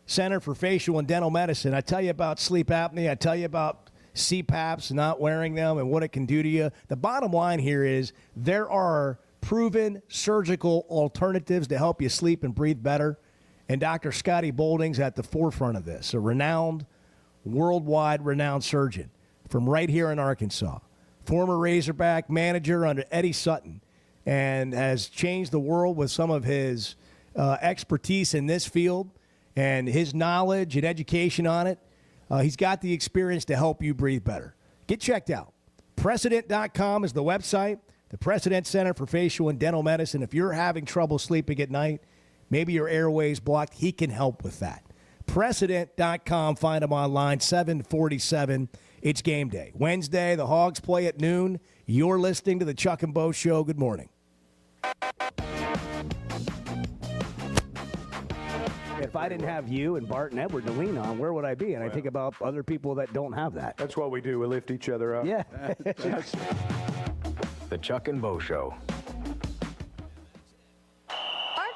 Speaker 7: Center for Facial and Dental Medicine. I tell you about sleep apnea. I tell you about CPAPs, not wearing them, and what it can do to you. The bottom line here is there are proven surgical alternatives to help you sleep and breathe better. And Dr. Scotty Bolding's at the forefront of this, a renowned, worldwide renowned surgeon from right here in Arkansas, former Razorback manager under Eddie Sutton, and has changed the world with some of his expertise in this field and his knowledge and education on it. He's got the experience to help you breathe better. Get checked out. Precedent.com is the website, the Precedent Center for Facial and Dental Medicine. If you're having trouble sleeping at night, maybe your airway's blocked, he can help with that. Precedent.com, find him online, 747. It's game day. Wednesday, the Hogs play at noon. You're listening to the Chuck and Bo Show. Good morning. If I didn't have you and Bart and Edward to lean on, where would I be? And I think about other people that don't have that.
Speaker 3: That's what we do. We lift each other up.
Speaker 7: Yeah.
Speaker 23: The Chuck and Bo Show.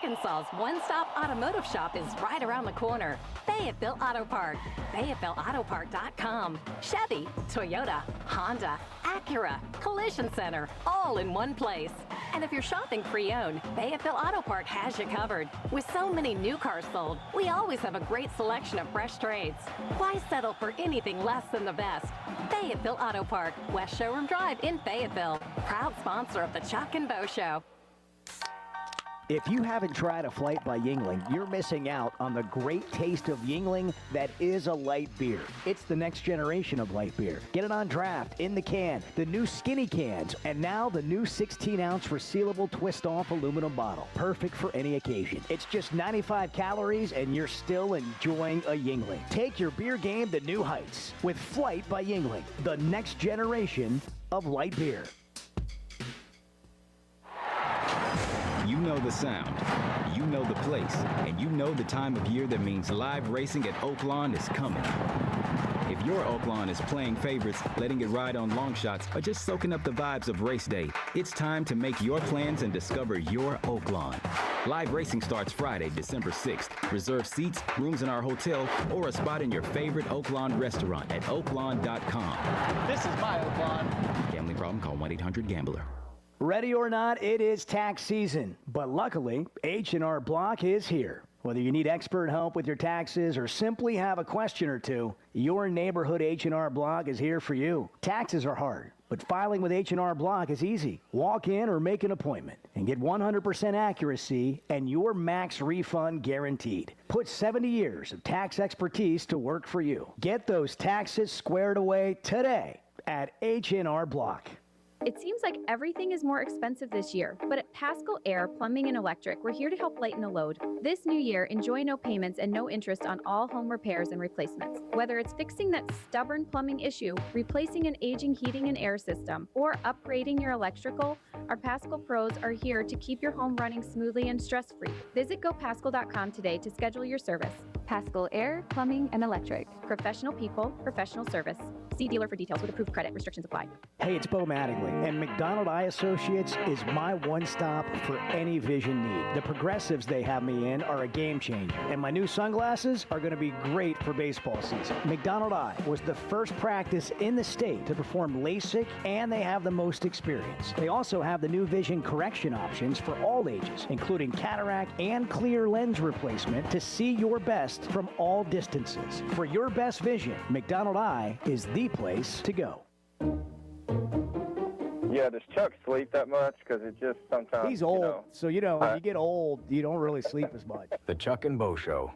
Speaker 2: Arkansas's one-stop automotive shop is right around the corner. Fayetteville Auto Park. FayettevilleAutoPark.com. Chevy, Toyota, Honda, Acura, Collision Center, all in one place. And if you're shopping pre-owned, Fayetteville Auto Park has you covered. With so many new cars sold, we always have a great selection of fresh trades. Why settle for anything less than the best? Fayetteville Auto Park, West Showroom Drive in Fayetteville. Proud sponsor of the Chuck and Bo Show.
Speaker 30: If you haven't tried a flight by Yuengling, you're missing out on the great taste of Yuengling that is a light beer. It's the next generation of light beer. Get it on draft, in the can, the new skinny cans, and now the new 16-ounce resealable twist-off aluminum bottle. Perfect for any occasion. It's just 95 calories, and you're still enjoying a Yuengling. Take your beer game to new heights with Flight by Yuengling, the next generation of light beer.
Speaker 4: You know the sound, you know the place, and you know the time of year that means live racing at Oaklawn is coming. If your Oaklawn is playing favorites, letting it ride on long shots, or just soaking up the vibes of race day, it's time to make your plans and discover your Oaklawn. Live racing starts Friday, December 6th. Reserve seats, rooms in our hotel, or a spot in your favorite Oaklawn restaurant at oaklawn.com.
Speaker 31: This is my Oaklawn.
Speaker 4: Gambling problem? Call 1-800-GAMBLER.
Speaker 30: Ready or not, it is tax season. But luckily, H&R Block is here.
Speaker 5: Whether you need expert help with your taxes or simply have a question or two, your neighborhood H&R Block is here for you. Taxes are hard, but filing with H&R Block is easy. Walk in or make an appointment and get 100% accuracy and your max refund guaranteed. Put 70 years of tax expertise to work for you. Get those taxes squared away today at H&R Block.
Speaker 6: It seems like everything is more expensive this year, but at Paschal Air Plumbing and Electric, we're here to help lighten the load. This new year, enjoy no payments and no interest on all home repairs and replacements. Whether it's fixing that stubborn plumbing issue, replacing an aging heating and air system, or upgrading your electrical, our Paschal pros are here to keep your home running smoothly and stress-free. Visit GoPaschal.com today to schedule your service. Paschal Air Plumbing and Electric. Professional people, professional service. See dealer for details with approved credit. Restrictions apply.
Speaker 5: Hey, it's Bo Mattingly, and McDonald Eye Associates is my one-stop for any vision need. The progressives they have me in are a game changer, and my new sunglasses are going to be great for baseball season. McDonald Eye was the first practice in the state to perform LASIK, and they have the most experience. They also have the new vision correction options for all ages, including cataract and clear lens replacement to see your best from all distances. For your best vision, McDonald Eye is the place to go.
Speaker 8: Yeah, does Chuck sleep that much? Because it just sometimes,
Speaker 5: He's old, so when you get old, you don't really sleep as much.
Speaker 23: The Chuck and Bo Show.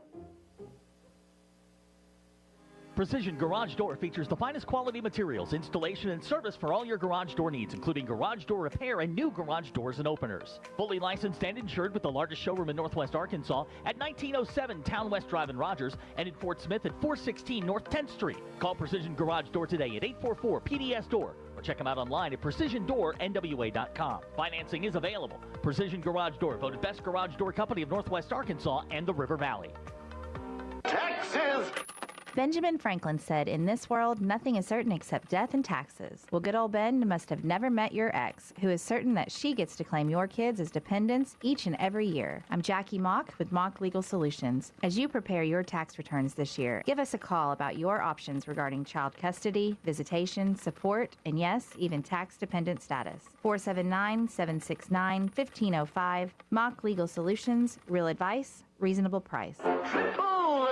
Speaker 9: Precision Garage Door features the finest quality materials, installation, and service for all your garage door needs, including garage door repair and new garage doors and openers. Fully licensed and insured with the largest showroom in Northwest Arkansas at 1907 Town West Drive in Rogers and in Fort Smith at 416 North 10th Street. Call Precision Garage Door today at 844-PDS-DOOR or check them out online at PrecisionDoorNWA.com. Financing is available. Precision Garage Door, voted best garage door company of Northwest Arkansas and the River Valley.
Speaker 10: Taxes! Benjamin Franklin said, in this world, nothing is certain except death and taxes. Well, good old Ben must have never met your ex, who is certain that she gets to claim your kids as dependents each and every year. I'm Jackie Mock with Mock Legal Solutions. As you prepare your tax returns this year, give us a call about your options regarding child custody, visitation, support, and yes, even tax-dependent status. 479-769-1505. Mock Legal Solutions. Real advice, reasonable price.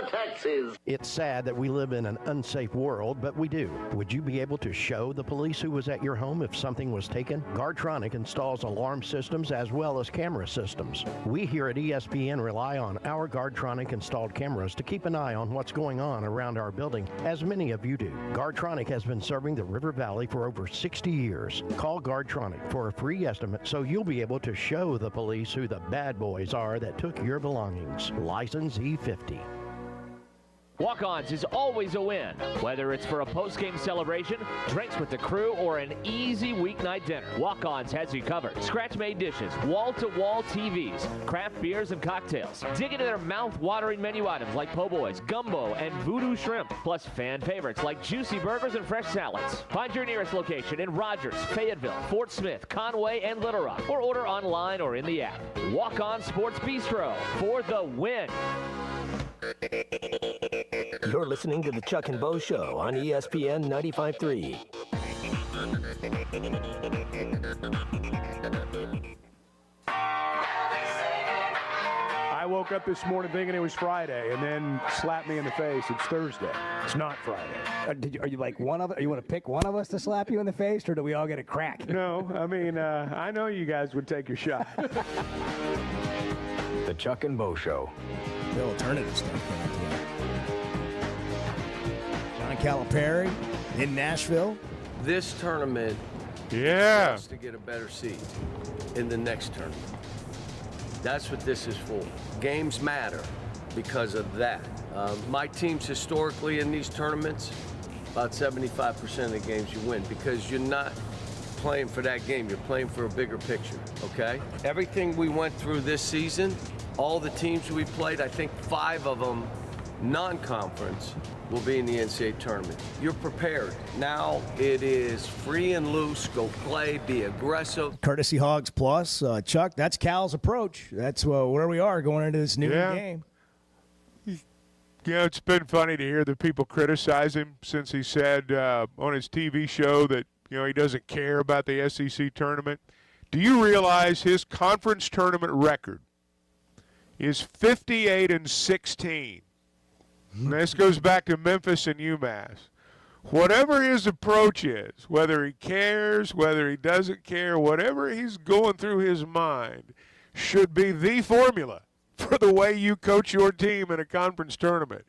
Speaker 10: Taxes.
Speaker 12: It's sad that we live in an unsafe world, but we do. Would you be able to show the police who was at your home if something was taken? Guardtronic installs alarm systems as well as camera systems. We here at ESPN rely on our Guardtronic installed cameras to keep an eye on what's going on around our building, as many of you do. Guardtronic has been serving the River Valley for over 60 years. Call Guardtronic for a free estimate so you'll be able to show the police who the bad boys are that took your belongings. License E50.
Speaker 11: Walk-Ons is always a win, whether it's for a post-game celebration, drinks with the crew, or an easy weeknight dinner. Walk-Ons has you covered. Scratch-made dishes, wall-to-wall TVs, craft beers and cocktails. Dig into their mouth-watering menu items like po' boys, gumbo, and voodoo shrimp, plus fan favorites like juicy burgers and fresh salads. Find your nearest location in Rogers, Fayetteville, Fort Smith, Conway, and Little Rock, or order online or in the app. Walk-On Sports Bistro for the win.
Speaker 13: You're listening to the Chuck and Bo Show on ESPN 95.3.
Speaker 3: I woke up this morning thinking it was Friday, and then slapped me in the face. It's Thursday. It's not Friday.
Speaker 5: Are you like one of it? You want to pick one of us to slap you in the face, or do we all get a crack?
Speaker 3: No, I mean, I know you guys would take your shot.
Speaker 23: The Chuck and Bo Show.
Speaker 7: The alternative stuff coming today. John Calipari in Nashville.
Speaker 14: This tournament
Speaker 1: wants
Speaker 14: to get a better seed in the next tournament. That's what this is for. Games matter because of that. My teams historically in these tournaments, about 75% of the games you win because you're not playing for that game. You're playing for a bigger picture, okay? Everything we went through this season, all the teams we played, I think 5 of them non-conference will be in the NCAA tournament. You're prepared. Now it is free and loose. Go play, be aggressive.
Speaker 7: Courtesy Hogs Plus. Chuck, that's Cal's approach. That's where we are going into this new game.
Speaker 1: Yeah, it's been funny to hear the people criticize him since he said on his TV show that he doesn't care about the SEC tournament. Do you realize his conference tournament record is 58-16. And this goes back to Memphis and UMass. Whatever his approach is, whether he cares, whether he doesn't care, whatever he's going through his mind should be the formula for the way you coach your team in a conference tournament.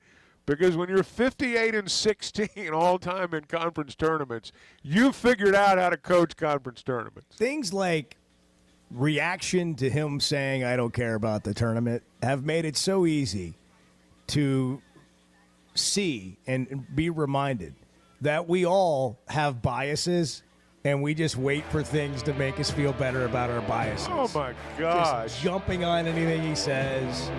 Speaker 1: Because when you're 58-16 all time in conference tournaments, you've figured out how to coach conference tournaments.
Speaker 7: Things like reaction to him saying, I don't care about the tournament, have made it so easy to see and be reminded that we all have biases, and we just wait for things to make us feel better about our biases.
Speaker 1: Oh, my gosh.
Speaker 7: Just jumping on anything he says,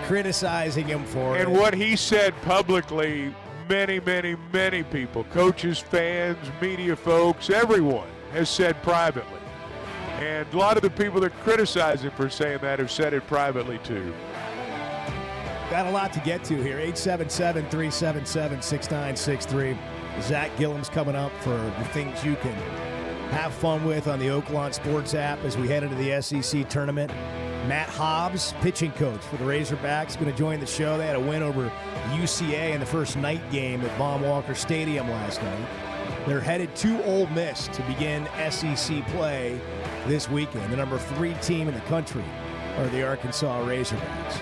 Speaker 7: criticizing him for it.
Speaker 1: And what he said publicly, many, many, many people, coaches, fans, media folks, everyone has said privately. And a lot of the people that criticize him for saying that have said it privately, too.
Speaker 7: Got a lot to get to here. 877-377-6963. Zach Gillum's coming up for the things you can have fun with on the Oaklawn Sports app as we head into the SEC tournament. Matt Hobbs, pitching coach for the Razorbacks, going to join the show. They had a win over UCA in the first night game at Von Walker Stadium last night. They're headed to Ole Miss to begin SEC play this weekend. The number 3 team in the country are the Arkansas Razorbacks.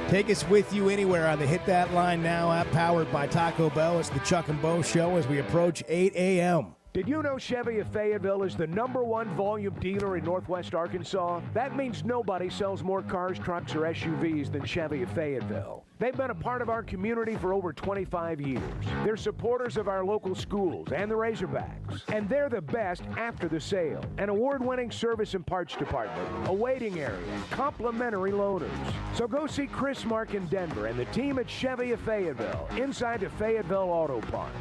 Speaker 7: Take us with you anywhere on the Hit That Line Now app, powered by Taco Bell. It's the Chuck and Bo Show as we approach 8 a.m.
Speaker 3: Did you know Chevy of Fayetteville is the #1 volume dealer in Northwest Arkansas? That means nobody sells more cars, trucks, or SUVs than Chevy of Fayetteville. They've been a part of our community for over 25 years. They're supporters of our local schools and the Razorbacks. And they're the best after the sale. An award-winning service and parts department, a waiting area, complimentary loaners. So go see Chris Mark in Denver and the team at Chevy of Fayetteville, inside the Fayetteville Auto Park.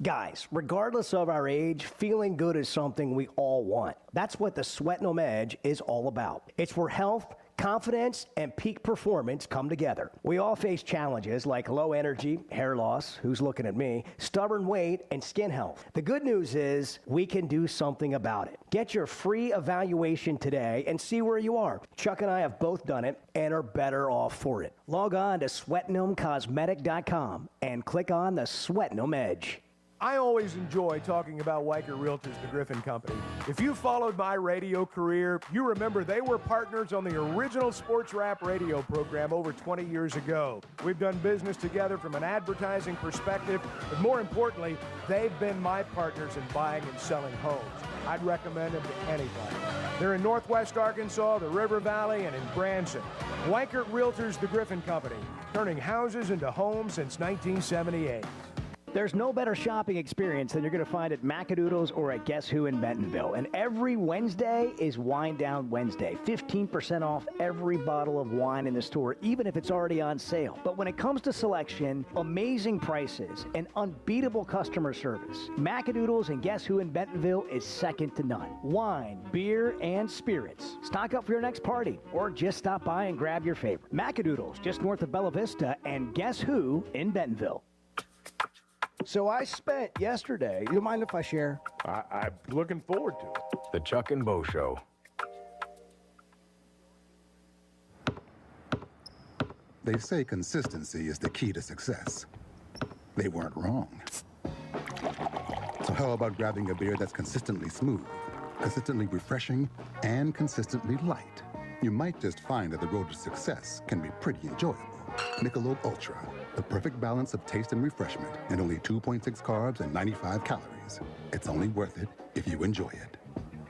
Speaker 5: Guys, regardless of our age, feeling good is something we all want. That's what the Sweat No Edge is all about. It's where health, confidence, and peak performance come together. We all face challenges like low energy, hair loss, who's looking at me, stubborn weight, and skin health. The good news is we can do something about it. Get your free evaluation today and see where you are. Chuck and I have both done it and are better off for it. Log on to sweatnomcosmetic.com and click on the Sweat No Edge.
Speaker 3: I always enjoy talking about Weicker Realtors, the Griffin Company. If you followed my radio career, you remember they were partners on the original sports rap radio program over 20 years ago. We've done business together from an advertising perspective, but more importantly, they've been my partners in buying and selling homes. I'd recommend them to anybody. They're in Northwest Arkansas, the River Valley, and in Branson. Weicker Realtors, the Griffin Company, turning houses into homes since 1978.
Speaker 5: There's no better shopping experience than you're going to find at Macadoodles or at Guess Who in Bentonville. And every Wednesday is Wine Down Wednesday. 15% off every bottle of wine in the store, even if it's already on sale. But when it comes to selection, amazing prices, and unbeatable customer service, Macadoodles and Guess Who in Bentonville is second to none. Wine, beer, and spirits. Stock up for your next party, or just stop by and grab your favorite. Macadoodles, just north of Bella Vista, and Guess Who in Bentonville.
Speaker 7: So I spent yesterday, you mind if I share?
Speaker 1: I'm looking forward to it.
Speaker 23: The Chuck and Bo Show.
Speaker 15: They say consistency is the key to success. They weren't wrong. So how about grabbing a beer that's consistently smooth, consistently refreshing, and consistently light? You might just find that the road to success can be pretty enjoyable. Michelob Ultra, the perfect balance of taste and refreshment, and only 2.6 carbs and 95 calories. It's only worth it if you enjoy it.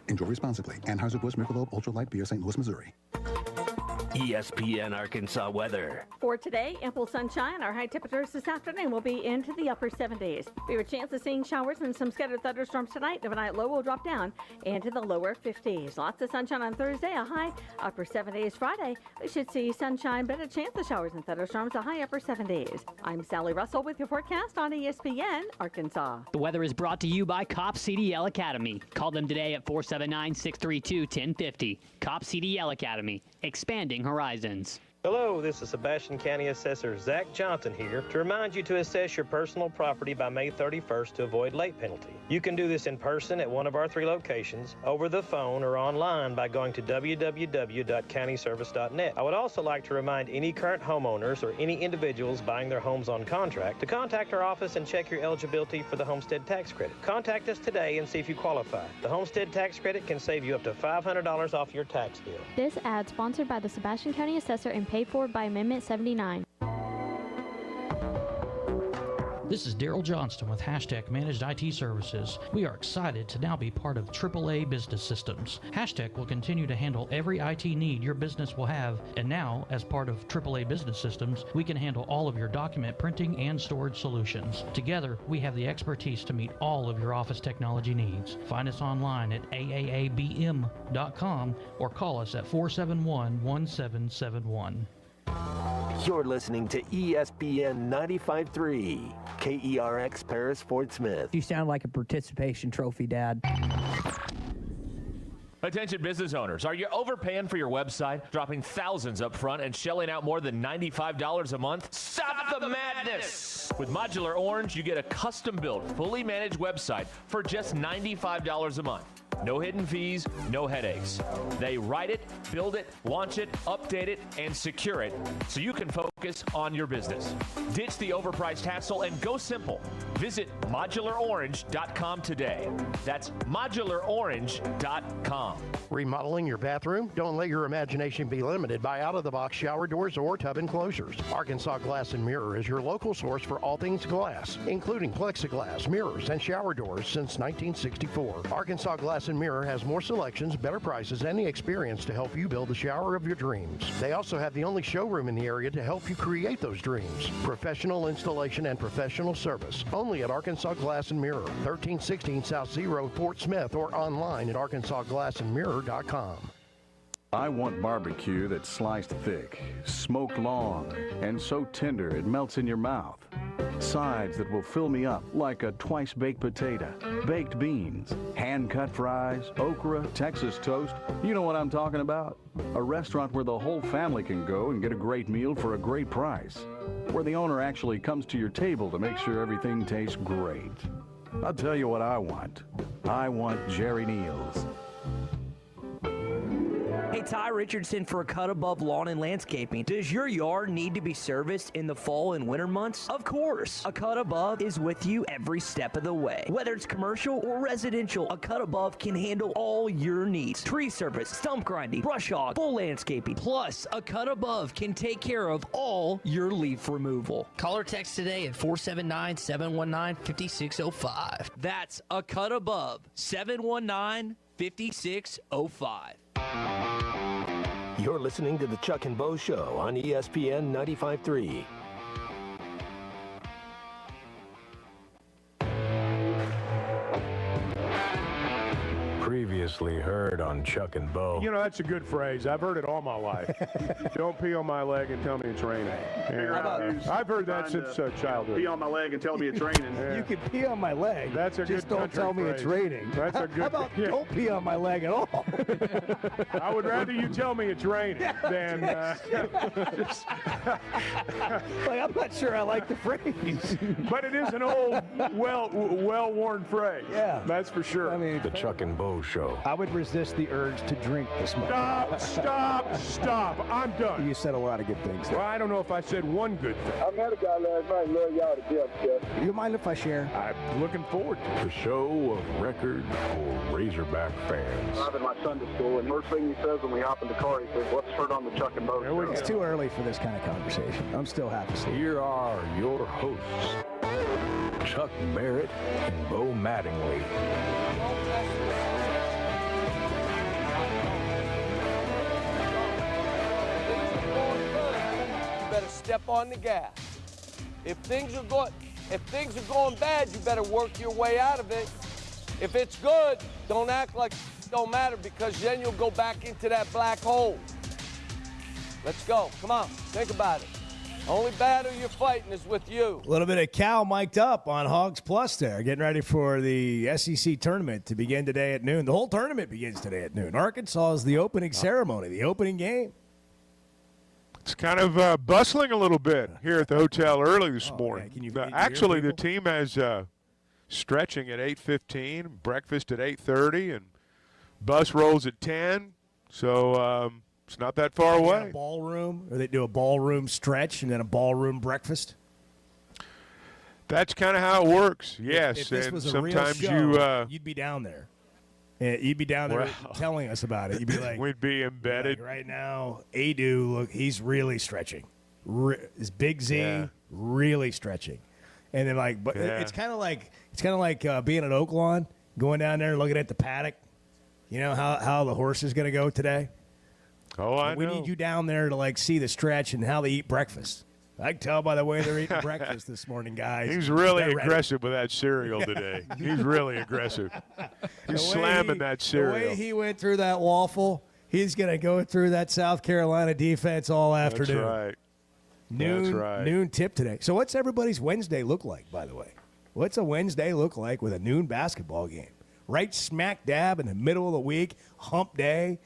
Speaker 15: Enjoy responsibly. Anheuser-Busch Michelob Ultra Light Beer, St. Louis, Missouri.
Speaker 17: ESPN Arkansas weather.
Speaker 18: For today, ample sunshine. Our high temperatures this afternoon will be into the upper 70s. We have a chance of seeing showers and some scattered thunderstorms tonight. The overnight low will drop down into the lower 50s. Lots of sunshine on Thursday, a high upper 70s. Friday, we should see sunshine, but a chance of showers and thunderstorms, a high upper 70s. I'm Sally Russell with your forecast on ESPN Arkansas.
Speaker 16: The weather is brought to you by Cop CDL Academy. Call them today at 479-632-1050. Cop CDL Academy, expanding horizons.
Speaker 2: Hello, this is Sebastian County Assessor Zach Johnson here to remind you to assess your personal property by May 31st to avoid late penalty. You can do this in person at one of our 3 locations, over the phone, or online by going to www.countyservice.net. I would also like to remind any current homeowners or any individuals buying their homes on contract to contact our office and check your eligibility for the homestead tax credit. Contact us today and see if you qualify. The homestead tax credit can save you up to $500 off your tax bill.
Speaker 19: This ad sponsored by the Sebastian County Assessor and paid for by Amendment 79.
Speaker 20: This is Daryl Johnston with Hashtag Managed IT Services. We are excited to now be part of AAA Business Systems. Hashtag will continue to handle every IT need your business will have, and now, as part of AAA Business Systems, we can handle all of your document printing and storage solutions. Together, we have the expertise to meet all of your office technology needs. Find us online at aaabm.com or call us at 471-1771.
Speaker 13: You're listening to ESPN 95.3, KERX Paris Fort Smith.
Speaker 21: You sound like a participation trophy, Dad.
Speaker 11: Attention business owners, are you overpaying for your website, dropping thousands up front and shelling out more than $95 a month? Stop the madness! With Modular Orange, you get a custom-built, fully managed website for just $95 a month. No hidden fees, no headaches. They write it, build it, launch it, update it, and secure it so you can focus on your business. Ditch the overpriced hassle and go simple. Visit modularorange.com today. That's modularorange.com.
Speaker 12: Remodeling your bathroom? Don't let your imagination be limited by out-of-the-box shower doors or tub enclosures. Arkansas Glass and Mirror is your local source for all things glass, including plexiglass, mirrors, and shower doors since 1964. Arkansas Glass and Mirror has more selections, better prices, and the experience to help you build the shower of your dreams. They also have the only showroom in the area to help you create those dreams. Professional installation and professional service. Only at Arkansas Glass and Mirror, 1316 South Z Road, Fort Smith, or online at arkansasglassandmirror.com.
Speaker 22: I want barbecue that's sliced thick, smoked long, and so tender it melts in your mouth. Sides that will fill me up like a twice-baked potato, baked beans, hand-cut fries, okra, Texas toast. You know what I'm talking about? A restaurant where the whole family can go and get a great meal for a great price. Where the owner actually comes to your table to make sure everything tastes great. I'll tell you what I want. I want Jerry Neal's.
Speaker 24: Hey, Ty Richardson for A Cut Above Lawn and Landscaping. Does your yard need to be serviced in the fall and winter months? Of course. A Cut Above is with you every step of the way. Whether it's commercial or residential, A Cut Above can handle all your needs. Tree service, stump grinding, brush hog, full landscaping. Plus, A Cut Above can take care of all your leaf removal.
Speaker 31: Call or text today at 479-719-5605.
Speaker 24: That's A Cut Above, 719-5605.
Speaker 13: You're listening to the Chuck and Bo Show on ESPN 95.3.
Speaker 23: Previously heard on Chuck and Bo.
Speaker 1: You know, that's a good phrase. I've heard it all my life. Don't pee on my leg and tell me it's raining. I've heard that since childhood.
Speaker 25: Pee on my leg and tell me it's raining.
Speaker 7: You can pee on my leg.
Speaker 1: That's a
Speaker 7: just
Speaker 1: good
Speaker 7: don't tell me
Speaker 1: phrase.
Speaker 7: it's raining.
Speaker 1: That's a good.
Speaker 7: How about don't pee on my leg at all?
Speaker 1: I would rather you tell me it's raining than.
Speaker 7: Like, I'm not sure I like the phrase.
Speaker 1: But it is an old, well-worn phrase.
Speaker 7: Yeah,
Speaker 1: that's for sure.
Speaker 7: I mean,
Speaker 23: The Chuck and Bo Show.
Speaker 7: I would resist the urge to drink this much.
Speaker 1: Stop. I'm done.
Speaker 7: You said a lot of good things.
Speaker 1: Well, I don't know if I said one good thing.
Speaker 8: I met a guy last night. Love y'all to death, Jeff.
Speaker 7: You mind if I share?
Speaker 1: I'm looking forward to it.
Speaker 23: The show of record for Razorback fans.
Speaker 8: I'm in my Sunday school, and first thing he says when we hop in the car, he says, "Let's turn on the Chuck and Bo Show."
Speaker 7: It's too early for this kind of conversation. I'm still half asleep.
Speaker 23: Here are your hosts, Chuck Barrett and Bo Mattingly.
Speaker 14: You better step on the gas. If things are going bad, you better work your way out of it. If it's good, don't act like it don't matter, because then you'll go back into that black hole. Let's go. Come on, think about it. Only battle you're fighting is with you.
Speaker 7: A little bit of Cal mic'd up on Hogs Plus there, getting ready for the SEC tournament to begin today at noon. The whole tournament begins today at noon. Arkansas is the opening ceremony, the opening game.
Speaker 1: It's kind of bustling a little bit here at the hotel early this morning.
Speaker 7: Can you
Speaker 1: Actually,
Speaker 7: hear
Speaker 1: the team has stretching at 8:15, breakfast at 8:30, and bus rolls at 10. So it's not that far away.
Speaker 7: A ballroom, or they do a ballroom stretch and then a ballroom breakfast.
Speaker 1: That's kind of how it works. Yes,
Speaker 7: If this
Speaker 1: and
Speaker 7: was a
Speaker 1: sometimes
Speaker 7: real show, you'd be down there. You'd be down there
Speaker 1: Well,
Speaker 7: telling us about it. You'd be like,
Speaker 1: we'd be embedded.
Speaker 7: like, right now, Adu, look, he's really stretching. His Big Z, really stretching. And then but it's kind of like being at Oaklawn, going down there and looking at the paddock. You know how the horse is going to go today.
Speaker 1: Oh, I know.
Speaker 7: We need you down there to see the stretch and how they eat breakfast. I can tell by the way they're eating breakfast this morning, guys.
Speaker 1: He's really
Speaker 7: They're ready.
Speaker 1: aggressive with that cereal today. He's really aggressive. He's slamming that cereal.
Speaker 7: The way he went through that waffle, he's going to go through that South Carolina defense all afternoon.
Speaker 1: That's right.
Speaker 7: Noon tip today. So what's everybody's Wednesday look like, by the way? What's a Wednesday look like with a noon basketball game? Right smack dab in the middle of the week, hump day.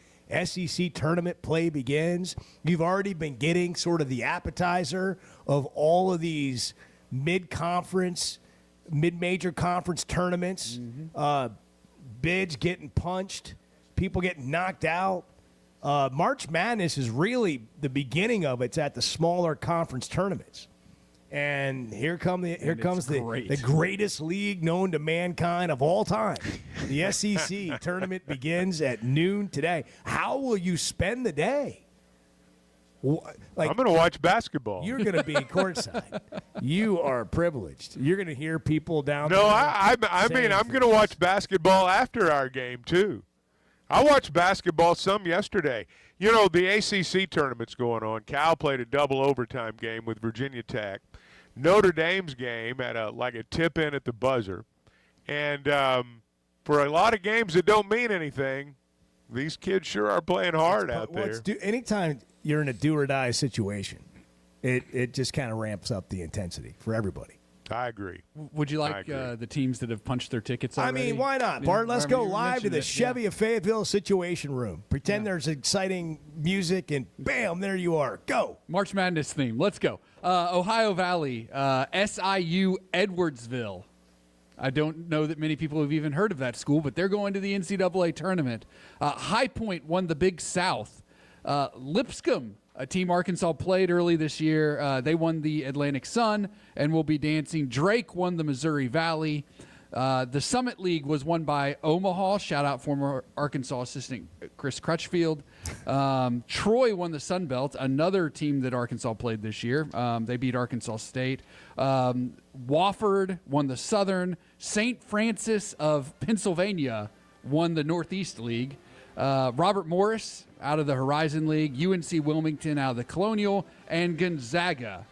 Speaker 7: SEC tournament play begins. You've already been getting sort of the appetizer of all of these mid-major conference tournaments, bids getting punched, people getting knocked out. March Madness is really the beginning of it. It's at the smaller conference tournaments. And here comes the greatest league known to mankind of all time. The SEC tournament begins at noon today. How will you spend the day?
Speaker 1: I'm going to watch basketball.
Speaker 7: You're going to be courtside. You are privileged. You're going to hear people down there.
Speaker 1: No, I'm going to watch basketball after our game, too. I watched basketball some yesterday. You know, the ACC tournament's going on. Cal played a double overtime game with Virginia Tech. Notre Dame's game had a tip-in at the buzzer. And for a lot of games that don't mean anything, these kids sure are playing hard out there.
Speaker 7: Anytime you're in a do-or-die situation, it just kind of ramps up the intensity for everybody.
Speaker 1: I agree.
Speaker 3: Would you like the teams that have punched their tickets already?
Speaker 7: I mean, why not, Bart? Let's go live to the Chevy of Fayetteville Situation Room. Pretend there's exciting music, and bam, there you are. Go.
Speaker 3: March Madness theme. Let's go. Ohio Valley, SIU Edwardsville. I don't know that many people have even heard of that school, but they're going to the NCAA tournament. High Point won the Big South. Lipscomb, a team Arkansas played early this year, they won the Atlantic Sun and will be dancing. Drake won the Missouri Valley. The Summit League was won by Omaha. Shout out former Arkansas assistant Chris Crutchfield. Troy won the Sun Belt, another team that Arkansas played this year. They beat Arkansas State. Wofford won the Southern. St. Francis of Pennsylvania won the Northeast League. Robert Morris out of the Horizon League, UNC Wilmington out of the Colonial, and Gonzaga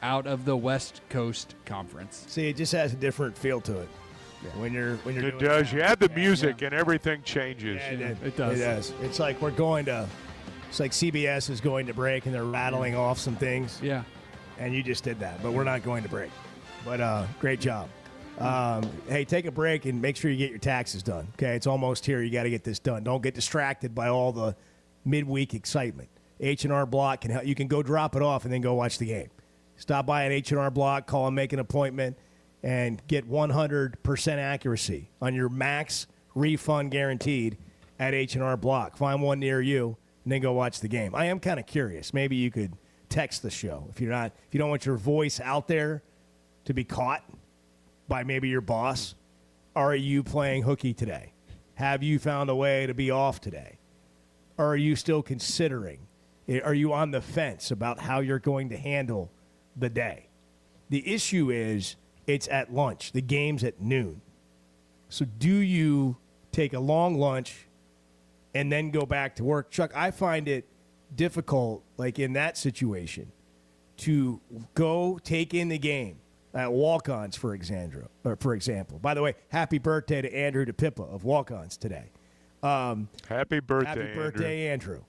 Speaker 3: out of the West Coast Conference.
Speaker 7: See, it just has a different feel to it. When you're
Speaker 1: It
Speaker 7: doing
Speaker 1: does.
Speaker 7: that.
Speaker 1: You add the music and everything changes.
Speaker 7: Yeah,
Speaker 3: it does.
Speaker 7: It does. It's like it's like CBS is going to break and they're rattling off some things.
Speaker 3: Yeah.
Speaker 7: And you just did that, but we're not going to break. But great job. Hey, take a break and make sure you get your taxes done. Okay, it's almost here. You got to get this done. Don't get distracted by all the midweek excitement. H&R Block can help. You can go drop it off and then go watch the game. Stop by an H&R Block, call and make an appointment, and get 100% accuracy on your max refund guaranteed at H&R Block. Find one near you and then go watch the game. I am kind of curious. Maybe you could text the show if you don't want your voice out there to be caught by maybe your boss. Are you playing hooky today? Have you found a way to be off today? Or are you still considering? Are you on the fence about how you're going to handle the day? The issue is it's at lunch. The game's at noon. So do you take a long lunch and then go back to work? Chuck, I find it difficult, like in that situation, to go take in the game at Walk-Ons, for example. By the way, happy birthday to Andrew DePippa of Walk-Ons today.
Speaker 1: Happy birthday,
Speaker 7: Andrew.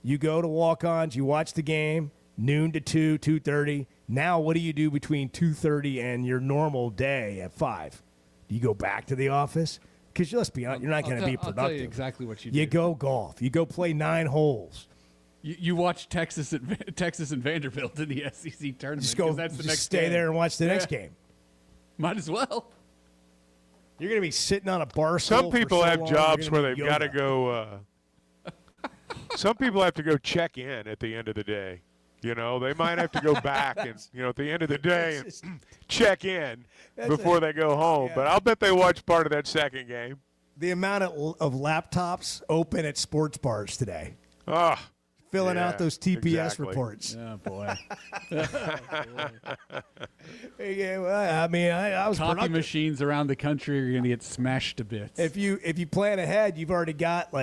Speaker 7: You go to Walk-Ons, you watch the game, noon to 2:30. Now what do you do between 2:30 and your normal day at 5? Do you go back to the office? Because let's be honest, you're not going to be productive.
Speaker 3: I'll tell you exactly what you do.
Speaker 7: You go golf. You go play 9 holes.
Speaker 3: You watch Texas and Vanderbilt in the SEC tournament.
Speaker 7: Just go.
Speaker 3: That's the
Speaker 7: just
Speaker 3: next
Speaker 7: stay
Speaker 3: game.
Speaker 7: there and watch the next game.
Speaker 3: Might as well.
Speaker 7: You're going to be sitting on a bar stool.
Speaker 1: Some people
Speaker 7: for so
Speaker 1: have
Speaker 7: long,
Speaker 1: jobs
Speaker 7: you're
Speaker 1: where
Speaker 7: gonna
Speaker 1: they've got to
Speaker 7: yoga.
Speaker 1: go. Some people have to go check in at the end of the day. You know, they might have to go back and, at the end of the day and check in before they go home.
Speaker 7: Yeah.
Speaker 1: But I'll bet they watch part of that second game.
Speaker 7: The amount of laptops open at sports bars today.
Speaker 1: Oh,
Speaker 7: filling out those TPS
Speaker 1: exactly.
Speaker 7: reports.
Speaker 3: Oh, boy.
Speaker 7: Yeah, well, I mean, I was
Speaker 3: Copy
Speaker 7: productive.
Speaker 3: machines around the country are going to get smashed to bits.
Speaker 7: If you plan ahead, you've already got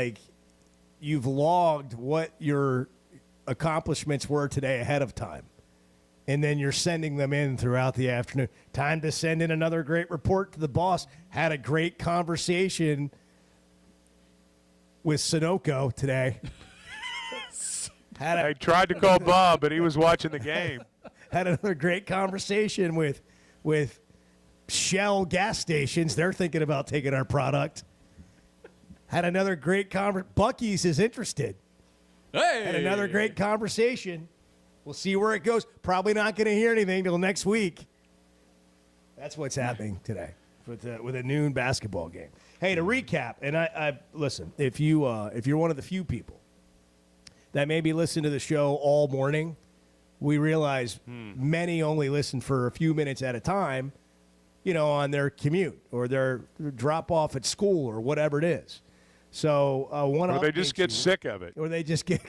Speaker 7: you've logged what your accomplishments were today ahead of time. And then you're sending them in throughout the afternoon. Time to send in another great report to the boss. Had a great conversation with Sunoco today.
Speaker 1: I tried to call Bob, but he was watching the game.
Speaker 7: Had another great conversation with Shell gas stations. They're thinking about taking our product. Had another great conversation. Buc-ee's is interested.
Speaker 3: Hey!
Speaker 7: Had another great conversation. We'll see where it goes. Probably not going to hear anything till next week. That's what's happening today with a noon basketball game. Hey, to recap, and I listen, if you're one of the few people that maybe listen to the show all morning, we realize many only listen for a few minutes at a time, on their commute or their drop off at school or whatever it is. So
Speaker 1: Or they just get sick of it.
Speaker 7: Or they just get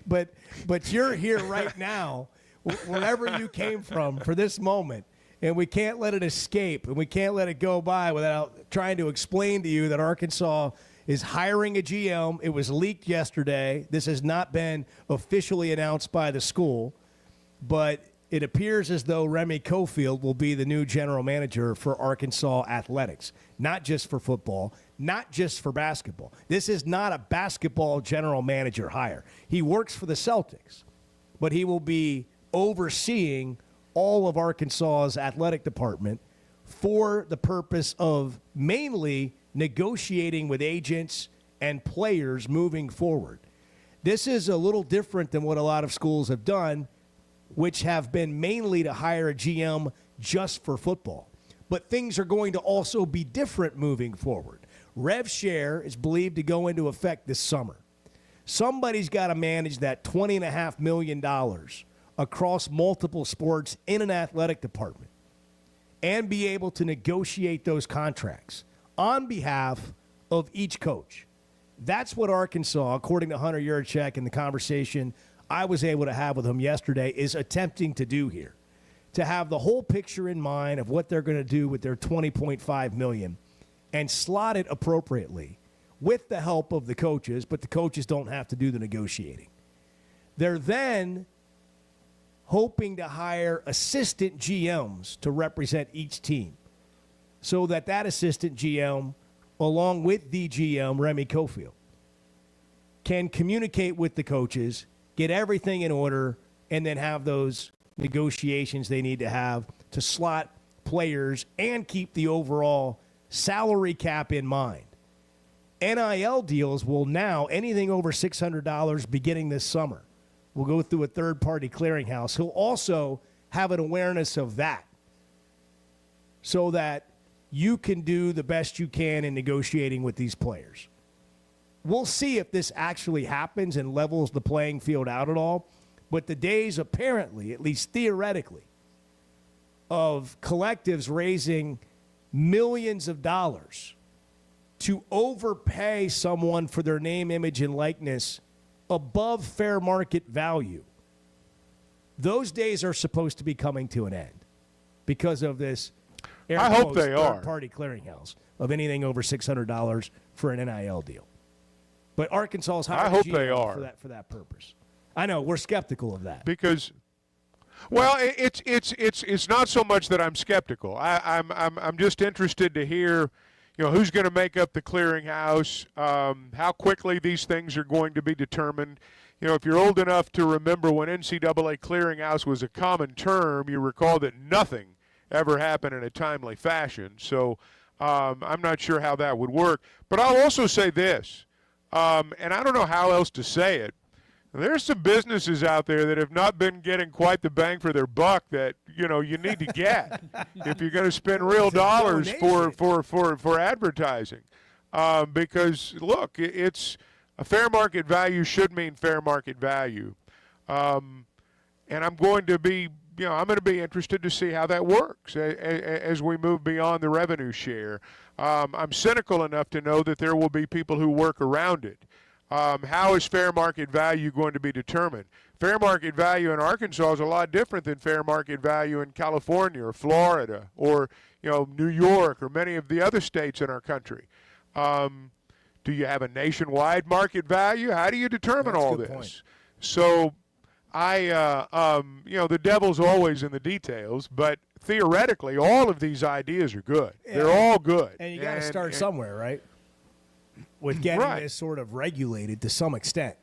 Speaker 7: but you're here right now, wherever you came from for this moment, and we can't let it escape, and we can't let it go by without trying to explain to you that Arkansas is hiring a GM. It was leaked yesterday. This has not been officially announced by the school, but it appears as though Remy Cofield will be the new general manager for Arkansas athletics, not just for football, not just for basketball. This is not a basketball general manager hire. He works for the Celtics, but he will be overseeing all of Arkansas's athletic department for the purpose of mainly negotiating with agents and players moving forward. This is a little different than what a lot of schools have done, which have been mainly to hire a GM just for football. But things are going to also be different moving forward. RevShare is believed to go into effect this summer. Somebody's got to manage that $20.5 million across multiple sports in an athletic department and be able to negotiate those contracts on behalf of each coach. That's what Arkansas, according to Hunter Yurachek in the conversation I was able to have with him yesterday, is attempting to do here, to have the whole picture in mind of what they're going to do with their $20.5 million and slot it appropriately with the help of the coaches, but the coaches don't have to do the negotiating. They're then hoping to hire assistant GMs to represent each team so that assistant GM, along with the GM, Remy Cofield, can communicate with the coaches, get everything in order, and then have those negotiations they need to have to slot players and keep the overall salary cap in mind. NIL deals will now, anything over $600 beginning this summer, will go through a third-party clearinghouse. He'll also have an awareness of that so that you can do the best you can in negotiating with these players. We'll see if this actually happens and levels the playing field out at all. But the days, apparently, at least theoretically, of collectives raising millions of dollars to overpay someone for their name, image, and likeness above fair market value, those days are supposed to be coming to an end because of this
Speaker 1: I hope they are.
Speaker 7: third-party clearinghouse of anything over $600 for an NIL deal. But Arkansas is hiring
Speaker 1: I hope
Speaker 7: GM
Speaker 1: they are
Speaker 7: for that purpose. I know we're skeptical of that
Speaker 1: because, well, it's not so much that I'm skeptical. I'm just interested to hear, who's going to make up the clearinghouse, how quickly these things are going to be determined. If you're old enough to remember when NCAA clearinghouse was a common term, you recall that nothing ever happened in a timely fashion. So I'm not sure how that would work. But I'll also say this. And I don't know how else to say it. There's some businesses out there that have not been getting quite the bang for their buck that you need to get if you're going to spend real dollars for advertising. Because look, it's a fair market value should mean fair market value, and I'm going to be interested to see how that works as we move beyond the revenue share. I'm cynical enough to know that there will be people who work around it. How is fair market value going to be determined? Fair market value in Arkansas is a lot different than fair market value in California or Florida or New York or many of the other states in our country. Do you have a nationwide market value? How do you determine all this? Point. So the devil's always in the details, but theoretically all of these ideas are good. Yeah. They're all good.
Speaker 7: And you got to start somewhere, right? With getting this sort of regulated to some extent,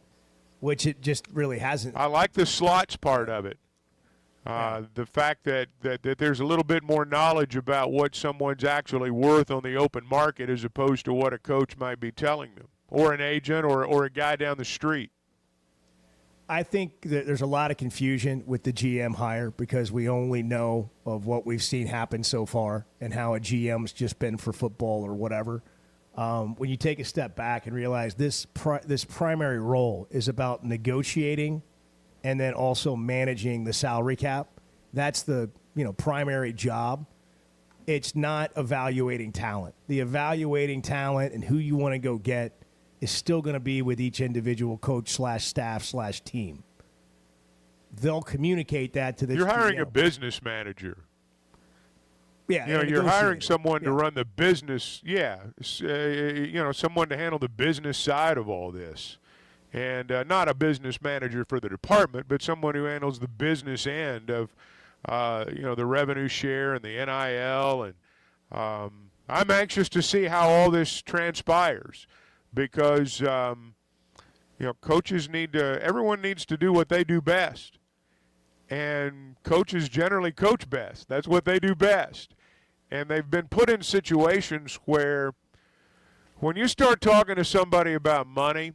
Speaker 7: which it just really hasn't.
Speaker 1: I like the slots part of it. The fact that there's a little bit more knowledge about what someone's actually worth on the open market as opposed to what a coach might be telling them, or an agent or a guy down the street.
Speaker 7: I think that there's a lot of confusion with the GM hire because we only know of what we've seen happen so far and how a GM's just been for football or whatever. When you take a step back and realize this primary role is about negotiating and then also managing the salary cap, that's the primary job. It's not evaluating talent. The evaluating talent and who you want to go get is still going to be with each individual coach / staff / team. They'll communicate that to the
Speaker 1: You're hiring a business manager.
Speaker 7: Yeah,
Speaker 1: you're hiring someone to run the business. Yeah, someone to handle the business side of all this, and not a business manager for the department, but someone who handles the business end of, the revenue share and the NIL. And I'm anxious to see how all this transpires, because coaches everyone needs to do what they do best, and coaches generally coach best. That's what they do best. And they've been put in situations where when you start talking to somebody about money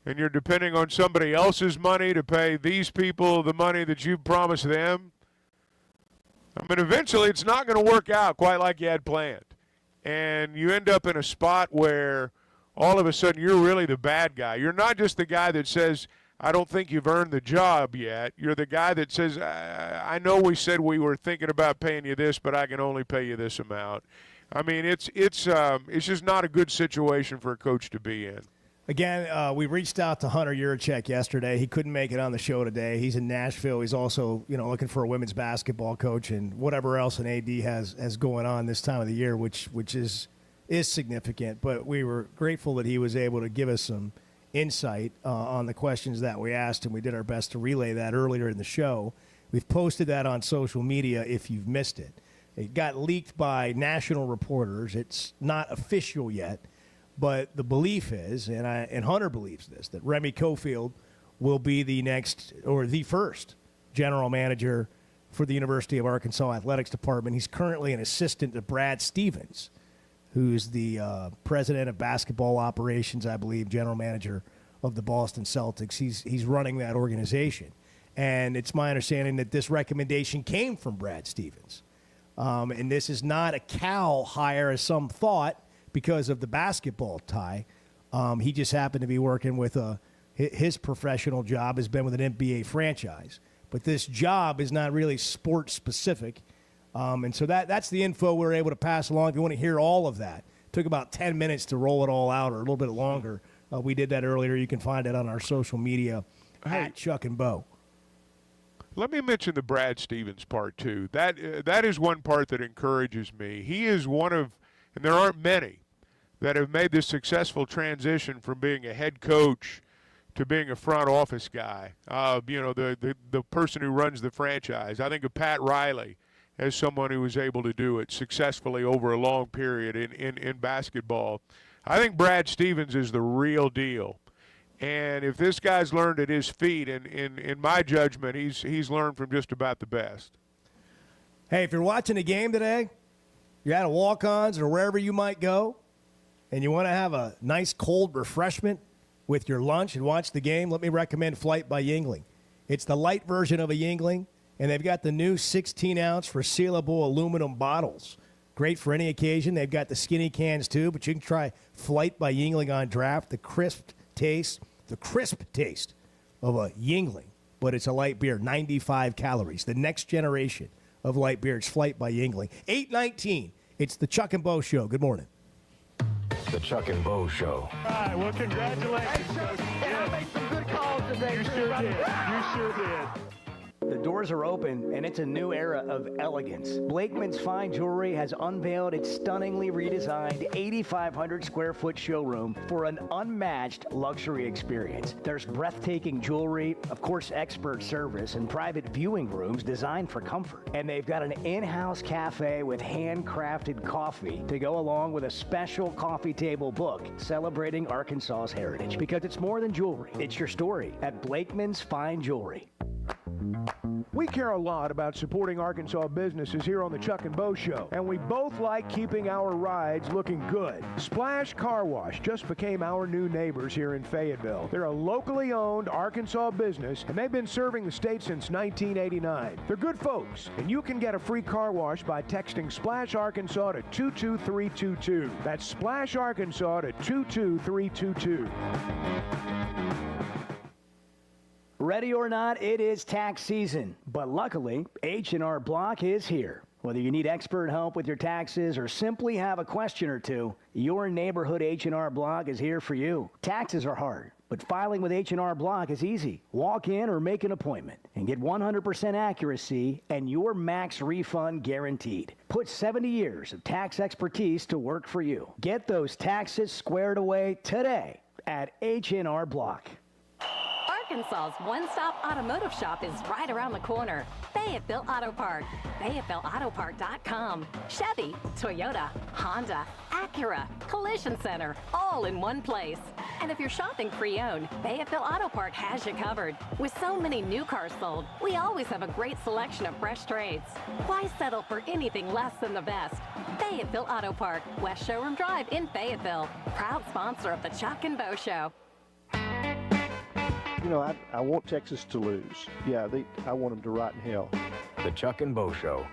Speaker 1: and you're depending on somebody else's money to pay these people the money that you promised them, eventually it's not going to work out quite like you had planned. And you end up in a spot where all of a sudden you're really the bad guy. You're not just the guy that says, I don't think you've earned the job yet. You're the guy that says, I know we said we were thinking about paying you this, but I can only pay you this amount. It's just not a good situation for a coach to be in.
Speaker 7: Again, we reached out to Hunter Yurachek yesterday. He couldn't make it on the show today. He's in Nashville. He's also, looking for a women's basketball coach and whatever else an AD has going on this time of the year, which is significant. But we were grateful that he was able to give us some insight on the questions that we asked, and we did our best to relay that earlier in the show. We've posted that on social media if you've missed it. It got leaked by national reporters. It's not official yet, but the belief is, and Hunter believes this, that Remy Cofield will be the next or the first general manager for the University of Arkansas Athletics Department. He's currently an assistant to Brad Stevens, who's the president of basketball operations, I believe, general manager of the Boston Celtics. He's running that organization. And it's my understanding that this recommendation came from Brad Stevens. And this is not a Cal hire, as some thought, because of the basketball tie. He just happened to be working with his professional job has been with an NBA franchise. But this job is not really sports-specific. And so that's the info we were able to pass along. If you want to hear all of that, it took about 10 minutes to roll it all out, or a little bit longer. We did that earlier. You can find it on our social media at Chuck and Bo.
Speaker 1: Let me mention the Brad Stevens part, too. That is one part that encourages me. He is one of, and there aren't many, that have made this successful transition from being a head coach to being a front office guy. The person who runs the franchise. I think of Pat Riley as someone who was able to do it successfully over a long period in basketball. I think Brad Stevens is the real deal. And if this guy's learned at his feet, and in my judgment, he's learned from just about the best.
Speaker 7: Hey, if you're watching a game today, you're at a walk-ons or wherever you might go, and you want to have a nice cold refreshment with your lunch and watch the game, let me recommend Flight by Yingling. It's the light version of a Yingling, and they've got the new 16-ounce resealable aluminum bottles. Great for any occasion. They've got the skinny cans, too, but you can try Flight by Yingling on draft. The crisp taste of a Yingling, but it's a light beer, 95 calories. The next generation of light beer. It's Flight by Yingling. 8:19. It's the Chuck and Bo Show. Good morning.
Speaker 23: The Chuck and Bo Show.
Speaker 4: All right, well, congratulations. Hey, Chuck, I made some good calls today. You sure did. You sure did.
Speaker 21: The doors are open, and it's a new era of elegance. Blakeman's Fine Jewelry has unveiled its stunningly redesigned 8,500 square foot showroom for an unmatched luxury experience. There's breathtaking jewelry, of course, expert service, and private viewing rooms designed for comfort. And they've got an in-house cafe with handcrafted coffee to go along with a special coffee table book celebrating Arkansas's heritage. Because it's more than jewelry. It's your story at Blakeman's Fine Jewelry.
Speaker 4: We care a lot about supporting Arkansas businesses here on the Chuck and Bo Show, and we both like keeping our rides looking good. Splash Car Wash just became our new neighbors here in Fayetteville. They're a locally owned Arkansas business, and they've been serving the state since 1989. They're good folks, and you can get a free car wash by texting Splash Arkansas to 22322. That's Splash Arkansas to 22322.
Speaker 21: Ready or not, it is tax season. But luckily, H&R Block is here. Whether you need expert help with your taxes or simply have a question or two, your neighborhood H&R Block is here for you. Taxes are hard, but filing with H&R Block is easy. Walk in or make an appointment and get 100% accuracy and your max refund guaranteed. Put 70 years of tax expertise to work for you. Get those taxes squared away today at H&R Block.
Speaker 5: Arkansas's one-stop automotive shop is right around the corner. Fayetteville Auto Park. FayettevilleAutoPark.com. Chevy, Toyota, Honda, Acura, Collision Center, all in one place. And if you're shopping pre-owned, Fayetteville Auto Park has you covered. With so many new cars sold, we always have a great selection of fresh trades. Why settle for anything less than the best? Fayetteville Auto Park, West Showroom Drive in Fayetteville. Proud sponsor of the Chuck and Bo Show.
Speaker 6: You know, I want Texas to lose. Yeah, I want them to rot in hell.
Speaker 23: The Chuck and Bo Show.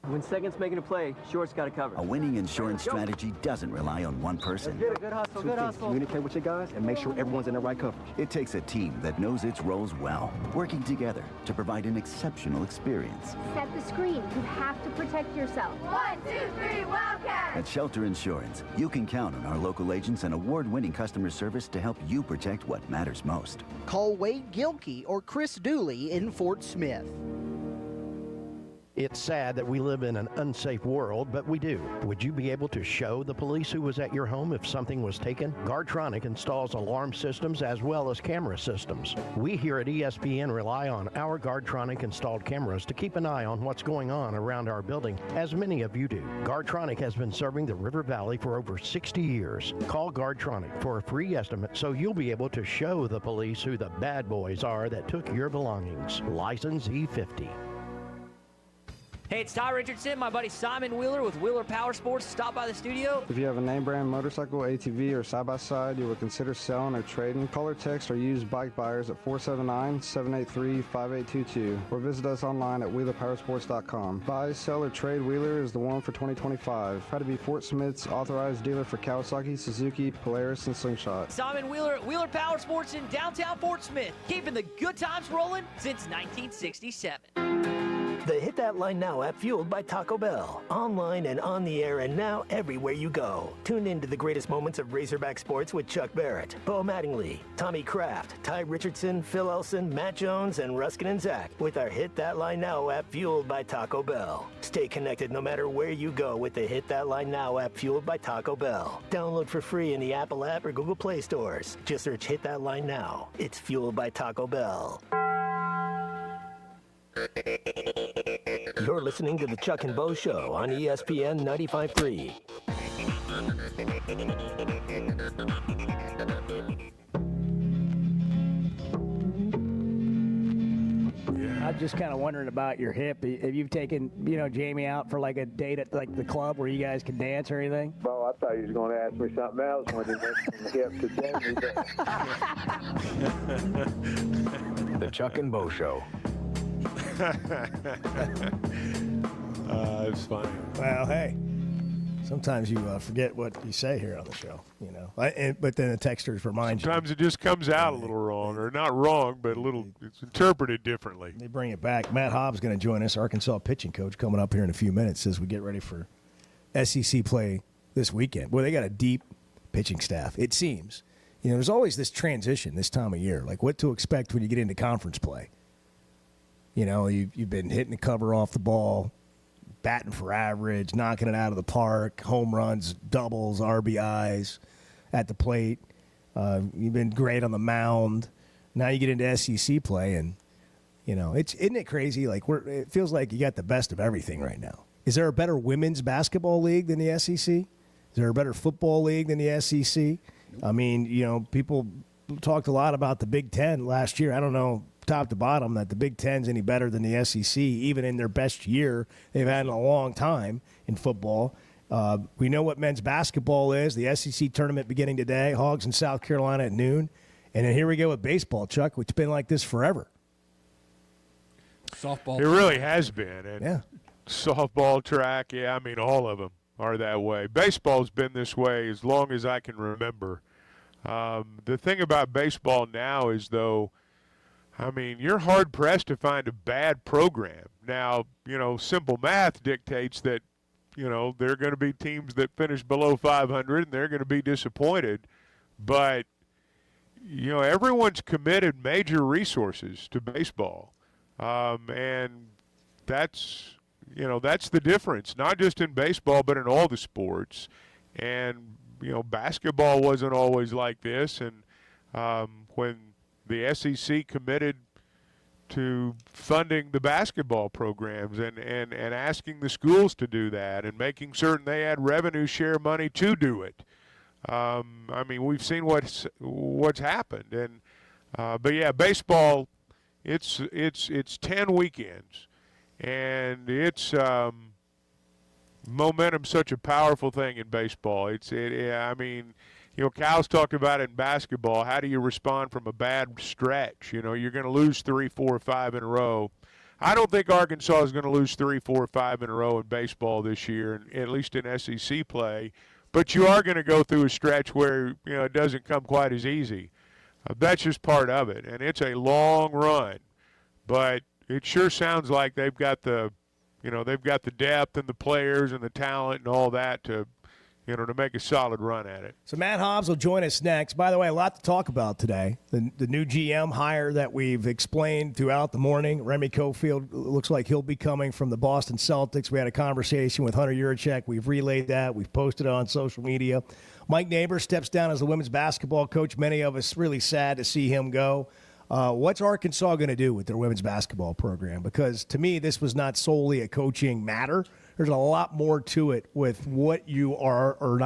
Speaker 9: When second's making a play, short's got to cover.
Speaker 10: A winning insurance strategy doesn't rely on one person.
Speaker 9: Good hustle, good hustle.
Speaker 6: Communicate with your guys and make sure everyone's in the right coverage.
Speaker 10: It takes a team that knows its roles well, working together to provide an exceptional experience.
Speaker 25: Set the screen. You have to protect yourself. 1, 2, 3, Wildcat!
Speaker 10: At Shelter Insurance, you can count on our local agents and award-winning customer service to help you protect what matters most.
Speaker 26: Call Wade Gilkey or Chris Dooley in Fort Smith.
Speaker 12: It's sad that we live in an unsafe world, but we do. Would you be able to show the police who was at your home if something was taken? Guardtronic installs alarm systems as well as camera systems. We here at ESPN rely on our Guardtronic installed cameras to keep an eye on what's going on around our building, as many of you do. Guardtronic has been serving the River Valley for over 60 years. Call Guardtronic for a free estimate so you'll be able to show the police who the bad boys are that took your belongings. License E50.
Speaker 16: Hey, it's Ty Richardson, my buddy Simon Wheeler with Wheeler Power Sports. Stop by the studio.
Speaker 27: If you have a name brand motorcycle, ATV, or side-by-side you would consider selling or trading, call or text or use bike buyers at 479-783-5822 or visit us online at wheelerpowersports.com. Buy, sell, or trade Wheeler is the one for 2025. Proud to be Fort Smith's authorized dealer for Kawasaki, Suzuki, Polaris, and Slingshot.
Speaker 16: Simon Wheeler at Wheeler Power Sports in downtown Fort Smith, keeping the good times rolling since 1967.
Speaker 13: The Hit That Line Now app, fueled by Taco Bell. Online and on the air and now everywhere you go. Tune in to the greatest moments of Razorback sports with Chuck Barrett, Bo Mattingly, Tommy Kraft, Ty Richardson, Phil Elson, Matt Jones, and Ruskin and Zach with our Hit That Line Now app, fueled by Taco Bell. Stay connected no matter where you go with the Hit That Line Now app, fueled by Taco Bell. Download for free in the Apple app or Google Play stores. Just search Hit That Line Now. It's fueled by Taco Bell. You're listening to the Chuck and Bo Show on ESPN 95.3.
Speaker 21: I was just kind of wondering about your hip. Have you taken, Jamie out for like a date at like the club where you guys can dance or anything?
Speaker 23: Bo, I thought you was going to ask me something else when you mentioned the hip to Jamie. The Chuck and Bo Show.
Speaker 1: It's funny.
Speaker 7: Well, hey, sometimes you forget what you say here on the show, but then the texters remind you.
Speaker 1: Sometimes it just comes out a little wrong, or not wrong, but it's interpreted differently.
Speaker 7: They bring it back. Matt Hobbs going to join us, Arkansas pitching coach, coming up here in a few minutes as we get ready for SEC play this weekend. Boy, they got a deep pitching staff, it seems. There's always this transition this time of year, like what to expect when you get into conference play. You've been hitting the cover off the ball, batting for average, knocking it out of the park, home runs, doubles, RBIs at the plate. You've been great on the mound. Now you get into SEC play, and isn't it crazy? Like it feels like you got the best of everything right now. Is there a better women's basketball league than the SEC? Is there a better football league than the SEC? I mean, people talked a lot about the Big Ten last year. I don't know, top to bottom, that the Big Ten's any better than the SEC, even in their best year they've had in a long time in football. We know what men's basketball is. The SEC tournament beginning today, Hogs in South Carolina at noon. And then here we go with baseball, Chuck, which has been like this forever.
Speaker 3: Softball.
Speaker 1: It really has been. And
Speaker 7: yeah.
Speaker 1: Softball, track, all of them are that way. Baseball's been this way as long as I can remember. The thing about baseball now is, though, you're hard-pressed to find a bad program. Now, simple math dictates that, there are going to be teams that finish below 500, and they're going to be disappointed. But, everyone's committed major resources to baseball. And that's the difference, not just in baseball, but in all the sports. And, basketball wasn't always like this. And when the SEC committed to funding the basketball programs and asking the schools to do that and making certain they had revenue share money to do it. We've seen what's happened. And but yeah, baseball, it's 10 weekends, and it's momentum's such a powerful thing in baseball. Cal's talked about it in basketball. How do you respond from a bad stretch? You're going to lose 3, 4, 5 in a row. I don't think Arkansas is going to lose 3, 4, 5 in a row in baseball this year, at least in SEC play. But you are going to go through a stretch where, it doesn't come quite as easy. That's just part of it, and it's a long run. But it sure sounds like they've got the depth and the players and the talent and all that to make a solid run at it.
Speaker 7: So Matt Hobbs will join us next. By the way, a lot to talk about today. The new GM hire that we've explained throughout the morning. Remy Cofield looks like he'll be coming from the Boston Celtics. We had a conversation with Hunter Yurachek. We've relayed that. We've posted it on social media. Mike Neighbors steps down as the women's basketball coach. Many of us really sad to see him go. What's Arkansas going to do with their women's basketball program? Because to me, this was not solely a coaching matter. There's a lot more to it with what you are or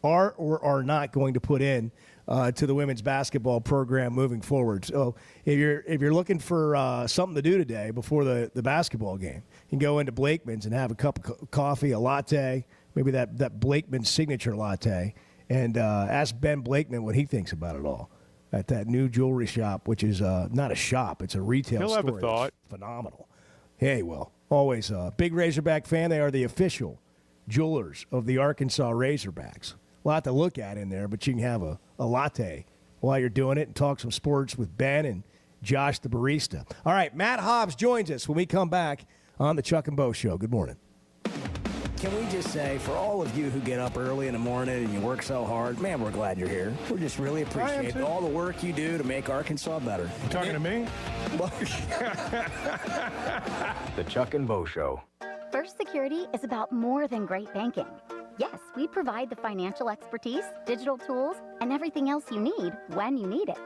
Speaker 7: are not going to put in to the women's basketball program moving forward. So if you're looking for something to do today before the basketball game, you can go into Blakeman's and have a cup of coffee, a latte, maybe that Blakeman's signature latte, and ask Ben Blakeman what he thinks about it all at that new jewelry shop, which is not a shop, it's a retail store.
Speaker 1: He'll have a thought.
Speaker 7: It's phenomenal. Hey, well, always a big Razorback fan. They are the official jewelers of the Arkansas Razorbacks. A lot to look at in there, but you can have a latte while you're doing it and talk some sports with Ben and Josh the barista. All right, Matt Hobbs joins us when we come back on the Chuck and Bo Show. Good morning. Can we just say, for all of you who get up early in the morning and you work so hard, man, we're glad you're here. We just really appreciate all the work you do to make Arkansas better.
Speaker 23: You talking to me? The Chuck and Bo Show.
Speaker 2: First Security is about more than great banking. Yes, we provide the financial expertise, digital tools, and everything else you need when you need it.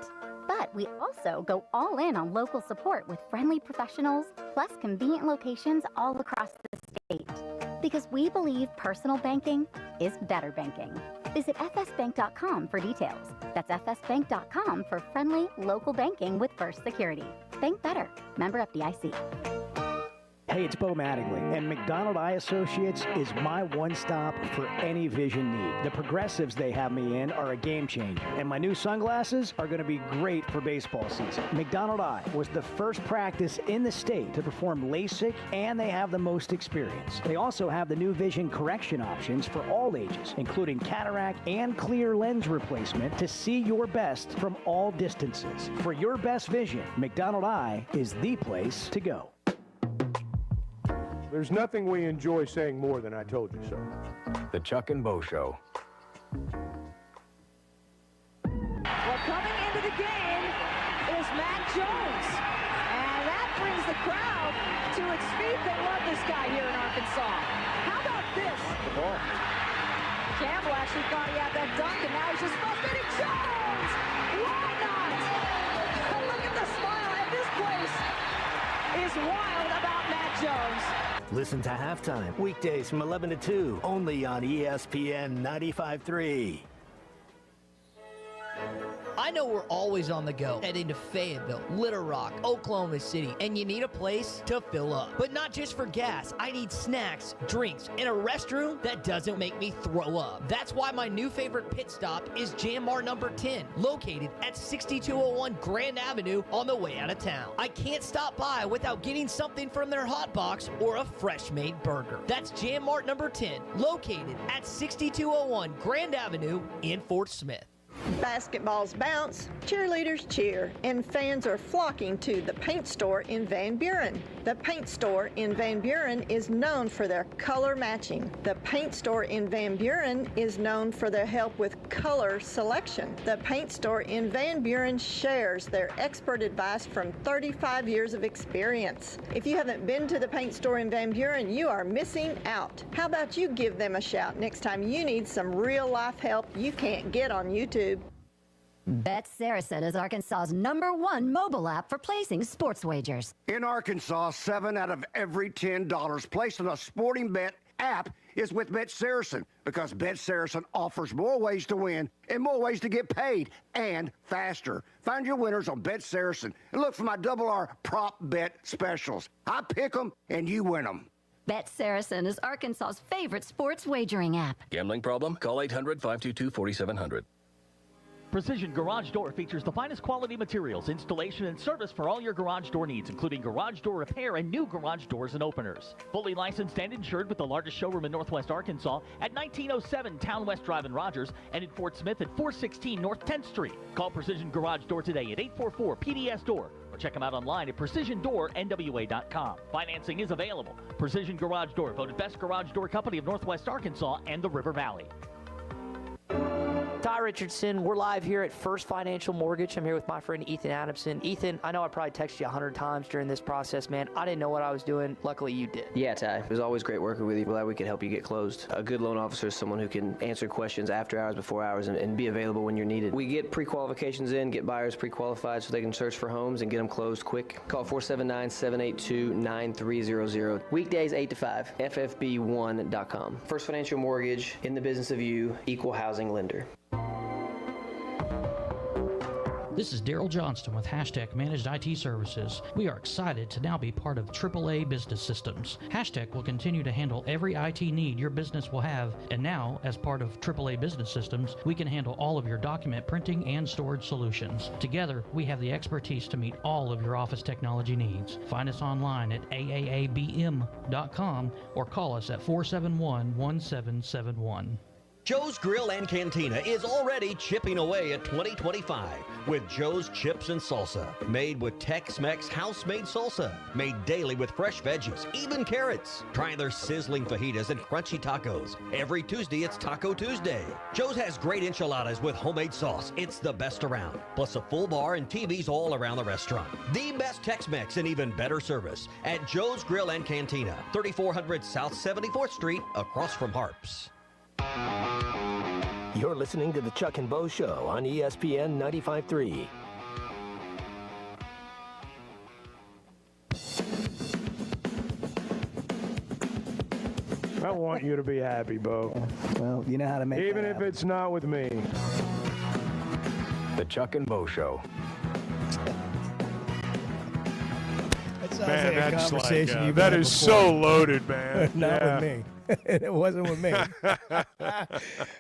Speaker 2: But we also go all in on local support with friendly professionals, plus convenient locations all across the state. Because we believe personal banking is better banking. Visit fsbank.com for details. That's fsbank.com for friendly, local banking with First Security. Bank better. Member FDIC.
Speaker 21: Hey, it's Bo Mattingly, and McDonald Eye Associates is my one-stop for any vision need. The progressives they have me in are a game changer, and my new sunglasses are going to be great for baseball season. McDonald Eye was the first practice in the state to perform LASIK, and they have the most experience. They also have the new vision correction options for all ages, including cataract and clear lens replacement to see your best from all distances. For your best vision, McDonald Eye is the place to go.
Speaker 4: There's nothing we enjoy saying more than I told you so.
Speaker 23: The Chuck and Bo Show.
Speaker 11: Well, coming into the game is Matt Jones. And that brings the crowd to its feet. They love this guy here in Arkansas. How about this?
Speaker 23: The ball.
Speaker 11: Campbell actually thought he had that dunk, and now he's just frustrated. Jones! Why not? And look at the smile. And this place is wild about Matt Jones.
Speaker 13: Listen to Halftime, weekdays from 11 to 2, only on ESPN 95.3.
Speaker 24: I know we're always on the go, heading to Fayetteville, Little Rock, Oklahoma City, and you need a place to fill up. But not just for gas. I need snacks, drinks, and a restroom that doesn't make me throw up. That's why my new favorite pit stop is Jam Mart number 10, located at 6201 Grand Avenue on the way out of town. I can't stop by without getting something from their hot box or a fresh-made burger. That's Jam Mart number 10, located at 6201 Grand Avenue in Fort Smith.
Speaker 15: Basketballs bounce, cheerleaders cheer, and fans are flocking to the paint store in Van Buren. The paint store in Van Buren is known for their color matching. The paint store in Van Buren is known for their help with color selection. The paint store in Van Buren shares their expert advice from 35 years of experience. If you haven't been to the paint store in Van Buren, you are missing out. How about you give them a shout next time you need some real-life help you can't get on YouTube?
Speaker 17: Bet Saracen is Arkansas's #1 mobile app for placing sports wagers.
Speaker 18: In Arkansas, 7 out of every $10 placed on a sporting bet app is with Bet Saracen, because Bet Saracen offers more ways to win and more ways to get paid, and faster. Find your winners on Bet Saracen and look for my R prop bet specials. I pick them and you win them.
Speaker 17: Bet Saracen is Arkansas's favorite sports wagering app.
Speaker 19: Gambling problem? Call 800-522-4700.
Speaker 20: Precision Garage Door features the finest quality materials, installation, and service for all your garage door needs, including garage door repair and new garage doors and openers. Fully licensed and insured with the largest showroom in Northwest Arkansas at 1907 Town West Drive in Rogers, and in Fort Smith at 416 North 10th Street. Call Precision Garage Door today at 844-PDS-DOOR or check them out online at PrecisionDoorNWA.com. Financing is available. Precision Garage Door, voted best garage door company of Northwest Arkansas and the River Valley.
Speaker 24: Ty Richardson, we're live here at First Financial Mortgage. I'm here with my friend Ethan Adamson. Ethan, I know I probably texted you 100 times during this process, man. I didn't know what I was doing. Luckily, you did.
Speaker 22: Yeah, Ty. It was always great working with you. Glad we could help you get closed. A good loan officer is someone who can answer questions after hours, before hours, and be available when you're needed. We get pre-qualifications in, get buyers pre-qualified so they can search for homes and get them closed quick. Call 479-782-9300. Weekdays 8 to 5. FFB1.com. First Financial Mortgage, in the business of you, equal housing lender.
Speaker 28: This is Daryl Johnston with Hashtag Managed IT Services. We are excited to now be part of AAA Business Systems. Hashtag will continue to handle every IT need your business will have, and now, as part of AAA Business Systems, we can handle all of your document printing and storage solutions. Together, we have the expertise to meet all of your office technology needs. Find us online at aaabm.com or call us at 471-1771.
Speaker 29: Joe's Grill and Cantina is already chipping away at 2025 with Joe's Chips and Salsa. Made with Tex-Mex house-made salsa. Made daily with fresh veggies, even carrots. Try their sizzling fajitas and crunchy tacos. Every Tuesday, it's Taco Tuesday. Joe's has great enchiladas with homemade sauce. It's the best around. Plus a full bar and TVs all around the restaurant. The best Tex-Mex and even better service at Joe's Grill and Cantina. 3400 South 74th Street, across from Harps.
Speaker 13: You're listening to the Chuck and Bo Show on ESPN 95.3.
Speaker 4: don't want you to be happy, Bo.
Speaker 21: Well, you know how to make
Speaker 4: Even
Speaker 21: that
Speaker 4: if
Speaker 21: happen.
Speaker 4: it's not with me.
Speaker 23: The Chuck and Bo Show.
Speaker 7: That sounds
Speaker 1: Man,
Speaker 7: like a
Speaker 1: that's
Speaker 7: conversation
Speaker 1: like,
Speaker 7: you've
Speaker 1: that
Speaker 7: had
Speaker 1: is
Speaker 7: before.
Speaker 1: so loaded, man.
Speaker 7: Not
Speaker 1: Yeah.
Speaker 7: with me. It wasn't with me.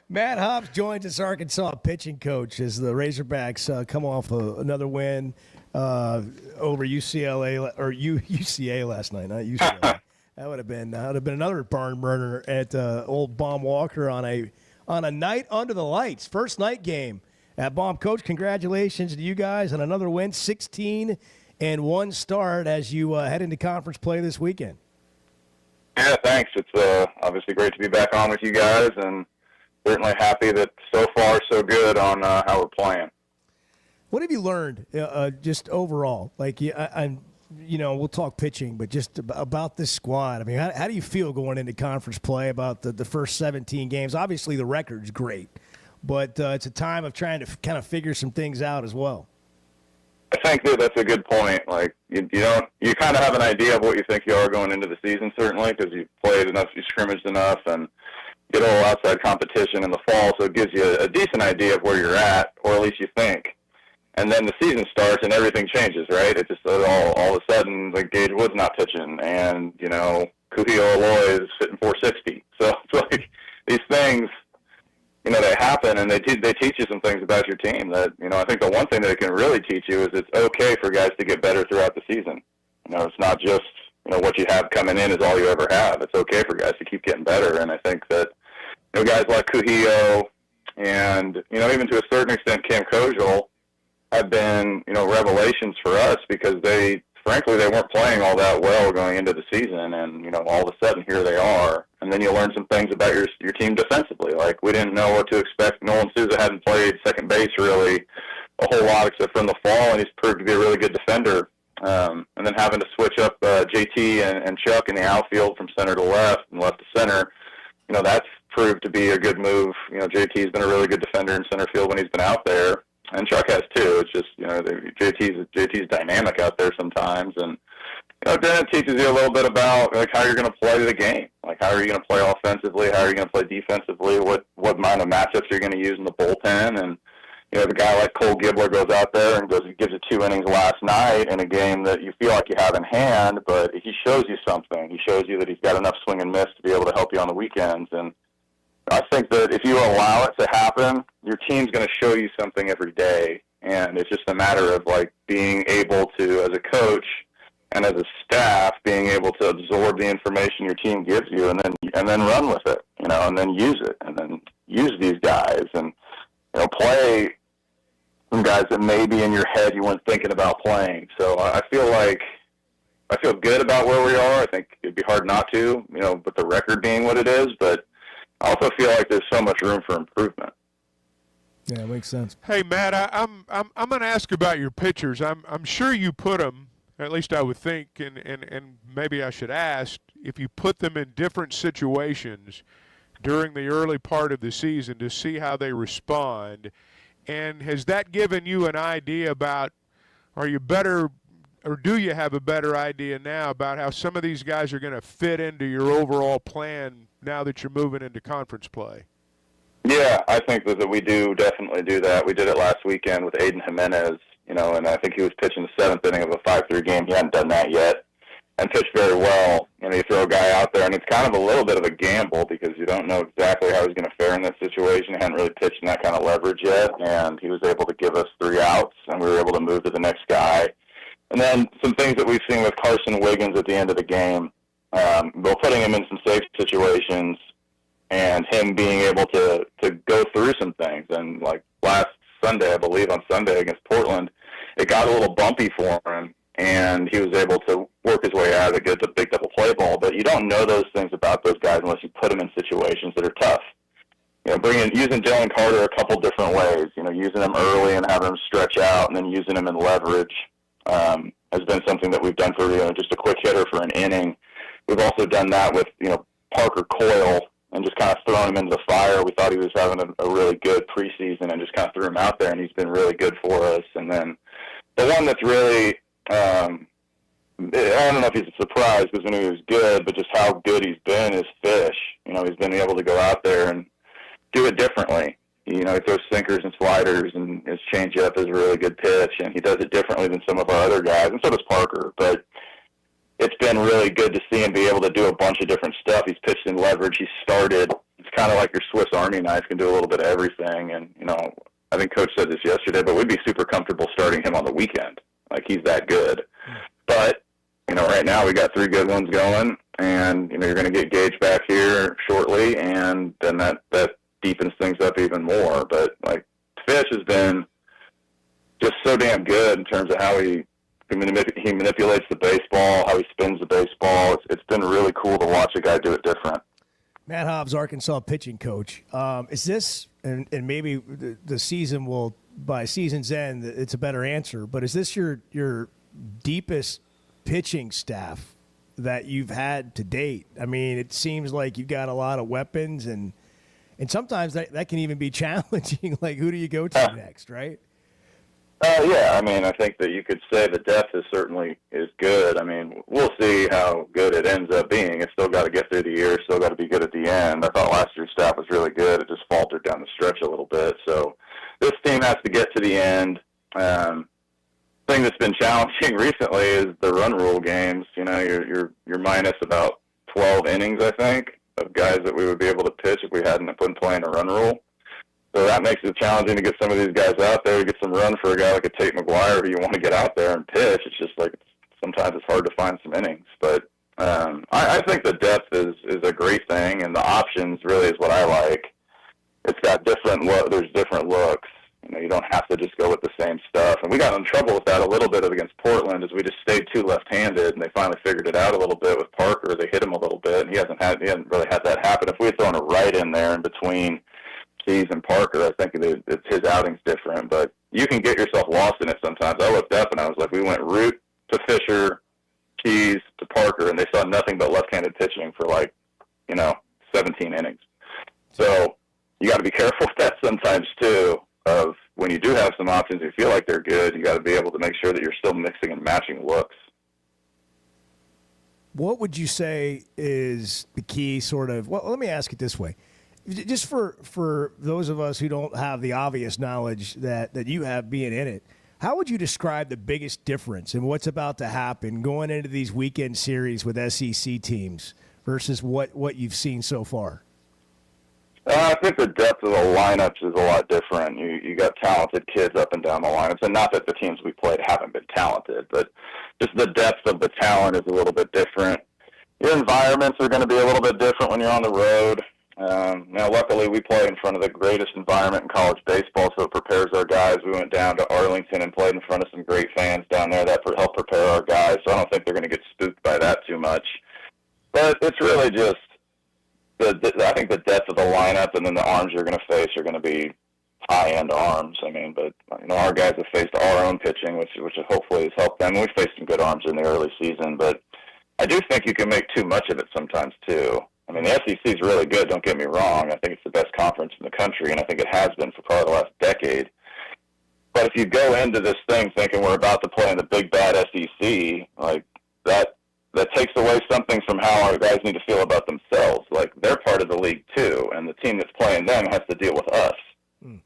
Speaker 7: Matt Hobbs joins us, Arkansas pitching coach, as the Razorbacks come off another win over UCLA or UCA last night, not UCLA. That would have been another barn burner at old Baum Walker on a night under the lights, first night game at Baum. Coach, congratulations to you guys on another win, 16-1 start as you head into conference play this weekend.
Speaker 5: Yeah, thanks. It's obviously great to be back on with you guys, and certainly happy that so far so good on how we're playing.
Speaker 7: What have you learned just overall? Like, we'll talk pitching, but just about this squad. I mean, how do you feel going into conference play about the first 17 games? Obviously, the record's great, but it's a time of trying to kind of figure some things out as well.
Speaker 5: I think that that's a good point. Like, you kind of have an idea of what you think you are going into the season, certainly, because you've played enough, you scrimmaged enough, and get a little outside competition in the fall, so it gives you a decent idea of where you're at, or at least you think. And then the season starts and everything changes, right? It just all of a sudden, like, Gage Wood's not pitching, and Kuhio Aloy is hitting 460. So it's like these things, they happen, and they teach you some things about your team that, I think the one thing that it can really teach you is it's okay for guys to get better throughout the season. It's not just, what you have coming in is all you ever have. It's okay for guys to keep getting better, and I think that, guys like Kuhio and, even to a certain extent Cam Kojal have been, revelations for us because frankly, they weren't playing all that well going into the season, and, all of a sudden here they are. And then you learn some things about your team defensively. Like, we didn't know what to expect. Nolan Souza hadn't played second base really a whole lot except from the fall, and he's proved to be a really good defender. And then having to switch up JT and Chuck in the outfield from center to left and left to center, that's proved to be a good move. JT's been a really good defender in center field when he's been out there, and Chuck has too. It's just, JT's dynamic out there sometimes, and then it teaches you a little bit about like how you're going to play the game. Like, how are you going to play offensively? How are you going to play defensively? What amount of matchups you're going to use in the bullpen? And the guy like Cole Gibbler goes out there and gives you 2 innings last night in a game that you feel like you have in hand, but he shows you something. He shows you that he's got enough swing and miss to be able to help you on the weekends. And I think that if you allow it to happen, your team's going to show you something every day. And it's just a matter of like being able to, as a coach and as a staff, being able to absorb the information your team gives you and then run with it, and then use it, and then use these guys and play some guys that maybe in your head you weren't thinking about playing. So I feel good about where we are. I think it'd be hard not to, with the record being what it is, but I also feel like there's so much room for improvement.
Speaker 7: Yeah, it makes sense.
Speaker 1: Hey, Matt, I'm going to ask about your pitchers. I'm sure you put them, at least I would think, and maybe I should ask, if you put them in different situations during the early part of the season to see how they respond. And has that given you an idea about, are you better, or do you have a better idea now about how some of these guys are going to fit into your overall plan now that you're moving into conference play?
Speaker 5: Yeah, I think that we do definitely do that. We did it last weekend with Aiden Jimenez, and I think he was pitching the 7th inning of a 5-3 game. He hadn't done that yet and pitched very well. You throw a guy out there, and it's kind of a little bit of a gamble because you don't know exactly how he's going to fare in that situation. He hadn't really pitched in that kind of leverage yet, and he was able to give us 3 outs, and we were able to move to the next guy. And then some things that we've seen with Carson Wiggins at the end of the game, we're putting him in some safe situations and him being able to go through some things. And like last Sunday, I believe on Sunday against Portland, it got a little bumpy for him, and he was able to work his way out of it, get the big double play ball. But you don't know those things about those guys unless you put them in situations that are tough. Using Dylan Carter a couple different ways, using him early and having him stretch out, and then using him in leverage has been something that we've done for just a quick hitter for an inning. We've also done that with Parker Coyle and just kind of thrown him into the fire. We thought he was having a really good preseason and just kind of threw him out there, and he's been really good for us. And then the one that's really, I don't know if he's a surprise because we knew he was good, but just how good he's been is Fish. He's been able to go out there and do it differently. He throws sinkers and sliders, and his changeup is a really good pitch, and he does it differently than some of our other guys, and so does Parker. But it's been really good to see him be able to do a bunch of different stuff. He's pitched in leverage. He's started. It's kind of like your Swiss Army knife, can do a little bit of everything. And, I think Coach said this yesterday, but we'd be super comfortable starting him on the weekend. Like, he's that good. But, right now we got 3 good ones going, and, you're going to get Gage back here shortly, and then that deepens things up even more. But, like, Fish has been just so damn good in terms of how he manipulates the baseball, how he spins the baseball. It's been really cool to watch a guy do it different.
Speaker 7: Matt Hobbs, Arkansas pitching coach. Is this, and maybe the season will, by season's end, it's a better answer, but is this your deepest pitching staff that you've had to date? I mean, it seems like you've got a lot of weapons, and sometimes that can even be challenging. Like, who do you go to next, right?
Speaker 5: Yeah, I mean, I think that you could say the depth is good. I mean, we'll see how good it ends up being. It's still got to get through the year, still got to be good at the end. I thought last year's staff was really good. It just faltered down the stretch a little bit. So this team has to get to the end. Thing that's been challenging recently is the run rule games. You're minus about 12 innings, I think, of guys that we would be able to pitch if we hadn't been playing a run rule. So that makes it challenging to get some of these guys out there to get some run for a guy like a Tate McGuire who you want to get out there and pitch. It's just like sometimes it's hard to find some innings. But I think the depth is a great thing, and the options really is what I like. It's got there's different looks. You don't have to just go with the same stuff. And we got in trouble with that a little bit against Portland, as we just stayed too left-handed, and they finally figured it out a little bit with Parker. They hit him a little bit, and he hasn't really had that happen. If we had thrown a right in there in between Keys and Parker, I think his outing's different, but you can get yourself lost in it sometimes. I looked up and I was like, we went Root to Fisher, Keys to Parker, and they saw nothing but left-handed pitching for 17 innings. So you got to be careful with that sometimes too, of when you do have some options, you feel like they're good, you got to be able to make sure that you're still mixing and matching looks.
Speaker 7: What would you say is the key well, let me ask it this way. Just for those of us who don't have the obvious knowledge that you have being in it, how would you describe the biggest difference in what's about to happen going into these weekend series with SEC teams versus what you've seen so far?
Speaker 5: I think the depth of the lineups is a lot different. You got talented kids up and down the lineups, and not that the teams we played haven't been talented, but just the depth of the talent is a little bit different. Your environments are going to be a little bit different when you're on the road. Now, luckily, we play in front of the greatest environment in college baseball, so it prepares our guys. We went down to Arlington and played in front of some great fans down there that helped prepare our guys, so I don't think they're going to get spooked by that too much. But it's really just, I think the depth of the lineup and then the arms you're going to face are going to be high-end arms. I mean, but our guys have faced our own pitching, which hopefully has helped them. We faced some good arms in the early season, but I do think you can make too much of it sometimes too. I mean, the SEC is really good, don't get me wrong. I think it's the best conference in the country, and I think it has been for probably the last decade. But if you go into this thing thinking we're about to play in the big, bad SEC, like that takes away something from how our guys need to feel about themselves. Like, they're part of the league, too, and the team that's playing them has to deal with us.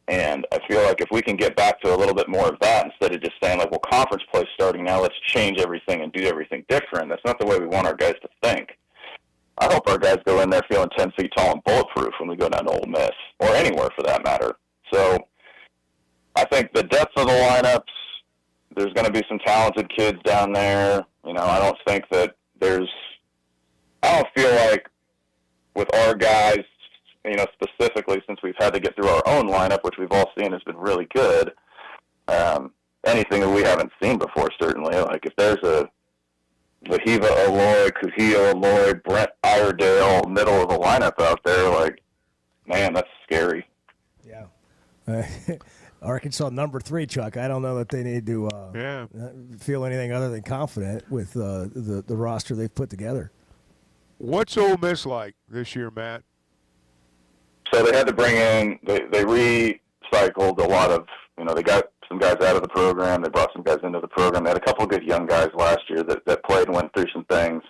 Speaker 5: And I feel like if we can get back to a little bit more of that instead of just saying, like, well, conference play's starting now, let's change everything and do everything different. That's not the way we want our guys to think. I hope our guys go in there feeling 10 feet tall and bulletproof when we go down to Ole Miss, or anywhere for that matter. So I think the depth of the lineups, there's going to be some talented kids down there. I don't think that I don't feel like with our guys, specifically since we've had to get through our own lineup, which we've all seen has been really good, anything that we haven't seen before, certainly. Like, if there's a Vahiva Aloy, Kuhio Aloy, Brent Iredale, middle of the lineup out there, like, man, that's scary.
Speaker 7: Yeah. Arkansas number 3, Chuck. I don't know that they need to feel anything other than confident with the roster they've put together.
Speaker 1: What's Ole Miss like this year, Matt?
Speaker 5: So they had to bring in, they recycled a lot of, they got some guys out of the program. They brought some guys into the program. They had a couple of good young guys last year that played and went through some things.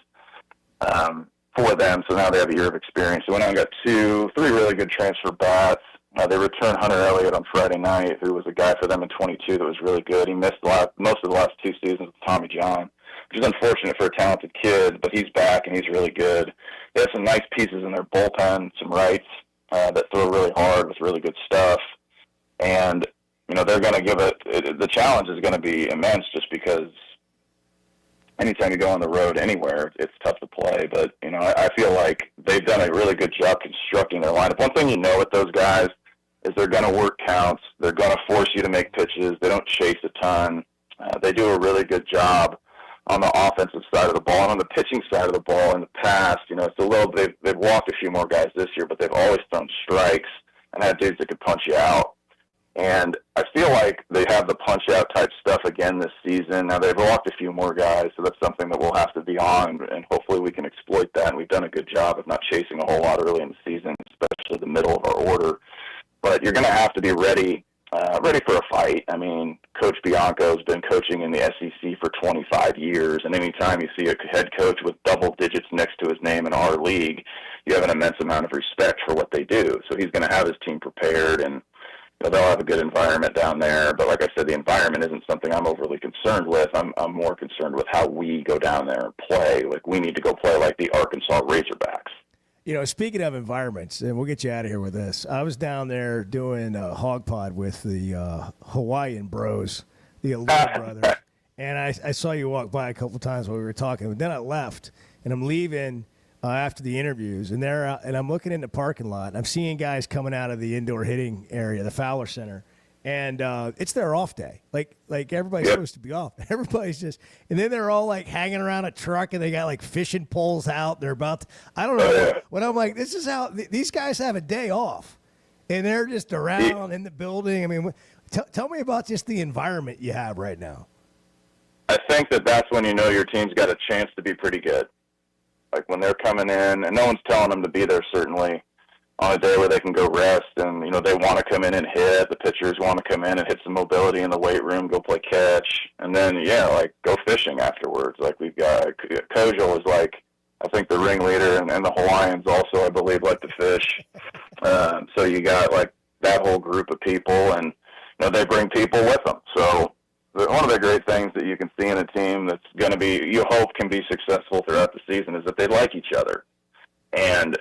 Speaker 5: for them. So now they have a year of experience. So went out and got three really good transfer bats. They returned Hunter Elliott on Friday night, who was a guy for them in 22 that was really good. He missed most of the last 2 seasons with Tommy John, which is unfortunate for a talented kid, but he's back and he's really good. They have some nice pieces in their bullpen, some rights that throw really hard with really good stuff. And, they're going to give the challenge is going to be immense just because anytime you go on the road anywhere, it's tough to play. But, I feel like they've done a really good job constructing their lineup. One thing with those guys is they're going to work counts. They're going to force you to make pitches. They don't chase a ton. They do a really good job on the offensive side of the ball. And on the pitching side of the ball in the past, it's a little bit, they've walked a few more guys this year, but they've always thrown strikes and had dudes that could punch you out. And I feel like they have the punch-out type stuff again this season. Now, they've walked a few more guys, so that's something that we'll have to be on, and hopefully we can exploit that. And we've done a good job of not chasing a whole lot early in the season, especially the middle of our order. But you're going to have to be ready for a fight. I mean, Coach Bianco's been coaching in the SEC for 25 years, and anytime you see a head coach with double digits next to his name in our league, you have an immense amount of respect for what they do. So he's going to have his team prepared, and they'll have a good environment down there. But like I said, the environment isn't something I'm overly concerned with. I'm more concerned with how we go down there and play. Like, we need to go play like the Arkansas Razorbacks.
Speaker 7: Speaking of environments, and we'll get you out of here with this, I was down there doing a hog pod with the Hawaiian bros, the Aloha brothers, and I saw you walk by a couple times while we were talking. But then I left, and I'm leaving after the interviews, and and I'm looking in the parking lot, and I'm seeing guys coming out of the indoor hitting area, the Fowler Center, and it's their off day. Like everybody's supposed to be off. Everybody's just, and then they're all like hanging around a truck, and they got like fishing poles out. They're about to, I don't know. When I'm like, this is how these guys have a day off, and they're just around in the building. I mean, tell me about just the environment you have right now.
Speaker 5: I think that's when your team's got a chance to be pretty good. Like when they're coming in, and no one's telling them to be there, certainly, on a day where they can go rest, and, they want to come in and hit. The pitchers want to come in and hit some mobility in the weight room, go play catch, and then, go fishing afterwards. Like, we've got Kojo is like, I think, the ringleader, and the Hawaiians also, I believe, like to fish. So you got, that whole group of people, and, they bring people with them. So one of the great things that you can see in a team that's going to be, you hope can be successful throughout the season, is that they like each other. And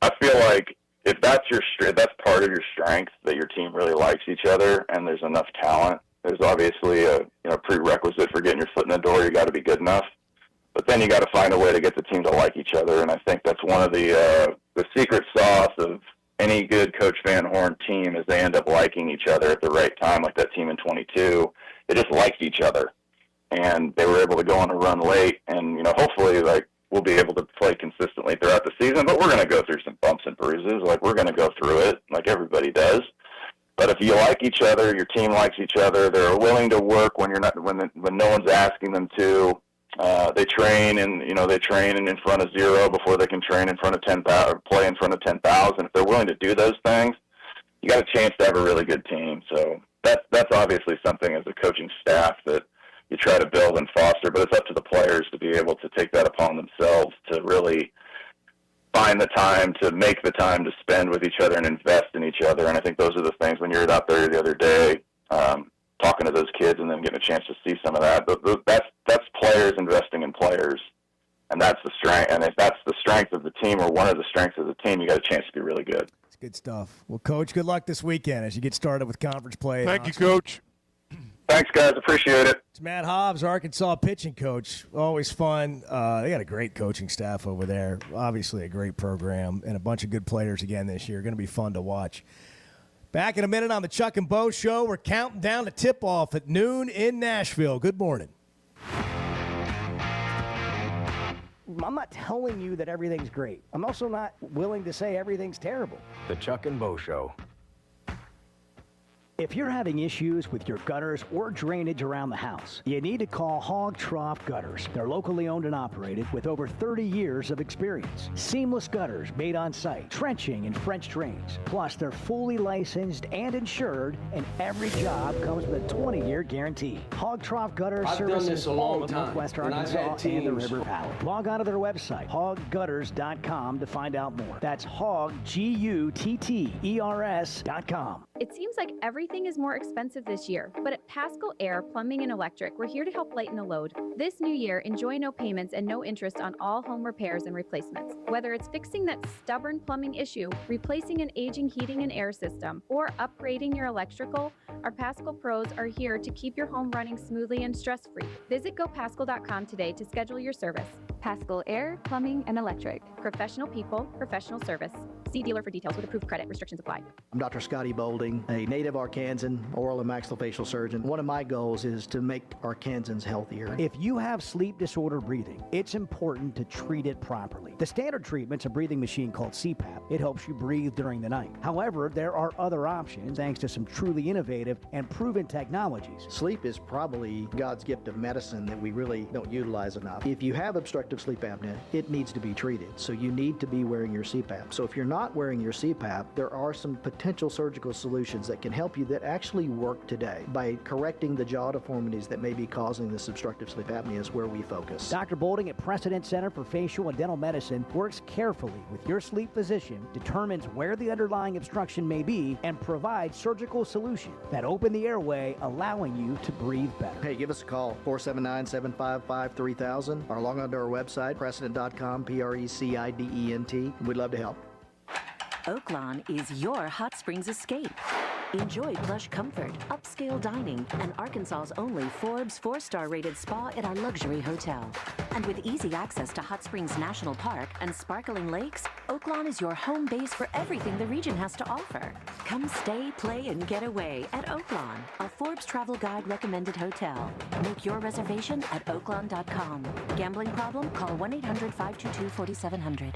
Speaker 5: I feel like if that's part of your strength, that your team really likes each other and there's enough talent. There's obviously a prerequisite for getting your foot in the door. You got to be good enough, but then you got to find a way to get the team to like each other. And I think that's one of the secret sauce of any good Coach Van Horn team is they end up liking each other at the right time. Like that team in 22, they just liked each other, and they were able to go on a run late. And hopefully, we'll be able to play consistently throughout the season, but we're going to go through some bumps and bruises. We're going to go through it like everybody does. But if you like each other, your team likes each other, they're willing to work when no one's asking them to. They train in front of zero before they can train in front of 10,000 or play in front of 10,000. If they're willing to do those things, you got a chance to have a really good team. So that's obviously something as a coaching staff that you try to build and foster, but it's up to the players to be able to take that upon themselves to really find the time, to make the time to spend with each other and invest in each other. And I think those are the things when you're out there the other day, talking to those kids and then getting a chance to see some of that. But that's players investing in players, and that's the strength. And if that's the strength of the team or one of the strengths of the team, you got a chance to be really good.
Speaker 7: It's good stuff. Well, Coach, good luck this weekend as you get started with conference play.
Speaker 1: Thank you, Coach.
Speaker 5: Thanks, guys. Appreciate it.
Speaker 7: It's Matt Hobbs, Arkansas pitching coach. Always fun. They got a great coaching staff over there. Obviously a great program and a bunch of good players again this year. Going to be fun to watch. Back in a minute on the Chuck and Bo Show. We're counting down to tip-off at noon in Nashville. Good morning.
Speaker 21: I'm not telling you that everything's great. I'm also not willing to say everything's terrible.
Speaker 23: The Chuck and Bo Show.
Speaker 21: If you're having issues with your gutters or drainage around the house, you need to call Hog Trough Gutters. They're locally owned and operated with over 30 years of experience. Seamless gutters made on site, trenching and French drains. Plus, they're fully licensed and insured, and every job comes with a 20-year guarantee. Hog Trough Gutters
Speaker 6: I've done
Speaker 21: services
Speaker 6: this a
Speaker 21: all
Speaker 6: long
Speaker 21: of
Speaker 6: time,
Speaker 21: Northwest
Speaker 6: and I've
Speaker 21: Arkansas
Speaker 6: had teams.
Speaker 21: and the River Valley. Log on to their website, hoggutters.com, to find out more. That's hog, Gutters.com.
Speaker 8: It seems like everything is more expensive this year, but at Paschal Air Plumbing and Electric, we're here to help lighten the load. This new year, enjoy no payments and no interest on all home repairs and replacements. Whether it's fixing that stubborn plumbing issue, replacing an aging heating and air system, or upgrading your electrical, our Paschal pros are here to keep your home running smoothly and stress-free. Visit GoPaschal.com today to schedule your service. Paschal Air, Plumbing and Electric. Professional people, professional service. See dealer for details with approved credit. Restrictions apply.
Speaker 9: I'm Dr. Scotty Bolding, a native Arkansan oral and maxillofacial surgeon. One of my goals is to make Arkansans healthier.
Speaker 21: If you have sleep disorder breathing, it's important to treat it properly. The standard treatment's a breathing machine called CPAP. It helps you breathe during the night. However, there are other options thanks to some truly innovative and proven technologies.
Speaker 9: Sleep is probably God's gift of medicine that we really don't utilize enough. If you have obstructive sleep apnea, it needs to be treated. So you need to be wearing your CPAP. So if you're not wearing your CPAP, there are some potential surgical solutions that can help you that actually work today. By correcting the jaw deformities that may be causing this obstructive sleep apnea is where we focus.
Speaker 21: Dr. Bolding at Precedent Center for Facial and Dental Medicine works carefully with your sleep physician, determines where the underlying obstruction may be, and provides surgical solutions that open the airway, allowing you to breathe better.
Speaker 9: Hey, give us a call, 479-755-3000, or log on to our website, precedent.com, Precident. We'd love to help.
Speaker 10: Oaklawn is your hot springs escape. Enjoy plush comfort, upscale dining, and Arkansas's only Forbes 4-star rated spa at our luxury hotel. And with easy access to Hot Springs National Park and sparkling lakes, Oaklawn is your home base for everything the region has to offer. Come stay, play, and get away at Oaklawn, a Forbes Travel Guide recommended hotel. Make your reservation at oaklawn.com. Gambling problem? Call 1-800-522-4700.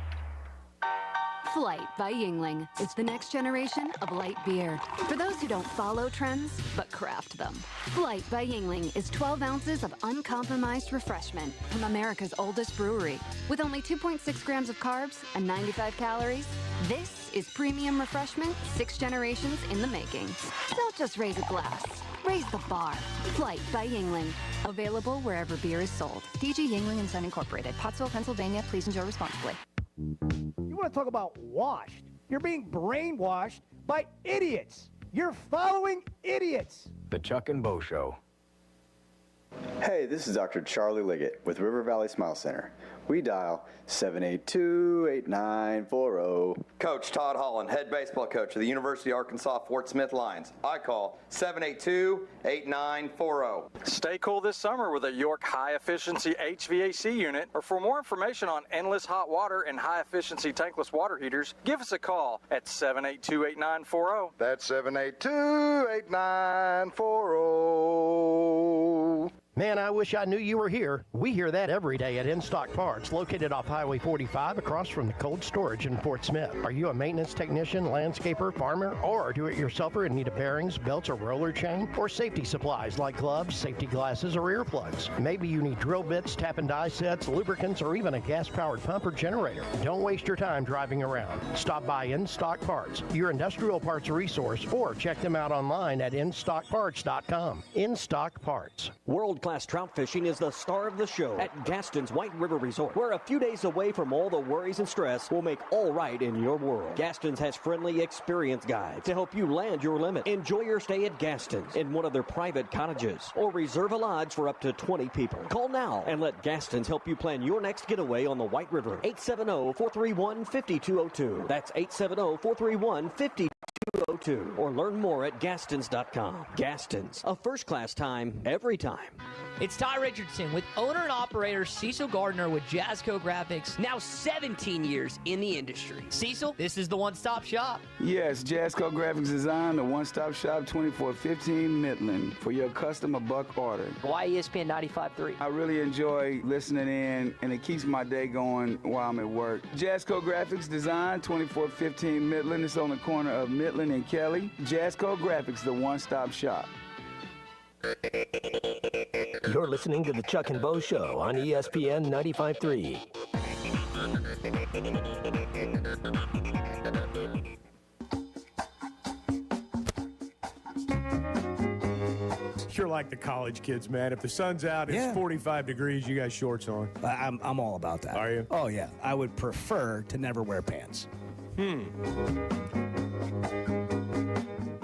Speaker 12: Flight by Yingling. It's the next generation of light beer. For those who don't follow trends, but craft them. Flight by Yingling is 12 ounces of uncompromised refreshment from America's oldest brewery. With only 2.6 grams of carbs and 95 calories, this is premium refreshment 6 generations in the making. Don't just raise a glass. Raise the bar. Flight by Yingling. Available wherever beer is sold. DG Yingling and Son Incorporated. Pottsville, Pennsylvania. Please enjoy responsibly.
Speaker 21: You want to talk about washed? You're being brainwashed by idiots. You're following idiots.
Speaker 23: The Chuck and Bo Show.
Speaker 14: Hey, this is Dr. Charlie Liggett with River Valley Smile Center. We dial 782-8940.
Speaker 25: Coach Todd Holland, head baseball coach of the University of Arkansas Fort Smith Lions. I call 782-8940.
Speaker 26: Stay cool this summer with a York high-efficiency HVAC unit. Or for more information on endless hot water and high-efficiency tankless water heaters, give us a call at 782-8940.
Speaker 27: That's 782-8940.
Speaker 30: Man, I wish I knew you were here. We hear that every day at In Stock Parts, located off Highway 45 across from the cold storage in Fort Smith. Are you a maintenance technician, landscaper, farmer, or a do-it-yourselfer in need of bearings, belts, or roller chain? Or safety supplies like gloves, safety glasses, or earplugs? Maybe you need drill bits, tap and die sets, lubricants, or even a gas-powered pump or generator. Don't waste your time driving around. Stop by In Stock Parts, your industrial parts resource, or check them out online at InStockParts.com. In Stock Parts.
Speaker 29: World-class trout fishing is the star of the show at Gaston's White River Resort, where a few days away from all the worries and stress will make all right in your world. Gaston's has friendly, experienced guides to help you land your limit. Enjoy your stay at Gaston's in one of their private cottages, or reserve a lodge for up to 20 people. Call now and let Gaston's help you plan your next getaway on the White River. 870-431-5202. That's 870-431-5202. Or learn more at Gastons.com. Gastons, a first-class time, every time.
Speaker 2: It's Ty Richardson with owner and operator Cecil Gardner with Jazzco Graphics, now 17 years in the industry. Cecil, this is the one-stop shop.
Speaker 3: Yes, Jazzco Graphics Design, the one-stop shop, 2415 Midland, for your custom or bulk order.
Speaker 2: Why ESPN 95.3?
Speaker 3: I really enjoy listening in, and it keeps my day going while I'm at work. Jazzco Graphics Design, 2415 Midland. It's on the corner of Midland and Kelly. Jazzco Graphics, the one-stop shop.
Speaker 13: You're listening to the Chuck and Bo Show on ESPN 95.3.
Speaker 4: You're like the college kids, man. If the sun's out, it's 45 degrees, you got shorts on.
Speaker 7: I'm all about that.
Speaker 4: Are you?
Speaker 7: Oh, yeah. I would prefer to never wear pants.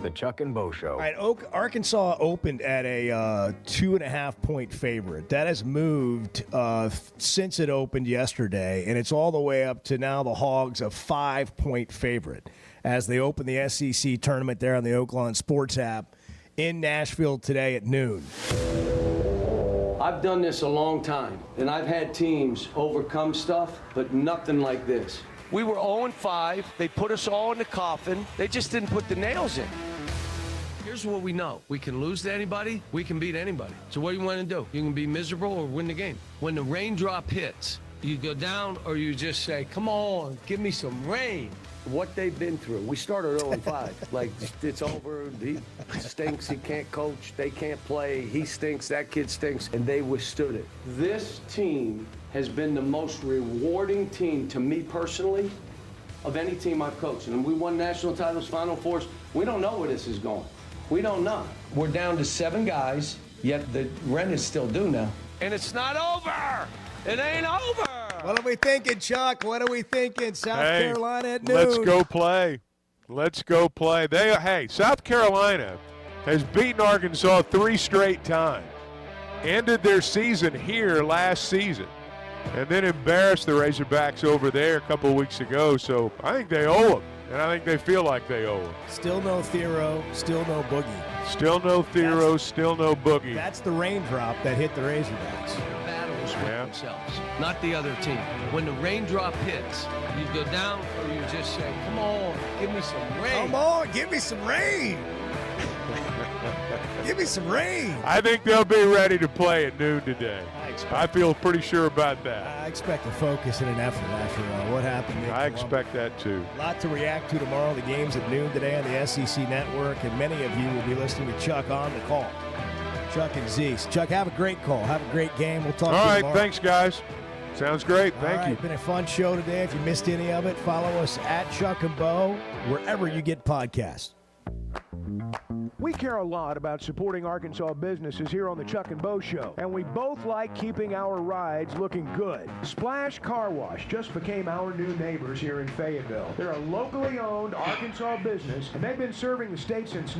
Speaker 23: The Chuck and Bo Show.
Speaker 7: All right, Arkansas opened at a 2.5-point favorite. That has moved since it opened yesterday, and it's all the way up to now the Hogs a 5-point favorite as they open the SEC tournament there on the Oaklawn Sports app in Nashville today at noon.
Speaker 6: I've done this a long time, and I've had teams overcome stuff, but nothing like this. We were 0-5. They put us all in the coffin. They just didn't put the nails in. Here's what we know. We can lose to anybody. We can beat anybody. So what do you want to do? You can be miserable or win the game. When the raindrop hits, you go down or you just say, come on, give me some rain. What they've been through. We started 0-5. Like, it's over. He stinks. He can't coach. They can't play. He stinks. That kid stinks. And they withstood it. This team has been the most rewarding team to me personally of any team I've coached. And we won national titles, Final Fours. We don't know where this is going. We don't know. We're down to 7 guys, yet the rent is still due now. And it's not over. It ain't over.
Speaker 7: What are we thinking, Chuck? What are we thinking? South Carolina at noon.
Speaker 1: Let's go play. Let's go play. South Carolina has beaten Arkansas 3 straight times. Ended their season here last season. And then embarrassed the Razorbacks over there a couple of weeks ago. So I think they owe them. And I think they feel like they owe them.
Speaker 7: Still no Thero, still no Boogie.
Speaker 1: Still no Thero, still no Boogie.
Speaker 7: That's the raindrop that hit the Razorbacks.
Speaker 6: Battles with themselves, not the other team. When the raindrop hits, you go down or you just say, come on, give me some rain.
Speaker 7: Come on, give me some rain. Give me some rain.
Speaker 1: I think they'll be ready to play at noon today. I feel pretty sure about that.
Speaker 7: I expect a focus and an effort after what happened.
Speaker 1: I expect that too.
Speaker 7: A lot to react to tomorrow. The game's at noon today on the SEC Network, and many of you will be listening to Chuck on the call. Chuck and Zeese. Chuck, have a great call. Have a great game. We'll talk to you tomorrow.
Speaker 1: All right, thanks, guys. Sounds great. Thank you.
Speaker 7: It's been a fun show today. If you missed any of it, follow us at Chuck and Bo, wherever you get podcasts.
Speaker 4: We care a lot about supporting Arkansas businesses here on the Chuck and Bo Show, and we both like keeping our rides looking good. Splash Car Wash just became our new neighbors here in Fayetteville. They're a locally owned Arkansas business, and they've been serving the state since